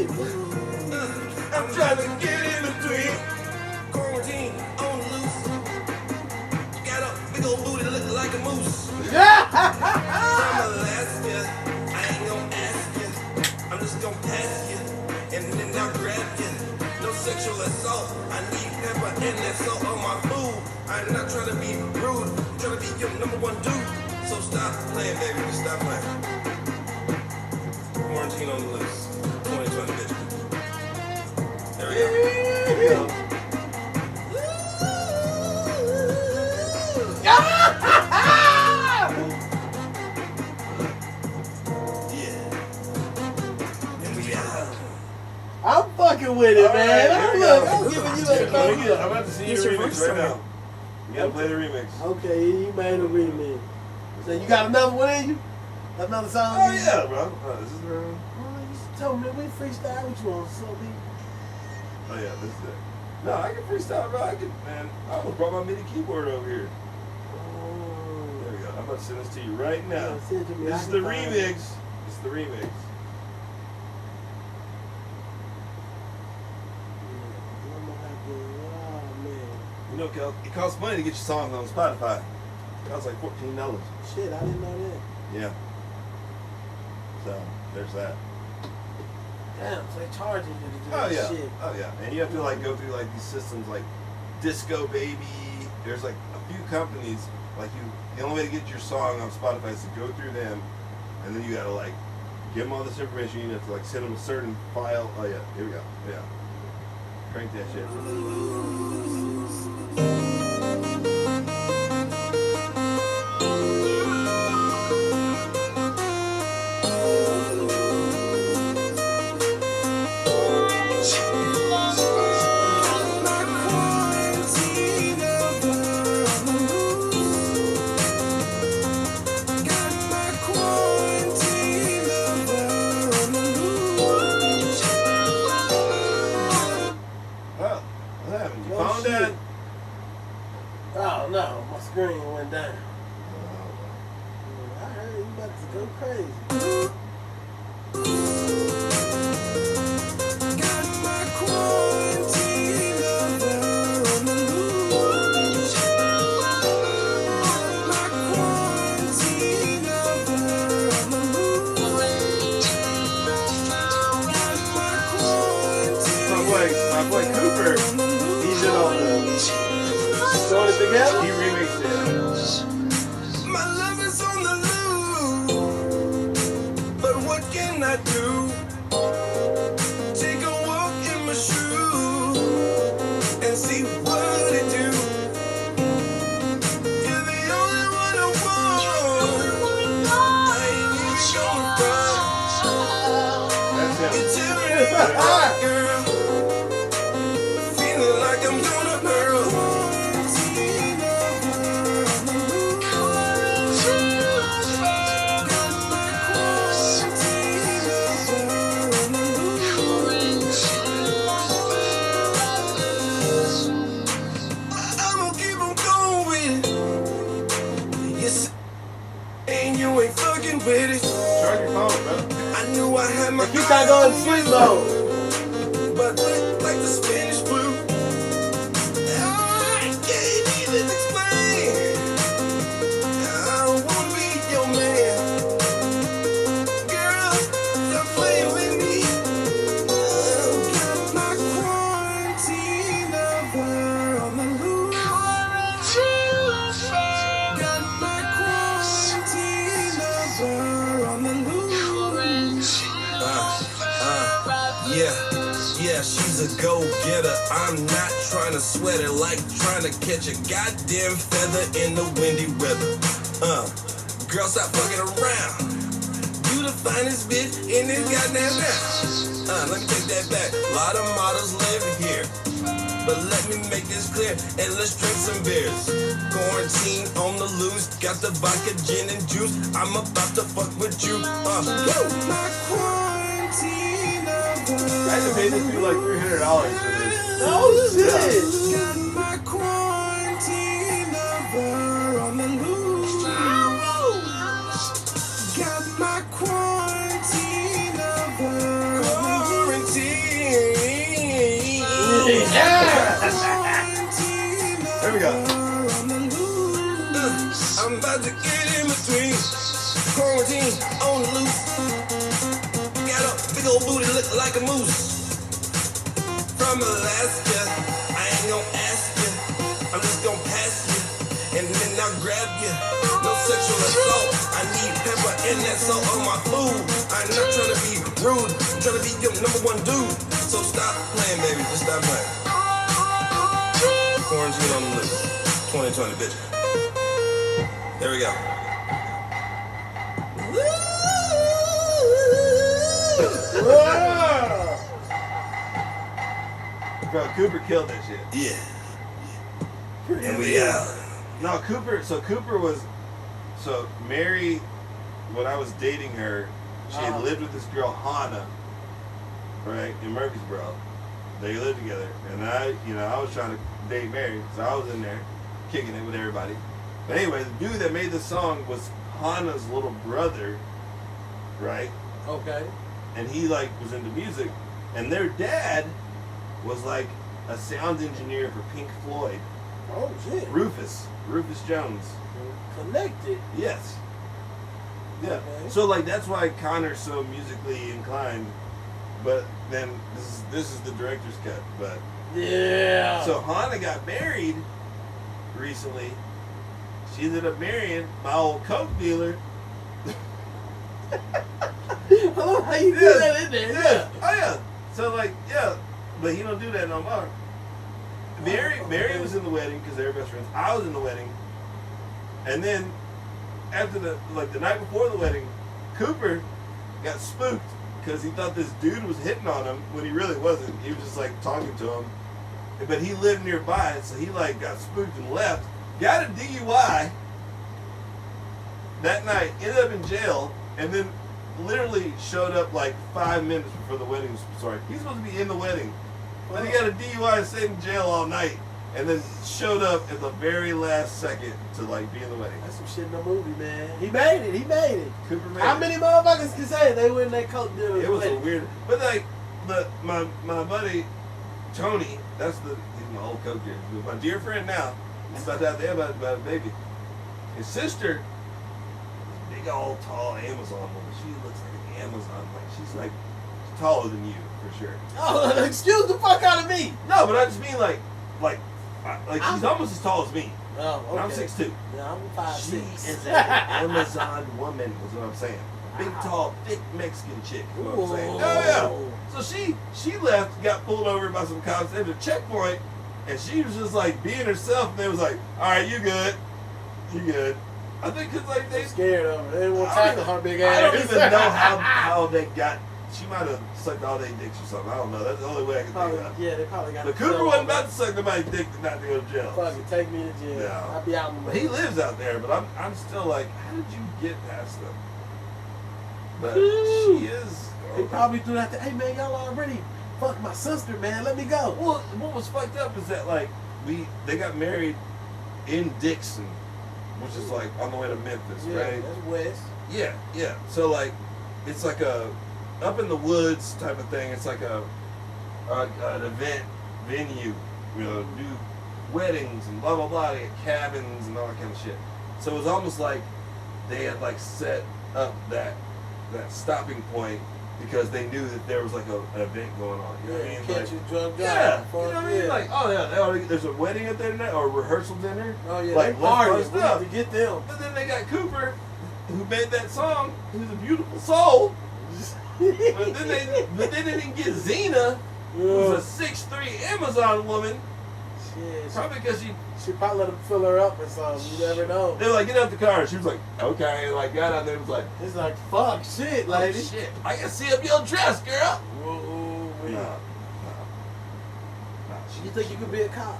E: I'm trying to get in between. Quarantine on the loose. You got a big old booty that look like a moose. From Alaska, I ain't gonna ask you. I'm just gonna pass you, and then I'll grab you. No sexual assault. I need pepper and that salt on my food. I'm not trying to be rude. I'm trying to be your #1 dude. So stop playing, baby. Just stop playing. Quarantine on the loose. 2020, bitch. There we go.
A: Here we go.
B: I'm fucking with it,
A: All
B: man.
A: right, here we
B: Look,
A: go.
B: I'm giving you that thumbs up.
A: I'm about to see your remix right now. You gotta play the remix.
B: Okay, you made a remix. So you got another one in you? Another song?
A: Oh
B: in you?
A: yeah, bro. This is the
B: Well, you just told me we freestyle. What you want? So we.
A: Oh yeah, this is it. No, I can freestyle, bro. Man, I almost brought my MIDI keyboard over here. There we go. I'm about to send this to you right now.
B: Yeah, send it to me.
A: This
B: I
A: is
B: can
A: the
B: find
A: remix.
B: it.
A: This is the remix.
B: Oh man.
A: You know, Kel, it costs money to get your songs on Spotify. It costs like $14.
B: Shit, I didn't know that.
A: Yeah. So there's that.
B: Damn, so they charging you to do
A: Oh
B: that
A: yeah.
B: shit.
A: Oh yeah. And you have to like go through like these systems like Disco Baby. There's like a few companies. Like the only way to get your song on Spotify is to go through them, and then you gotta like give them all this information. You have to like send them a certain file. Oh yeah, here we go. Yeah, crank that shit. Oh, what happened? You
B: Oh,
A: found
B: shit.
A: that?
B: Oh no, my screen went down. I heard you about to go crazy.
A: My boy Cooper, he's in all the.
B: Throwing it together?
A: He remixed it.
E: My love is on the loose, but what can I do? Take a walk in my shoes and see what it do. You're the only one I want. I ain't even going front.
A: That's
E: You're
A: him.
E: tearing me apart, girl. Feeling like I'm gonna burn. I'ma keep on going with it. Yes, and you ain't fucking with it.
A: Charge your phone, bro.
E: I knew I had my
B: You can't go in sleep mode.
E: but lit like the Spanish flu. I can't even explain. I wanna be your man. Girl, stop playing with me. Got my quarantine lover on the loose. Got my quarantine lover on the loose. Yeah, she's a go-getter. I'm not trying to sweat it like trying to catch a goddamn feather in the windy weather. Girl, stop fucking around. You the finest bitch in this goddamn town. Let me take that back. A lot of models live here. But let me make this clear and let's drink some beers. Quarantine on the loose, got the vodka, gin, and juice. I'm about to fuck with you. My quarantine
A: I had to pay this dude like $300 for this.
B: Oh shit!
E: got my quarantine lover on the loose. Got my quarantine lover. Quarantine.
A: There we go.
E: I'm about to get in between. Quarantine on the loose. Got a big old booty look like a moose. From Alaska, I ain't gon' ask you. I'm just gon' pass you. And then I'll grab you. No sexual assault. I need pepper and that salt on my food. I'm not trying to be rude. I'm trying to be your #1 dude. So stop playing, baby. Just stop playing. Quarantine on the loose. 2020, bitch. There we go.
A: Bro, Cooper killed that shit.
E: Yeah. And we out.
A: No, Cooper. So Cooper was. So Mary, when I was dating her, she had lived with this girl Hannah, right, in Murfreesboro. They lived together, and I was trying to date Mary, so I was in there, kicking it with everybody. But anyway, the dude that made the song was Hannah's little brother, right?
B: Okay.
A: And he like was into music, and their dad was like a sound engineer for Pink Floyd.
B: Oh shit.
A: Rufus Jones.
B: Connected.
A: Yes. Yeah.
B: Okay.
A: So like that's why Connor's so musically inclined, but then this is the director's cut. But
B: Yeah.
A: So Hannah got married recently. She ended up marrying my old coke dealer.
B: I love how you do that in there. Yeah.
A: Oh yeah. So like but he don't do that no more. Mary was in the wedding because they were best friends. I was in the wedding, and then after the night before the wedding, Cooper got spooked because he thought this dude was hitting on him when he really wasn't. He was just like talking to him, but he lived nearby, so he like got spooked and left. Got a DUI that night. Ended up in jail, and then literally showed up like 5 minutes before the wedding was. Sorry, he's supposed to be in the wedding. But he got a DUI and stayed in jail all night, and then showed up at the very last second to like be in the wedding.
B: That's some shit in the movie, man. He made it. He made it.
A: Cooper made
B: How
A: it.
B: many motherfuckers can say they were in that coke deal?
A: It was a weird, but like, my buddy Tony, he's my old coke dealer, my dear friend now. He's about to have about a baby. His sister, this big old tall Amazon woman. She looks like an Amazon. She's taller than you for sure.
B: Oh, excuse the fuck out of me.
A: No, but I just mean like she's almost as tall as me.
B: Oh, okay.
A: And I'm 6'2".
B: Yeah, I'm 5'6".
A: She is an Amazon woman, is what I'm saying. Big, tall, thick Mexican chick, is what I'm saying.
B: Ooh.
A: Oh, yeah. So she left, got pulled over by some cops at a checkpoint, and she was just like being herself, and they was like, all right, you good. You good. I think because like
B: They scared of her. They didn't want to
A: I
B: tackle
A: don't
B: her big
A: I
B: ass.
A: don't even know how they got. She might have sucked all their dicks or something. I don't know. That's the only way I can
B: Probably,
A: think of.
B: yeah, they probably got.
A: But Cooper wasn't about to suck nobody's dick not to go to jail.
B: Fuck it, take me to jail.
A: Yeah.
B: I'll be out in the
A: But he lives out there, but I'm still like, how did you get past them? But
B: Woo.
A: she is.
B: He probably threw that. Hey man, y'all already fucked my sister, man. Let me go.
A: Well, what was fucked up is that like they got married in Dixon, which is like on the way to Memphis,
B: Yeah,
A: right?
B: that's West.
A: Yeah, yeah. So like, it's like a up in the woods type of thing. It's like an event venue, do weddings and blah blah blah. They had cabins and all that kind of shit. So it was almost like they had like set up that stopping point because they knew that there was like an event going on. You know what I mean?
B: Catch
A: Like,
B: you drunk
A: yeah,
B: driving.
A: you know what I mean? Like, oh yeah, there's a wedding up there tonight or a rehearsal dinner.
B: Oh yeah,
A: like,
B: they
A: let's
B: party.
A: bust
B: We
A: up.
B: have to get them.
A: But then they got Cooper, who made that song, who's a beautiful soul. But then they didn't get Xena, who's a 6'3" Amazon woman.
B: Shit,
A: Probably because
B: she probably let him fill her up or something. You never know.
A: they were like, get out the car. And she was like, okay. And like got out there and was like,
B: It's like fuck shit,
A: oh,
B: lady.
A: shit, I can see up your dress, girl.
B: Ooh, wee.
A: No.
B: You think you could be a cop?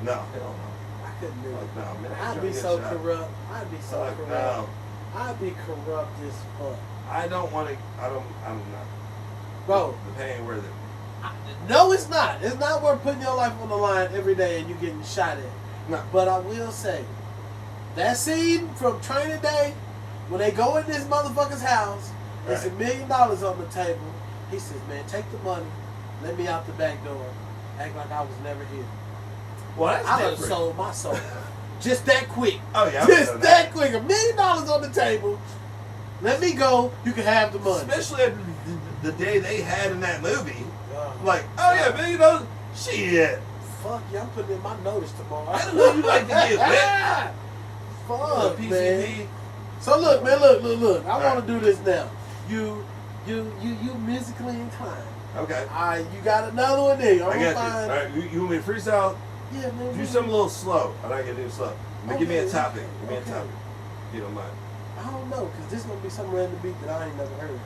A: No, hell no.
B: I couldn't do it.
A: Like, no, man.
B: I'd be so corrupt. I'd be so
A: Like,
B: corrupt.
A: no.
B: I'd be corrupt as fuck.
A: I don't want to. I'm not.
B: Bro,
A: The pain ain't worth it.
B: no, it's not. It's not worth putting your life on the line every day and you getting shot at.
A: No.
B: But I will say, that scene from Training Day, when they go in this motherfucker's house, there's
A: Right.
B: $1 million on the table. He says, man, take the money, let me out the back door, act like I was never here.
A: Well, that's
B: I done
A: different.
B: sold my soul. Just that quick.
A: Oh yeah, I've
B: Just
A: done
B: that quick. $1 million on the table. Let me go. You can have the money.
A: Especially after the day they had in that movie.
B: Oh,
A: Like, oh yeah, $1 million. Shit.
B: fuck yeah, I'm putting in my notice tomorrow.
A: I didn't know you like to get wet.
B: Fuck, man.
A: PCP.
B: So look, man, look. I
A: All
B: want to do this now. You musically inclined.
A: Okay.
B: All right, you got another one there.
A: I
B: I'm
A: got
B: gonna
A: you.
B: find.
A: All right, you want me to freestyle?
B: Yeah, man.
A: Do something a little slow. I like to do slow. Give me a
B: Okay,
A: topic. Give me a
B: okay.
A: topic. If you don't mind.
B: I don't know, cause this gonna be some random beat that I ain't never heard.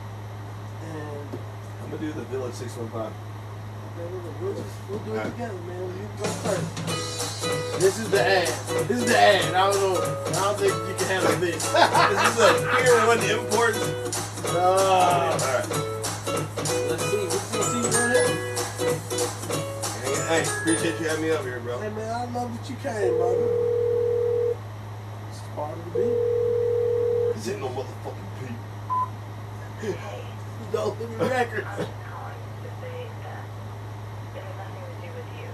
B: And
A: I'm gonna do the Village 615.
B: man, we'll do it
A: All right.
B: together, man. You go first. This is the ad. This is the ad. I don't think you can handle this.
A: Is this a Pier 1 import? All right.
B: Let's see. Let's see, man.
A: Hey, appreciate you having me up here, bro.
B: Hey, man, I love that you came, brother. It's part of the beat.
A: This ain't no motherfucking Pete.
B: You know, let me record.
F: I was calling to say that it had nothing to do with you.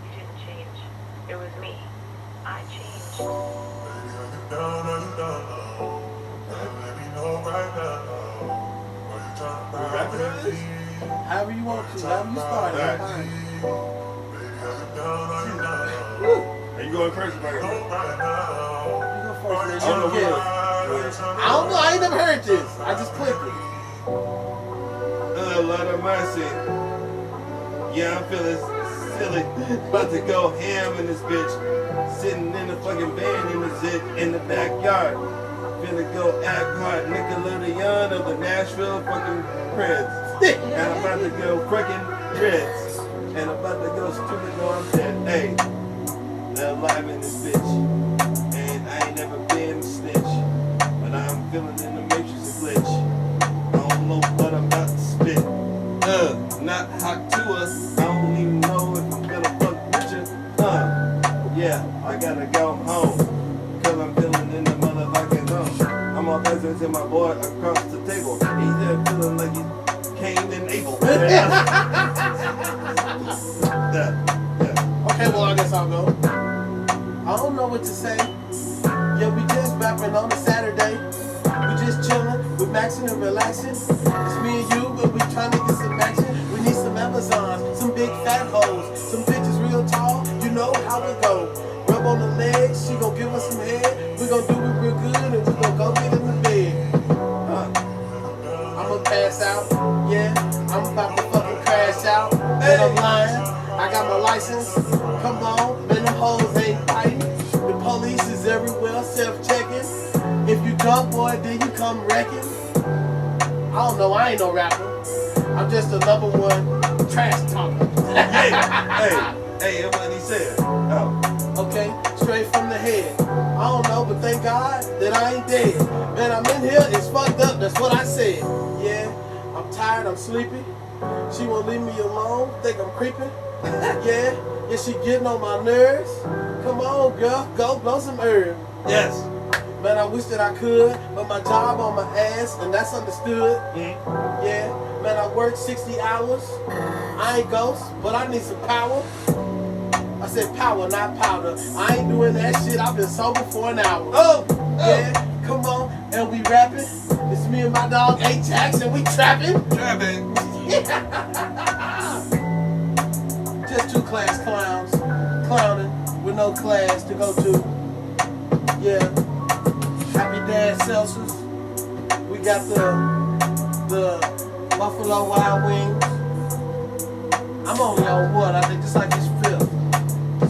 F: You didn't change. It was me. I changed.
A: We rapping on this?
B: However you want to. However you start.
A: All right.
B: Fine.
A: Are you going first? Or am I going?
B: You go first, man.
A: I don't know
B: You get it. I don't know. I ain't never heard this. I just clicked it.
A: Lord of mercy. Yeah, I'm feeling silly. About to go ham in this bitch. Sitting in the fucking van in the zit in the backyard. Finna go act hard. Nickelodeon of the Nashville fucking Preds. And I'm about to go fucking Reds. And I'm about to go stupid. No, I'm dead. Hey, they're alive in this bitch. And I ain't never been snitch. But I'm feeling in the matrix a glitch. I don't know what I'm about to spit. Not hot to us. I don't even know if I'm gonna fuck with you. Yeah, I gotta go home. Cause I'm feeling in the motherfucking zone. I'm all passing to my boy across the table. He's there feeling like he's Cain and Abel. Yeah.
B: Okay, well, I guess I'll go. I don't know what to say. Yeah, we just rapping on a Saturday. We just chilling, we maxing and relaxing. It's me and you, but we trying to get some action. We need some Amazons, some big fat hoes, some bitches real tall. You know how it go. Rub on the legs, she gon' give us some head. We gon' do it real good, and we gon' go get in the bed. I'ma pass out, yeah. I'm about to fucking crash out. And I'm lying. I got my license. Come on, man, them hoes ain't fighting. The police is everywhere, self-checking. If you drunk, boy, then you come wrecking. I don't know, I ain't no rapper. I'm just a number one trash talker.
A: Hey, that's what he said. Oh.
B: Okay, straight from the head. I don't know, but thank God that I ain't dead. Man, I'm in here, it's fucked up, that's what I said. Yeah, I'm tired, I'm sleepy. She won't leave me alone, think I'm creeping. Yeah, she getting on my nerves. Come on, girl, go blow some herb.
A: Yes.
B: Man, I wish that I could, but my job on my ass, and that's understood. Yeah, man, I work 60 hours. I ain't ghost, but I need some power. I said power, not powder. I ain't doing that shit. I've been sober for an hour. Yeah, come on, and we rapping. It's me and my dog A-Jax, and we trapping. Just two class clowns, clowning with no class to go to. Yeah, Happy Dad Celsius. We got the Buffalo Wild Wings. I'm only on one. I think this like his fifth.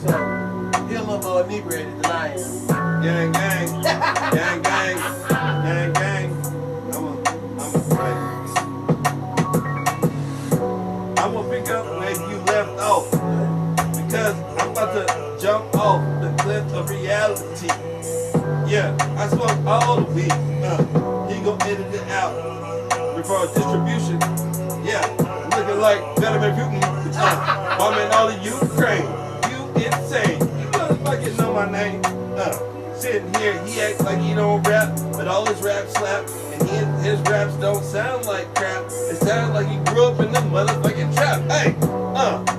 B: So he a little more inebriated than I am.
A: Gang, gang, gang, gang, gang, gang. I'm gonna pick up where you left off because I'm about to jump off the cliff of reality. Yeah, I smoke all the weed. He gon' edit it out before distribution. Yeah, looking like Vladimir Putin. Bombing all of Ukraine. You insane. You motherfucking know my name. Sitting here, he acts like he don't rap, but all his raps slap, and his raps don't sound like crap. It sounds like he grew up in the motherfucking trap. Hey,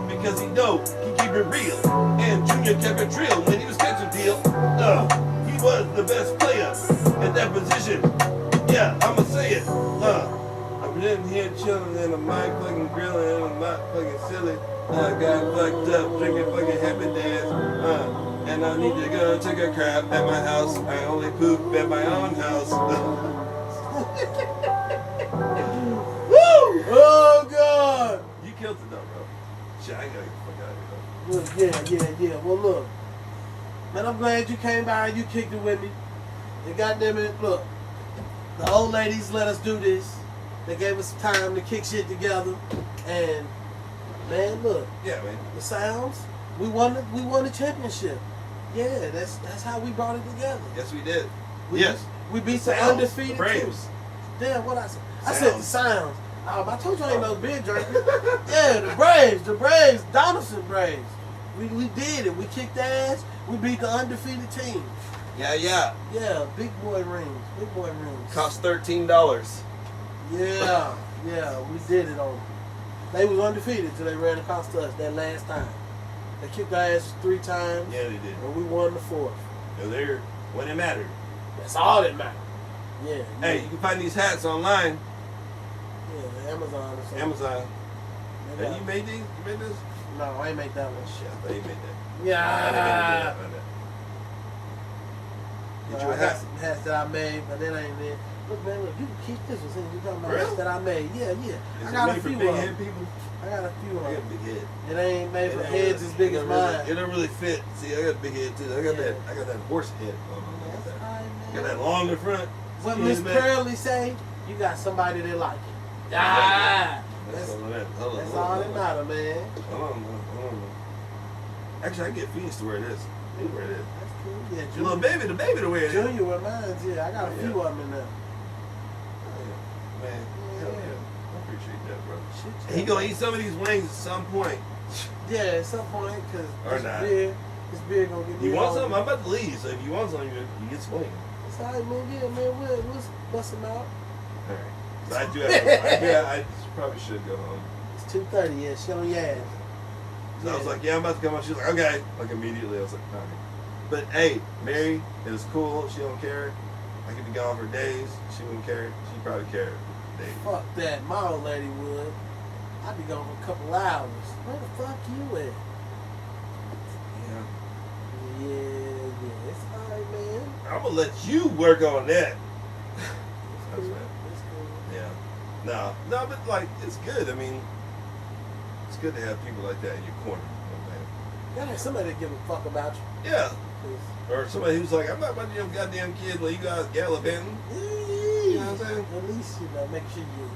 A: because he know he keep it real, and Junior kept it real when he was catching deal. He was the best player in that position. Yeah, I'ma say it. I'm in here chilling and I'm not fucking grilling and I'm not fucking silly. I got fucked up drinking fucking Happy Dads. And I need to go take a crap at my house. I only poop at my own house.
B: Woo! Oh God!
A: You killed it though, bro. Shit, I ain't gotta get the fuck out of here.
B: Look, yeah. Well, look, man, I'm glad you came by and you kicked it with me. And goddamn it, look, the old ladies let us do this. They gave us time to kick shit together, and man, look,
A: Yeah, man.
B: the sounds. We won the championship. Yeah, that's how we brought it together.
A: Yes, we did.
B: We
A: Yes.
B: we beat the
A: Sounds,
B: undefeated
A: the Braves.
B: teams. Damn, what I said? I said the
A: Sounds.
B: sounds. I told you I ain't no beer drinker. Yeah, the Braves, Donaldson Braves. We did it. We kicked ass. We beat the undefeated team.
A: Yeah.
B: Yeah, big boy rings.
D: Cost $13.
B: Yeah, we did it on them. They was undefeated till they ran across us that last time. They kicked our ass 3 times.
A: Yeah, they did.
B: And we won the 4th.
A: They're there when it mattered.
B: That's all that matters. Yeah.
A: Hey, you can find these hats online.
B: Yeah, Amazon or something.
A: Amazon.
B: They
A: Hey,
B: got-
A: you made these? You made this?
B: No, I ain't make that one.
A: Shit, I thought you made that.
B: Yeah.
A: I didn't mean to do that. Get you a
B: I got
A: hat.
B: some hats that I made, but that ain't it. Look, man, look, you can keep this one. You talking about
A: Really?
B: hats that I made? Yeah, yeah.
A: Is
B: I
A: it
B: got a
A: made for
B: few
A: big
B: of
A: head
B: them.
A: people?
B: I got a few of
A: I got a
B: them.
A: big head.
B: It ain't made for
A: It don't
B: heads
A: really-
B: as big
A: it
B: as
A: don't really-
B: mine.
A: It don't really fit. See, I got a big head too. I got
B: Yeah.
A: that horse head. I got
B: That's
A: that.
B: all right,
A: I
B: man.
A: got that long in front.
B: What
A: See,
B: Miss
A: man?
B: Curly say? You got somebody that like it.
A: Yeah.
B: Ah,
A: That's all that. Hold on,
B: that's
A: hold on,
B: all that
A: hold on.
B: matter, man.
A: Hold on. Actually, I get Phoenix to wear this. He wear this.
B: That's cool. Yeah,
A: The little
B: Junior.
A: the baby to wear it.
B: Junior with mine, yeah. I got a
A: Yeah.
B: few of them in there.
A: Man, hell yeah. I appreciate that, bro.
B: Shit,
A: He gonna eat some of these wings at some point.
B: Yeah, at some point, because
A: Or
B: this
A: not.
B: beer gonna get me.
A: You want
B: hungry.
A: some? I'm about to leave, so if you want some, you get some wings.
B: It's all right, man. Yeah, man. We'll bust them out.
A: Alright. So I do have I probably should go home.
B: It's 2:30. Yeah, shit on your ass.
A: So I was like, yeah, I'm about to come out. She was like, okay. Like immediately, I was like, alright. But hey, Mary, it was cool. She don't care. I could be gone for days. She wouldn't care. She'd probably care for days.
B: Fuck that. My old lady would. I'd be gone for a couple hours. Where the fuck you at?
A: Yeah.
B: Yeah. It's all right, man.
A: I'm gonna let you work on that.
B: It's
A: That's
B: cool.
A: right.
B: It's cool.
A: Yeah. No, but like it's good. I mean, it's good to have people like that in your corner. You know what I'm
B: Gotta have somebody that give a fuck about you.
A: saying? Yeah.
B: 'Cause
A: Or somebody who's like, I'm not about your goddamn kid. Like you guys gallivanting. You know what I'm saying?
B: At least, make sure you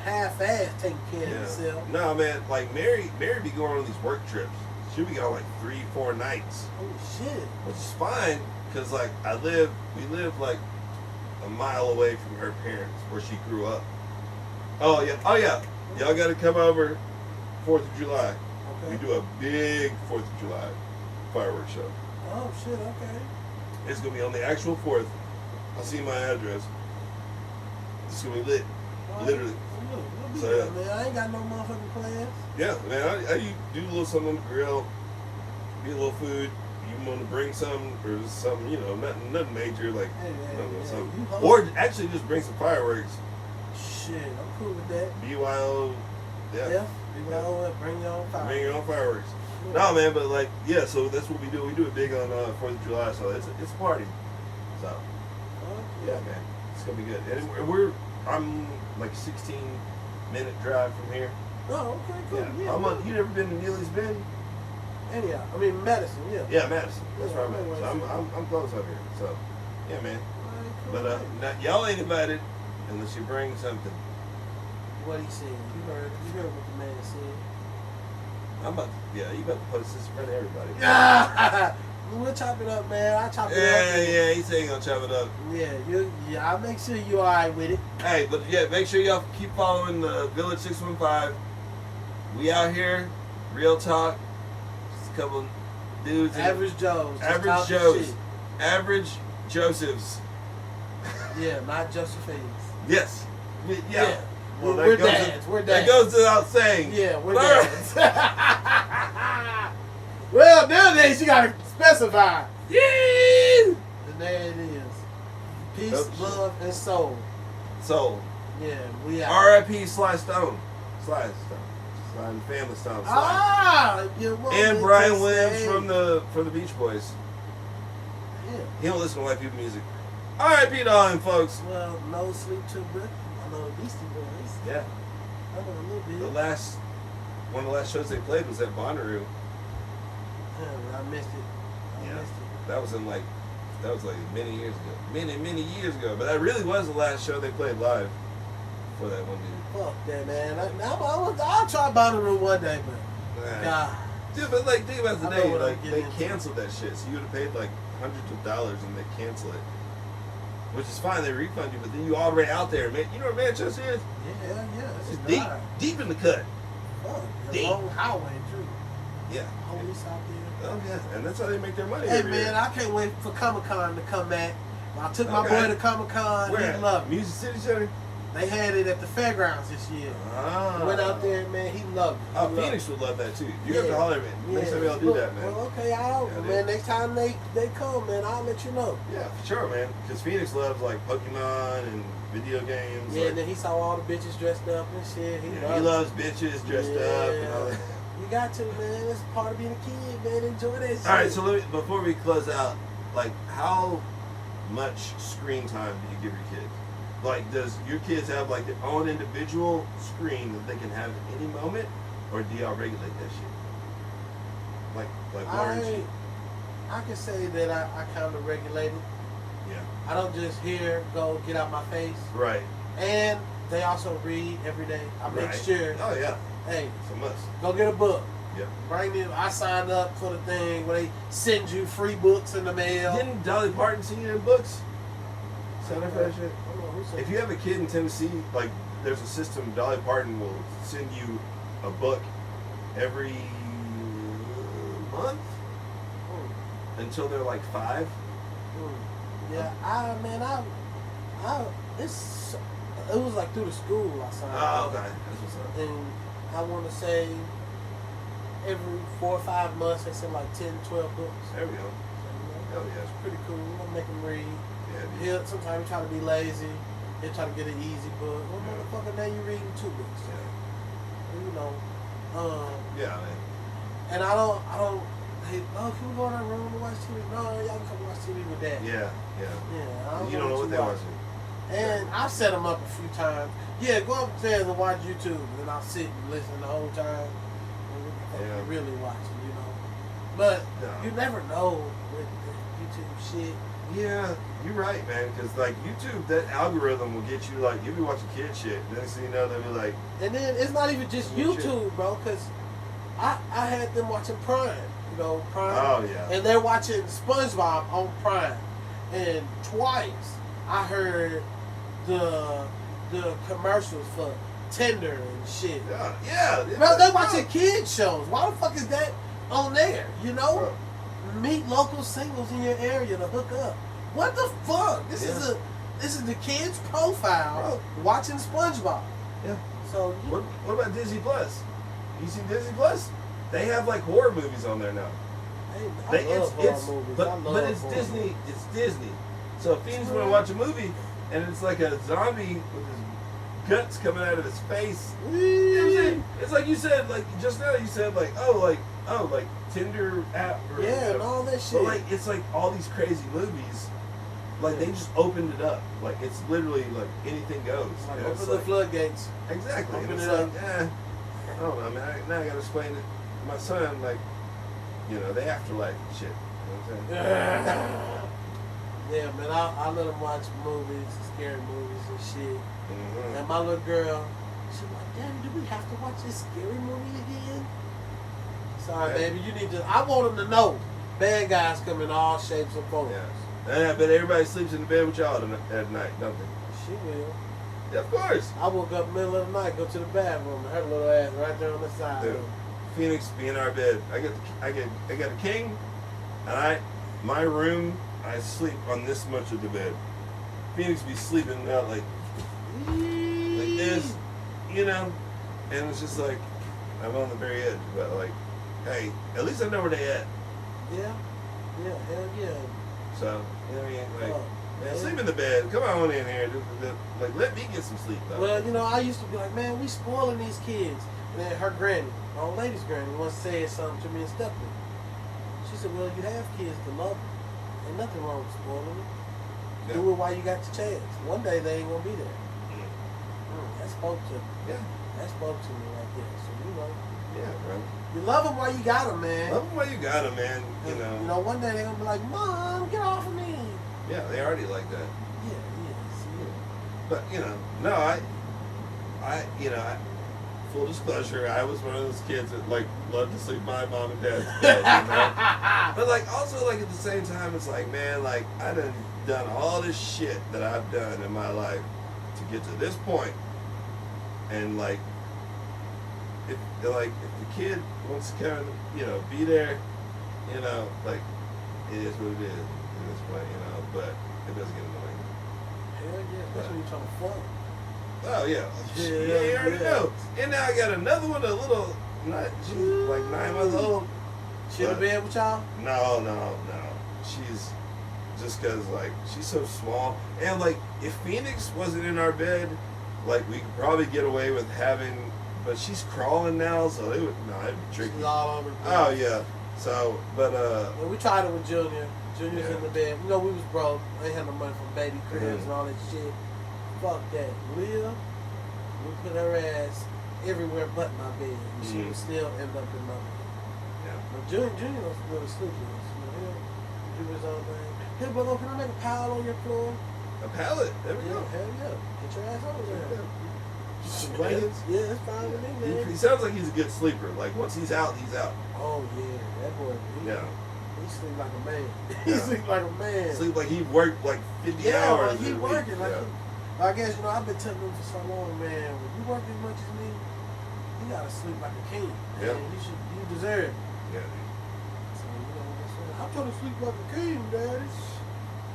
B: half-ass taking care of yourself.
A: No, man. Like Mary be going on these work trips. She'll be gone like 3-4 nights,
B: Oh, shit.
A: which is fine because like we live like a mile away from her parents where she grew up. Oh yeah. Y'all got to come over 4th of July. We
B: Okay.
A: do a big 4th of July fireworks show.
B: Oh, shit, okay.
A: It's gonna be on the actual 4th. I'll see my address. It's gonna be lit.
B: Well,
A: Literally.
B: We'll be
A: So,
B: there,
A: yeah.
B: man. I ain't got no motherfucking plans.
A: Yeah, man. I do a little something on the grill. Get a little food. You want to bring something or just something, nothing major like
B: Hey,
A: something.
B: you host.
A: Or actually just bring some fireworks.
B: Shit, I'm cool with that.
A: BYO.
B: Yeah.
A: Yeah.
B: You know, bring your own fire.
A: Bring your own fireworks. No, man, but like, yeah. So that's what we do. We do it big on 4th of July. So it's a party. So. Yeah, man, it's gonna be good. And I'm like a 16-minute drive from here.
B: Oh, okay, cool.
A: Yeah,
B: Yeah.
A: you never been to Neely's Bend?
B: Anyhow, I mean, Madison, yeah.
A: Yeah, Madison. That's
B: Yeah,
A: where I'm
B: I know
A: at.
B: where
A: So
B: it's at.
A: I'm close up here. So, yeah, man.
B: Alright, cool,
A: But
B: man.
A: y'all ain't invited unless you bring something.
B: What he said. You heard what the man said.
A: You about to post this in front of everybody.
B: Yeah. We'll chop it up, man. I'll chop it up.
A: Yeah. He said he gonna chop it up.
B: Yeah, I'll make sure you alright with it.
A: Hey, but yeah, make sure y'all keep following the Village 615. We out here, real talk. Just a couple dudes.
B: Average Joes. just
A: Average
B: talking
A: Joes.
B: shit.
A: Average Josephs.
B: Yeah, not Josephines.
A: Yes. Yeah. Well,
B: we're
A: that goes
B: dads. We're
A: That
B: dads.
A: goes without saying.
B: Yeah, we're
A: But-
B: dads. Well, nowadays you gotta specify.
A: Yeah.
B: And there it is. Peace,
A: Dope
B: love, and soul.
A: So,
B: Yeah, we out.
A: R.I.P. Sly Stone. Sly and Family Stone. Sly.
B: Ah, you want
A: And
B: me
A: Brian
B: to
A: Williams
B: say-
A: from the Beach Boys.
B: Yeah.
A: He don't listen to white people music. R.I.P. to all them folks.
B: Well, no sleep till breakfast. I know Beastie Boys.
A: Yeah.
B: I know a little
A: The
B: bit.
A: one of the last shows they played was at Bonnaroo.
B: I missed it. I missed it.
A: That was like many years ago. Many years ago. But that really was the last show they played live for that one dude.
B: Fuck that, man. I'll try Bonnaroo one day, but
A: Nah.
B: God.
A: Dude, but like think about
B: I know
A: today,
B: what I'm
A: like
B: getting
A: they
B: into.
A: canceled that shit. So you would have paid like hundreds of dollars and they cancel it. Which is fine, they refund you, but then you already out there, man. You know where Manchester is?
B: Yeah.
A: It's
B: It's
A: deep,
B: dry.
A: deep in the cut.
B: Fuck.
A: Deep.
B: A long highway, too.
A: Yeah.
B: Police out there.
A: Oh yeah, and that's how they make their money.
B: Hey,
A: every
B: man,
A: year.
B: I can't wait for Comic-Con to come back. When I took my
A: Okay.
B: boy to Comic-Con,
A: Where
B: he
A: at?
B: loved it.
A: Music City Center.
B: They had it at the fairgrounds this year.
A: Ah.
B: Went out there, man, he loved it.
A: Oh,
B: He loved
A: Phoenix
B: it.
A: would love that too. You have to
B: Yeah.
A: holler, man. Next time y'all do
B: Look,
A: that, man.
B: Well, okay,
A: Yeah,
B: man. Next time they come, man, I'll let you know.
A: Yeah, for sure, man. Because Phoenix loves like Pokemon and video games.
B: Yeah,
A: like,
B: and then he saw all the bitches dressed up and shit.
A: he loves bitches dressed up and all that.
B: You got to, man. It's part of being a kid, man. Enjoy that shit.
A: All right, so before we close out, like, how much screen time do you give your kids? Like, does your kids have like their own individual screen that they can have at any moment, or do y'all regulate that shit? Like orange.
B: I can say that I kind of regulate it.
A: Yeah.
B: I don't just hear, go, get out my face.
A: Right.
B: And they also read every day. I make
A: Right.
B: sure,
A: Oh yeah.
B: hey,
A: It's a must.
B: go get a book.
A: Yep.
B: Bring them. I signed up for the thing where they send you free books in the mail.
A: Didn't Dolly Parton see you in books? Sign up for that shit.
B: I don't know who said
A: If you have a kid in Tennessee, like there's a system, Dolly Parton will send you a book every month until they're like 5.
B: Yeah, it was like through the school I signed
A: Oh,
B: up.
A: okay. That's what's up.
B: And I want to say every 4 or 5 months they send like 10, 12 books.
A: There we go.
B: So,
A: Hell yeah.
B: it's pretty cool. I make them read.
A: Yeah, dude.
B: He'll sometimes he try to be lazy. He'll try to get an easy book. Well, motherfucker, now you reading 2 books.
A: Yeah.
B: You know.
A: Yeah, man.
B: And I don't. Hey, oh, can we go in our room and watch TV? No, y'all can come watch TV with Dad.
A: Yeah, yeah.
B: Yeah.
A: You don't know what they're
B: watch.
A: watching.
B: And I've set them up a few times. Yeah, go upstairs and watch YouTube, and I'll sit and listen the whole time. What
A: Yeah.
B: you're really watching, you know. But
A: No.
B: you never know with the YouTube shit.
A: Yeah, you're right, man. Because like YouTube, that algorithm will get you like you'll be watching kid shit. Then you know they'll be like,
B: And then it's not even just
A: Good shit.
B: YouTube, bro, because I had them watching Prime, you know, Prime.
A: oh yeah,
B: And they're watching SpongeBob on Prime. And twice I heard the commercials for Tinder and shit.
A: yeah.
B: Bro, they watching kid shows. Why the fuck is that on there? You know?
A: Bro.
B: Meet local singles in your area to hook up. What the fuck? This is the kid's profile watching SpongeBob.
A: Yeah.
B: So
A: What about Disney Plus? You see Disney Plus? They have like horror movies on there now.
B: I love horror movies. I love
A: but it's
B: horror
A: Disney.
B: movies.
A: It's Disney. So if Phoenix want to watch a movie and it's like a zombie with his guts coming out of his face, you know what I'm saying? It's like you said, like just now you said, like Tinder app. Or,
B: Yeah, and all that shit.
A: But like it's like all these crazy movies. Like they just opened it up. Like it's literally like anything goes.
B: Like,
A: And it's
B: open the
A: like-
B: Floodgates.
A: Exactly.
B: Open
A: And it's
B: it
A: like,
B: up.
A: I don't know, man. Now I gotta explain it to my son, like, you know, the afterlife and shit. You know what I'm saying?
B: Yeah, man, I let them watch movies, scary movies and shit.
A: Mhm.
B: And my little girl, she's like, Daddy, do we have to watch this scary movie again? Sorry,
A: Yeah.
B: baby, you need to. I want them to know bad guys come in all shapes and forms.
A: Yeah. And I bet everybody sleeps in the bed with y'all at night, don't they?
B: She will.
A: Yeah, of course.
B: I woke up middle of the night, go to the bathroom, and her little ass right there on the side.
A: Dude, Phoenix be in our bed. I got a king, and my room, I sleep on this much of the bed. Phoenix be sleeping out like this, you know, and it's just like I'm on the very edge, but like, hey, at least I know where they at.
B: Yeah, hell yeah.
A: So you know what I mean? Like,
B: Oh,
A: man, sleep in the bed. Come on in here. Like, let me get some sleep though.
B: Well, you know, I used to be like, man, we spoiling these kids. And then her granny, my old lady's granny, once said something to me and stuck with me. She said, well, you have kids to love them. Ain't nothing wrong with spoiling them.
A: Yeah.
B: Do it while you got the chance. One day they ain't gonna be there. That spoke to me.
A: Yeah,
B: That spoke to me right there. So, you know,
A: yeah, bro.
B: you love them while you got them, man.
A: Love them while you got them, man. You know.
B: one day they're gonna be like, Mom, get off of me.
A: Yeah, they already like that.
B: Yeah. See,
A: But you know, no, full disclosure, I was one of those kids that like loved to sleep my mom and dad's bed, you know? But like also like at the same time, it's like, man, like I done all this shit that I've done in my life to get to this point, and like if the kid wants to kind of be there, like it is what it is at this point, but it does get annoying.
B: hell yeah. That's when you trying to fuck.
A: Oh yeah,
B: Yeah,
A: you already
B: yeah.
A: know. And now I got another one, she's like 9 months old.
B: Should have been with y'all?
A: No. She's just cause like she's so small, and like if Phoenix wasn't in our bed, like we could probably get away with having but she's crawling now, so it would it'd be tricky.
B: She's all over the place.
A: Oh yeah. So, but
B: And we tried it with Junior. Junior's
A: Yeah.
B: in the bed. You know, we was broke. They had no money for baby cribs
A: Mhm.
B: and all that shit. Fuck that. Leah, we put her ass everywhere but my bed. And she
A: Mhm.
B: would still end up in my bed.
A: yeah.
B: But Junior was really stupid. You know, he'll do his own thing. Hey, brother, can I make a pile on your floor?
A: A pallet. There we
B: Yeah,
A: go.
B: hell yeah. Get your ass over there.
A: Some blankets.
B: Yeah, it's fine with me, man.
A: He sounds like he's a good sleeper. Like once he's out, he's out.
B: Oh, yeah. That boy,
A: Yeah.
B: he sleep like a man.
A: Yeah.
B: He sleep like a man.
A: Sleep like he worked like 50
B: Yeah,
A: hours.
B: like he
A: a week.
B: working. Like
A: Yeah.
B: I guess, you know, I've been telling him for so long, man, when you work as much as me, you gotta sleep like a king.
A: Yeah.
B: Man. You deserve it.
A: Yeah, dude.
B: So, you know, that's what I'm trying to sleep like a king, daddy.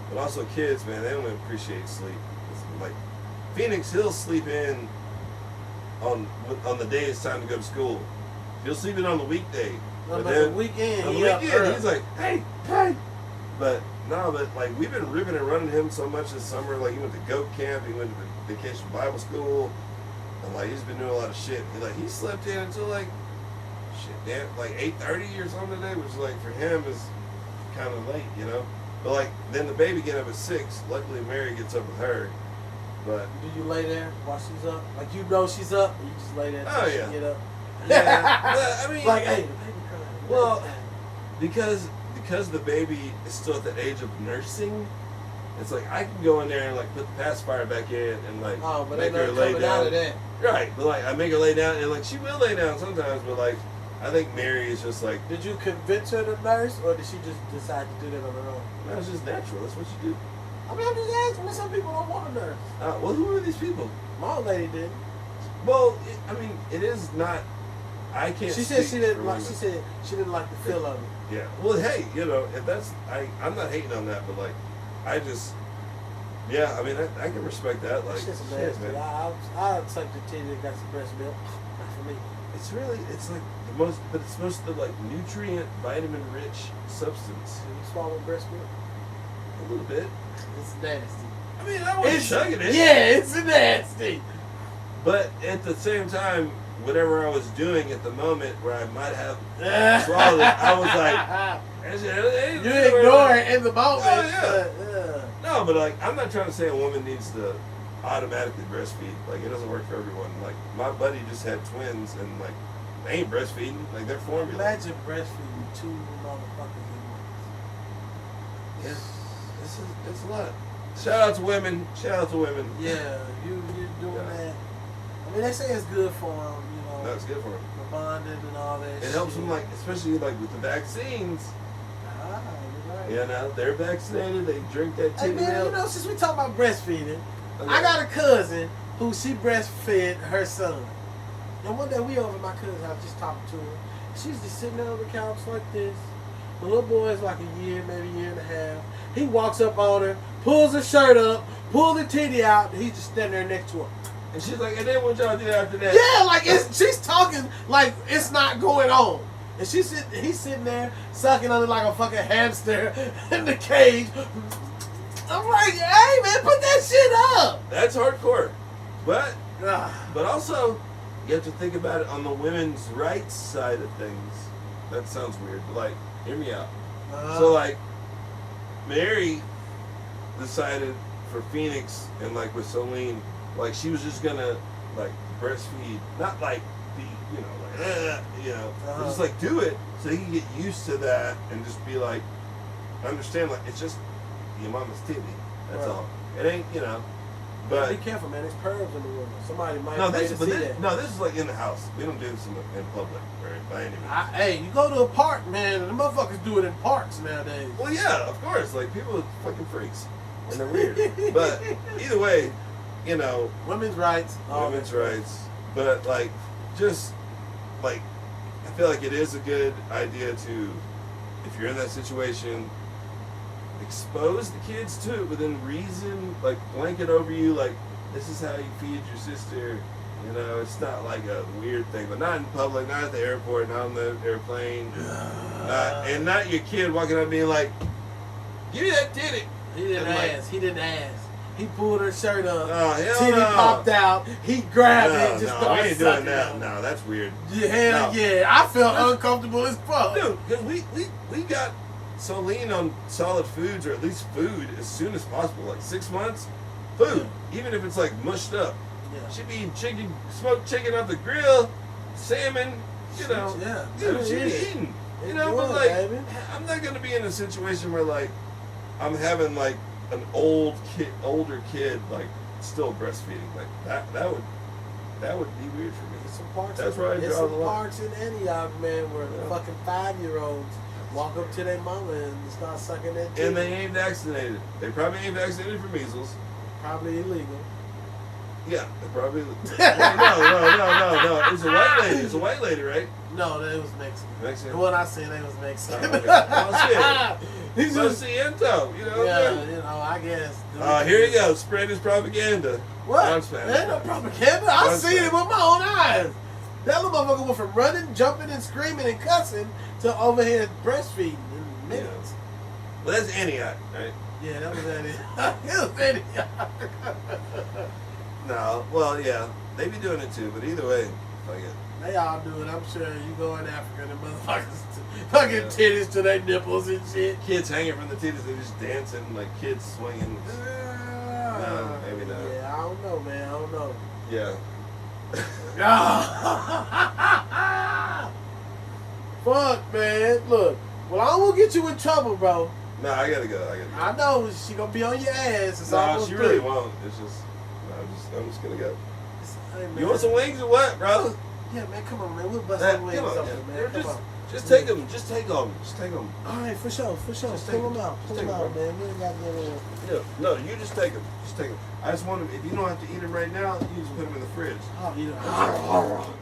A: But also kids, man, they don't appreciate sleep. It's like Phoenix, he'll sleep in on the day it's time to go to school. He'll sleep in on the weekday.
B: But
A: then
B: the weekend,
A: on the
B: he up
A: weekend,
B: early.
A: he's like, hey. But no, but like we've been ripping and running him so much this summer. Like he went to goat camp, he went to vacation Bible school, and like he's been doing a lot of shit. He slept in until like damn, like 8:30 or something today, which like for him is kind of late, you know. But like then the baby get up at 6. Luckily Mary gets up with her. But
B: Do you lay there while she's up? Like you know she's up, and you just lay there until
A: Oh,
B: she
A: yeah.
B: get up?
A: yeah, but, I mean,
B: Like, hey, the baby crying.
A: Well, because the baby is still at the age of nursing, it's like I can go in there and like put the pacifier back in and like
B: Oh, but
A: make
B: ain't
A: her
B: nothing
A: lay
B: coming out of
A: down.
B: that.
A: Right, but like I make her lay down and like she will lay down sometimes, but like I think Mary is just like
B: Did you convince her to nurse, or did she just decide to do that on her own?
A: no, it's just natural. That's what you do.
B: I mean, I'm just asking. Some people don't want to nurse.
A: Well, who are these people?
B: My old lady did.
A: Well, it is not. I can't.
B: She said
A: speak
B: she didn't
A: for
B: like.
A: women.
B: She said she didn't like the feel of it.
A: Yeah. Well, hey, if that's I'm not hating on that, but like, I just, yeah, I mean, I can respect that. Like,
B: That shit's
A: shit,
B: nasty.
A: man.
B: I'll suck the titty that got some breast milk. Not for me.
A: It's like the most, but it's most of the like nutrient, vitamin rich substance.
B: Do you swallow breast milk?
A: A little bit.
B: It's nasty.
A: I mean, I wasn't chugging it.
B: Yeah, it's nasty.
A: But at the same time, whatever I was doing at the moment where I might have
B: You
A: swallowed it, I was like,
B: ignore it in the moment.
A: Oh, yeah.
B: but,
A: No, but like I'm not trying to say a woman needs to automatically breastfeed. Like it doesn't work for everyone. Like my buddy just had twins and like they ain't breastfeeding. Like they're formula.
B: Imagine breastfeeding 2 motherfuckers
A: Yeah, it's a lot. Shout out to women. Shout out to women.
B: in one. Yeah, you doing
A: Yeah.
B: that. I mean, they say it's good for them, you know,
A: That's good for them.
B: the bonding and all that.
A: It helps
B: shit.
A: them, like especially like with the vaccines.
B: Ah, you're right.
A: You know, they're vaccinated. They drink that
B: Hey
A: titty
B: man,
A: milk.
B: you know, since we talk about breastfeeding,
A: Okay.
B: I got a cousin who she breastfed her son. And one day we over at my cousin's house just talking to her. She's just sitting there on the couch like this. The little boy is like a year, maybe a year and a half. He walks up on her, pulls her shirt up, pulls the titty out, and he's just standing there next to her.
A: And she's like, and then what y'all do after that?
B: Yeah, like she's talking like it's not going on. And he's sitting there sucking on it like a fucking hamster in the cage. I'm like, hey man, put that shit up.
A: That's hardcore. But
B: Ah.
A: But also, you have to think about it on the women's rights side of things. That sounds weird, but like, hear me out. So like, Mary decided for Phoenix and like with Celine, like she was just gonna like breastfeed, not like be, just like do it so he can get used to that and just be like, understand like it's just your mama's titty. That's
B: Right.
A: all. It ain't, but
B: be careful, man. There's pervs in the world. Somebody might
A: no,
B: pay
A: this
B: to
A: is but
B: see
A: this,
B: that.
A: no, this is like in the house. We don't do this in public, right? By any means.
B: Hey, you go to a park, man, and the motherfuckers do it in parks nowadays.
A: Well, yeah, of course. Like people are fucking freaks, and they're weird. But either way,
B: Women's rights. all
A: women's
B: that.
A: rights. But like, just like, I feel like it is a good idea to, if you're in that situation, expose the kids to it within reason. Like blanket over you, like this is how you feed your sister. It's not like a weird thing, but not in public, not at the airport, not on the airplane, and not your kid walking up being like, "Give me that titty."
B: He didn't
A: And, like,
B: ask. He didn't ask. He pulled her shirt up.
A: Oh, hell
B: Titty
A: no.
B: popped out. He grabbed it and just
A: No, we
B: started
A: ain't doing
B: sucking
A: that.
B: it.
A: No, that's weird.
B: Yeah, hell
A: No.
B: yeah. I felt uncomfortable as fuck.
A: Dude, because we got so lean on solid foods, or at least food, as soon as possible. Like 6 months, food, even if it's like mushed up.
B: Yeah.
A: She be eating chicken, smoked chicken off the grill, salmon, you know.
B: Yeah.
A: Dude, she be
B: Yeah.
A: eating. You know,
B: Enjoy
A: but
B: it,
A: like,
B: baby.
A: I'm not gonna be in a situation where like I'm having like an older kid, like still breastfeeding. Like that would be weird for me.
B: There's some parks.
A: That's where I
B: There's
A: draw
B: some
A: the line.
B: parks in Antioch, man, where
A: Yeah.
B: fucking 5-year-olds walk up to their mama and start sucking their titty.
A: And they ain't vaccinated. They probably ain't vaccinated for measles.
B: Probably illegal.
A: Yeah, they probably. No. It's a white lady. It's a white lady, right?
B: No, it was Mexican.
A: Mexican.
B: The one I seen, they was Mexican.
A: Oh, okay. Well,
B: He's
A: So
B: just,
A: siento, you know.
B: yeah, you know, I guess.
A: Here you go. Spread his propaganda.
B: What?
A: On Spanish.
B: Ain't no propaganda. I
A: On
B: seen it
A: Spanish.
B: with my own eyes. That little motherfucker went from running, jumping, and screaming and cussing to over here breastfeeding in minutes.
A: Well, that's Antioch, right?
B: Yeah, that was that. It was Antioch.
A: No. Well, yeah. They be doing it too, but either way, fuck it.
B: They all do it. I'm sure you go in Africa and the motherfuckers fucking titties to their nipples and shit.
A: Kids hanging from the titties, they just dancing like kids swinging. No, maybe not.
B: Yeah, I don't know, man. I don't know.
A: Yeah.
B: Fuck, man. Look, well, I won't get you in trouble, bro.
A: No, I gotta go.
B: I know she gonna be on your ass. It's
A: No,
B: almost
A: she really
B: through.
A: won't. It's just, I'm just gonna go.
B: Hey, man.
A: You want some wings or what, bro?
B: Yeah, man. Come on, man. We'll bust
A: Nah,
B: some wings
A: come on,
B: open,
A: yeah.
B: man. Come
A: Just-
B: on.
A: Just take them. Just take them. Just take them.
B: All right, for sure.
A: Just take
B: Pull them
A: them.
B: out.
A: Just
B: Pull
A: take
B: them
A: them,
B: out,
A: bro.
B: man. We ain't got no.
A: Yeah. No, you just take them. Just take them. I just want them. If you don't have to eat them right now, you just put them in the fridge.
B: Oh, you know.